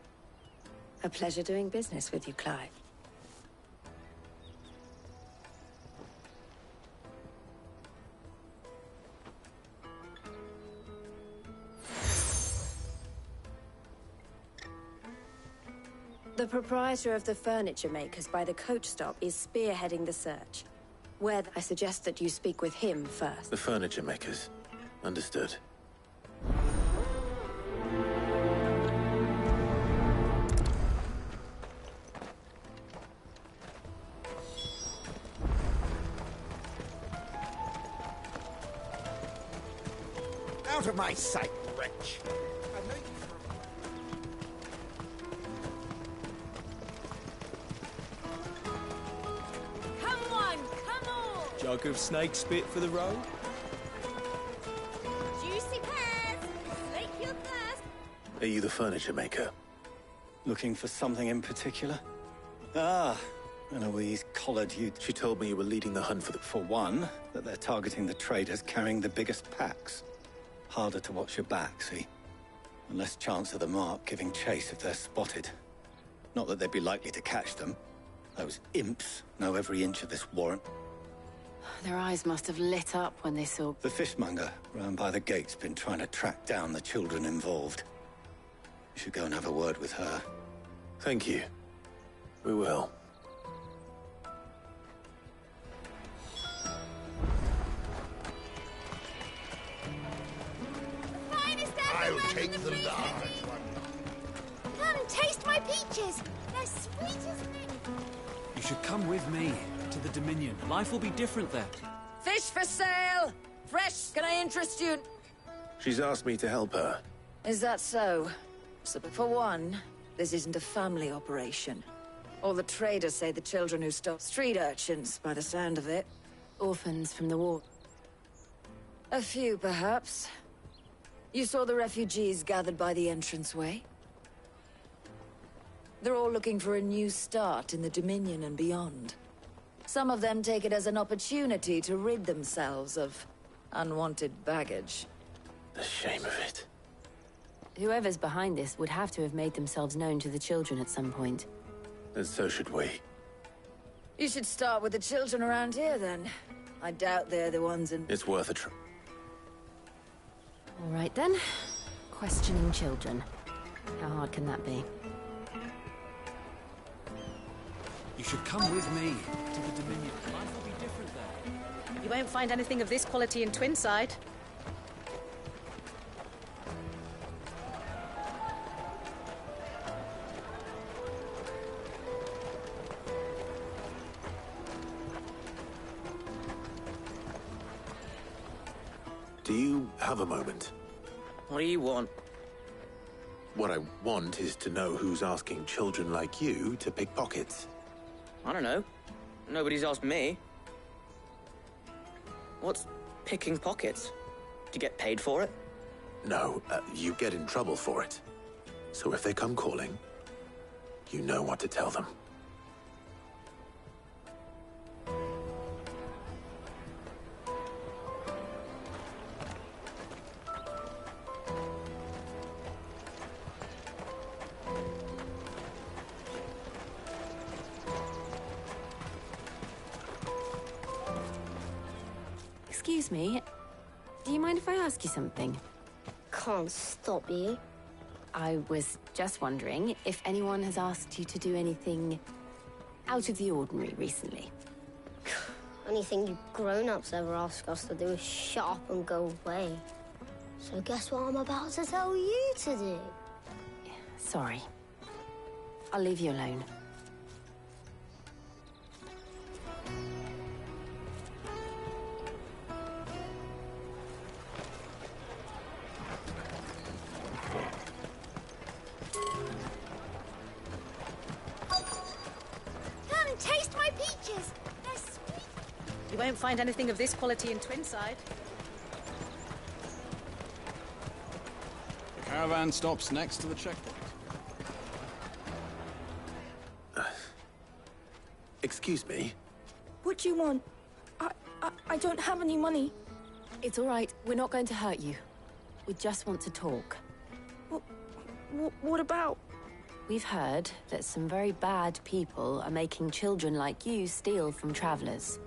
A pleasure doing business with you, Clive. The proprietor of the furniture makers by the coach stop is spearheading the search. I suggest that you speak with him first. The furniture makers. Understood. Out of my sight, wretch! Jug of snake spit for the road? Juicy pears! Slake your thirst! Are you the furniture maker? Looking for something in particular? Ah, Eloise collared you. She told me you were leading the hunt for the... For one, that they're targeting the traders carrying the biggest packs. Harder to watch your back, see? And less chance of the mark giving chase if they're spotted. Not that they'd be likely to catch them. Those imps know every inch of this warrant. Their eyes must have lit up when they saw... The fishmonger round by the gate's been trying to track down the children involved. You should go and have a word with her. Thank you. We will. Finest I'll take the large one. Come, taste my peaches! They're sweet as mint! You should come with me to the Dominion. Life will be different there. Fish for sale! Fresh, can I interest you? She's asked me to help her. Is that so? For one, this isn't a family operation. All the traders say the children who stole street urchins, by the sound of it. Orphans from the war. A few, perhaps. You saw the refugees gathered by the entranceway? They're all looking for a new start in the Dominion and beyond. Some of them take it as an opportunity to rid themselves of unwanted baggage. The shame of it. Whoever's behind this would have to have made themselves known to the children at some point. And so should we. You should start with the children around here, then. I doubt they're the ones in... It's worth a try. All right, then. Questioning children. How hard can that be? You should come with me to the Dominion. Life will be different there. You won't find anything of this quality in Twinside. Do you have a moment? What do you want? What I want is to know who's asking children like you to pick pockets. I don't know. Nobody's asked me. What's picking pockets? Do you get paid for it? No, you get in trouble for it. So if they come calling, you know what to tell them. Excuse me. Do you mind if I ask you something? Can't stop you. I was just wondering if anyone has asked you to do anything out of the ordinary recently. Anything you grown-ups ever ask us to do is shut up and go away. So guess what I'm about to tell you to do? Sorry. I'll leave you alone. Come, taste my peaches. They're sweet. You won't find anything of this quality in Twinside. The caravan stops next to the checkpoint. Excuse me? What do you want? I don't have any money. It's all right. We're not going to hurt you. We just want to talk. What about? We've heard that some very bad people are making children like you steal from travelers.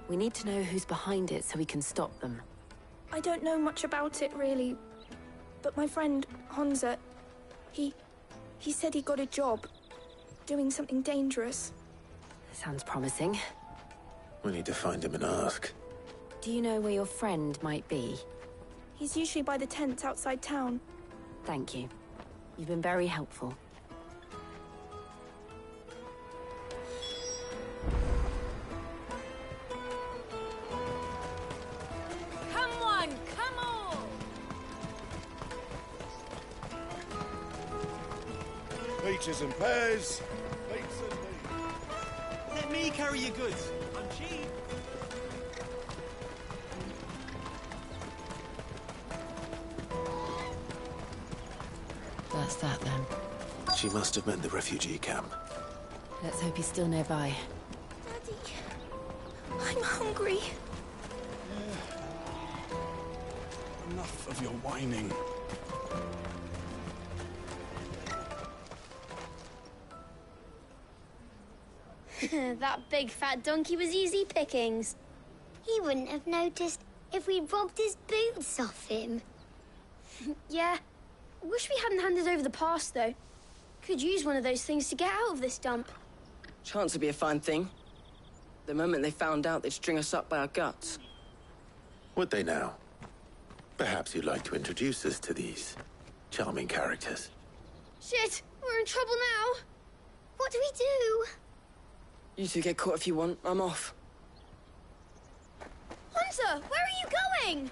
We need to know who's behind it so we can stop them. I don't know much about it, really. But my friend, Hansa, he said he got a job doing something dangerous. Sounds promising. We need to find him and ask. Do you know where your friend might be? He's usually by the tents outside town. Thank you. You've been very helpful. Come on, come on. Peaches and pears. Peaches and peas. Let me carry your goods. I'm cheap. That's that then. She must have meant the refugee camp. Let's hope he's still nearby. Daddy, I'm hungry. Enough of your whining. That big fat donkey was easy pickings. He wouldn't have noticed if we robbed his boots off him. Yeah. Wish we hadn't handed over the pass, though. Could use one of those things to get out of this dump. Chance would be a fine thing. The moment they found out, they'd string us up by our guts. Would they now? Perhaps you'd like to introduce us to these charming characters. Shit, we're in trouble now. What do we do? You two get caught if you want. I'm off. Hunter, where are you going?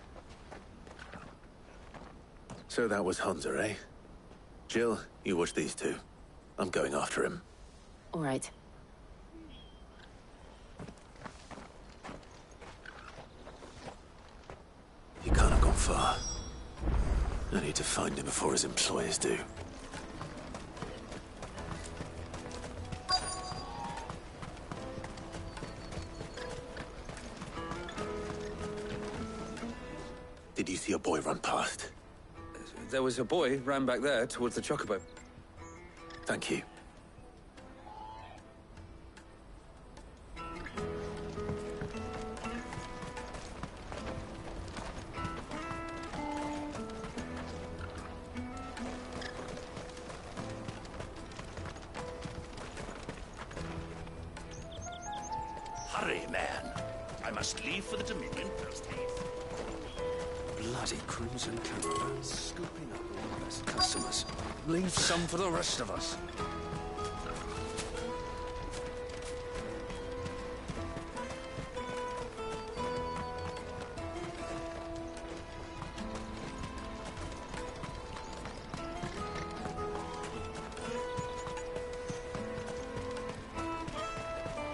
So that was Hansa, eh? Jill, you watch these two. I'm going after him. All right. He can't have gone far. I need to find him before his employers do. Did you see a boy run past? There was a boy ran back there towards the chocobo. Thank you. Hurry, man. I must leave for the Dominion post haste. Bloody Crimson Caravan, scooping up all the best customers. Leave some for the rest of us.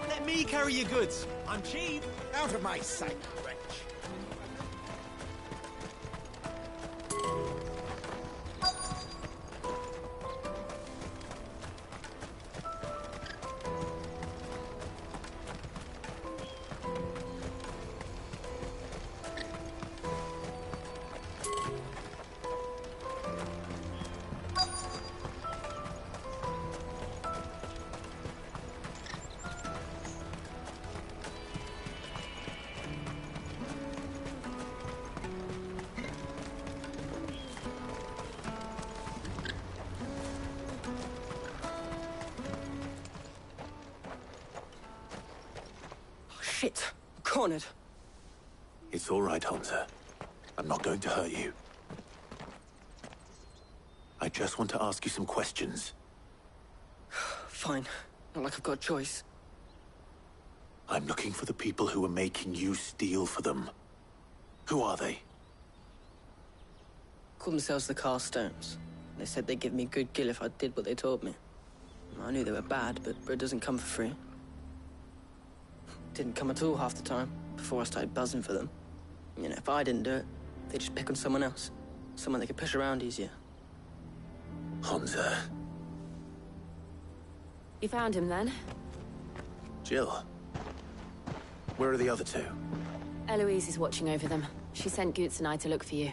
Let me carry your goods. I'm cheap. Out of my sight, wretch. Shit. Cornered. It's all right, Hunter. I'm not going to hurt you. I just want to ask you some questions. Fine. Not like I've got a choice. I'm looking for the people who are making you steal for them. Who are they? Called themselves the Carstones. They said they'd give me good gill if I did what they told me. I knew they were bad, but bread doesn't come for free. Didn't come at all half the time, before I started buzzing for them. You know, if I didn't do it, they'd just pick on someone else. Someone they could push around easier. Hunter. You found him then? Jill. Where are the other two? Eloise is watching over them. She sent Goots and I to look for you.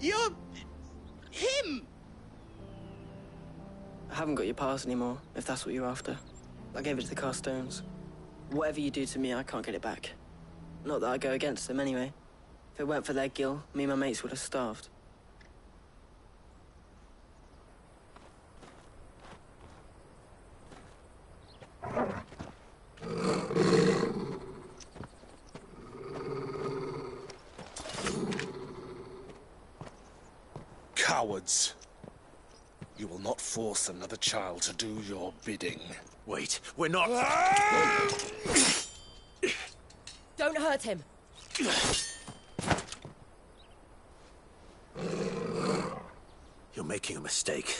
You're... him! I haven't got your pass anymore, if that's what you're after. I gave it to the Carstones. Whatever you do to me, I can't get it back. Not that I go against them anyway. If it weren't for their gill, me and my mates would have starved. Cowards. You will not force another child to do your bidding. Wait, we're not... Don't hurt him. You're making a mistake.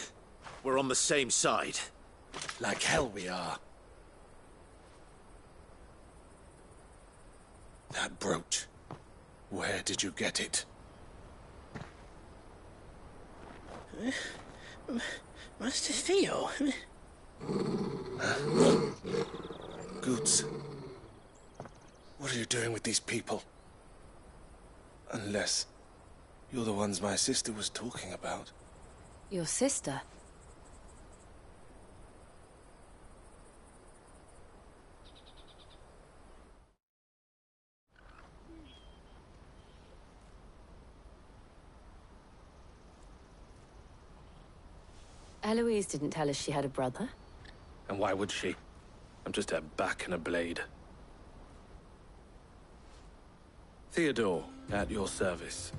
We're on the same side. Like hell we are. That brooch. Where did you get it? Master Theo? Goots. What are you doing with these people? Unless you're the ones my sister was talking about. Your sister? Eloise didn't tell us she had a brother. And why would she? I'm just her back and a blade. Theodore, at your service.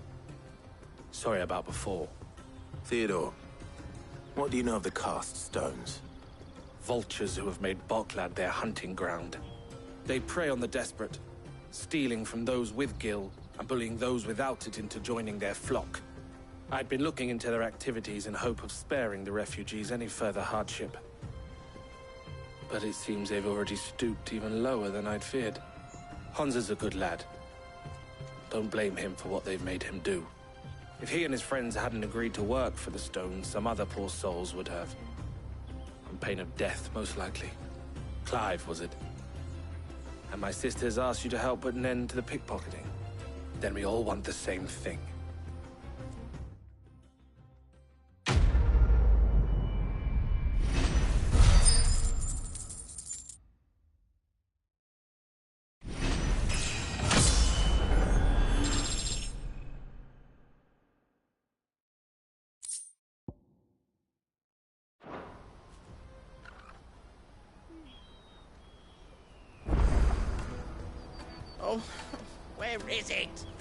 Sorry about before. Theodore, what do you know of the Cast Stones? Vultures who have made Boklad their hunting ground. They prey on the desperate, stealing from those with gill and bullying those without it into joining their flock. I'd been looking into their activities in hope of sparing the refugees any further hardship. But it seems they've already stooped even lower than I'd feared. Hansa's a good lad. Don't blame him for what they've made him do. If he and his friends hadn't agreed to work for the Stones, some other poor souls would have. On pain of death, most likely. Clive, was it? And my sisters asked you to help put an end to the pickpocketing. Then we all want the same thing. Oh, where is it?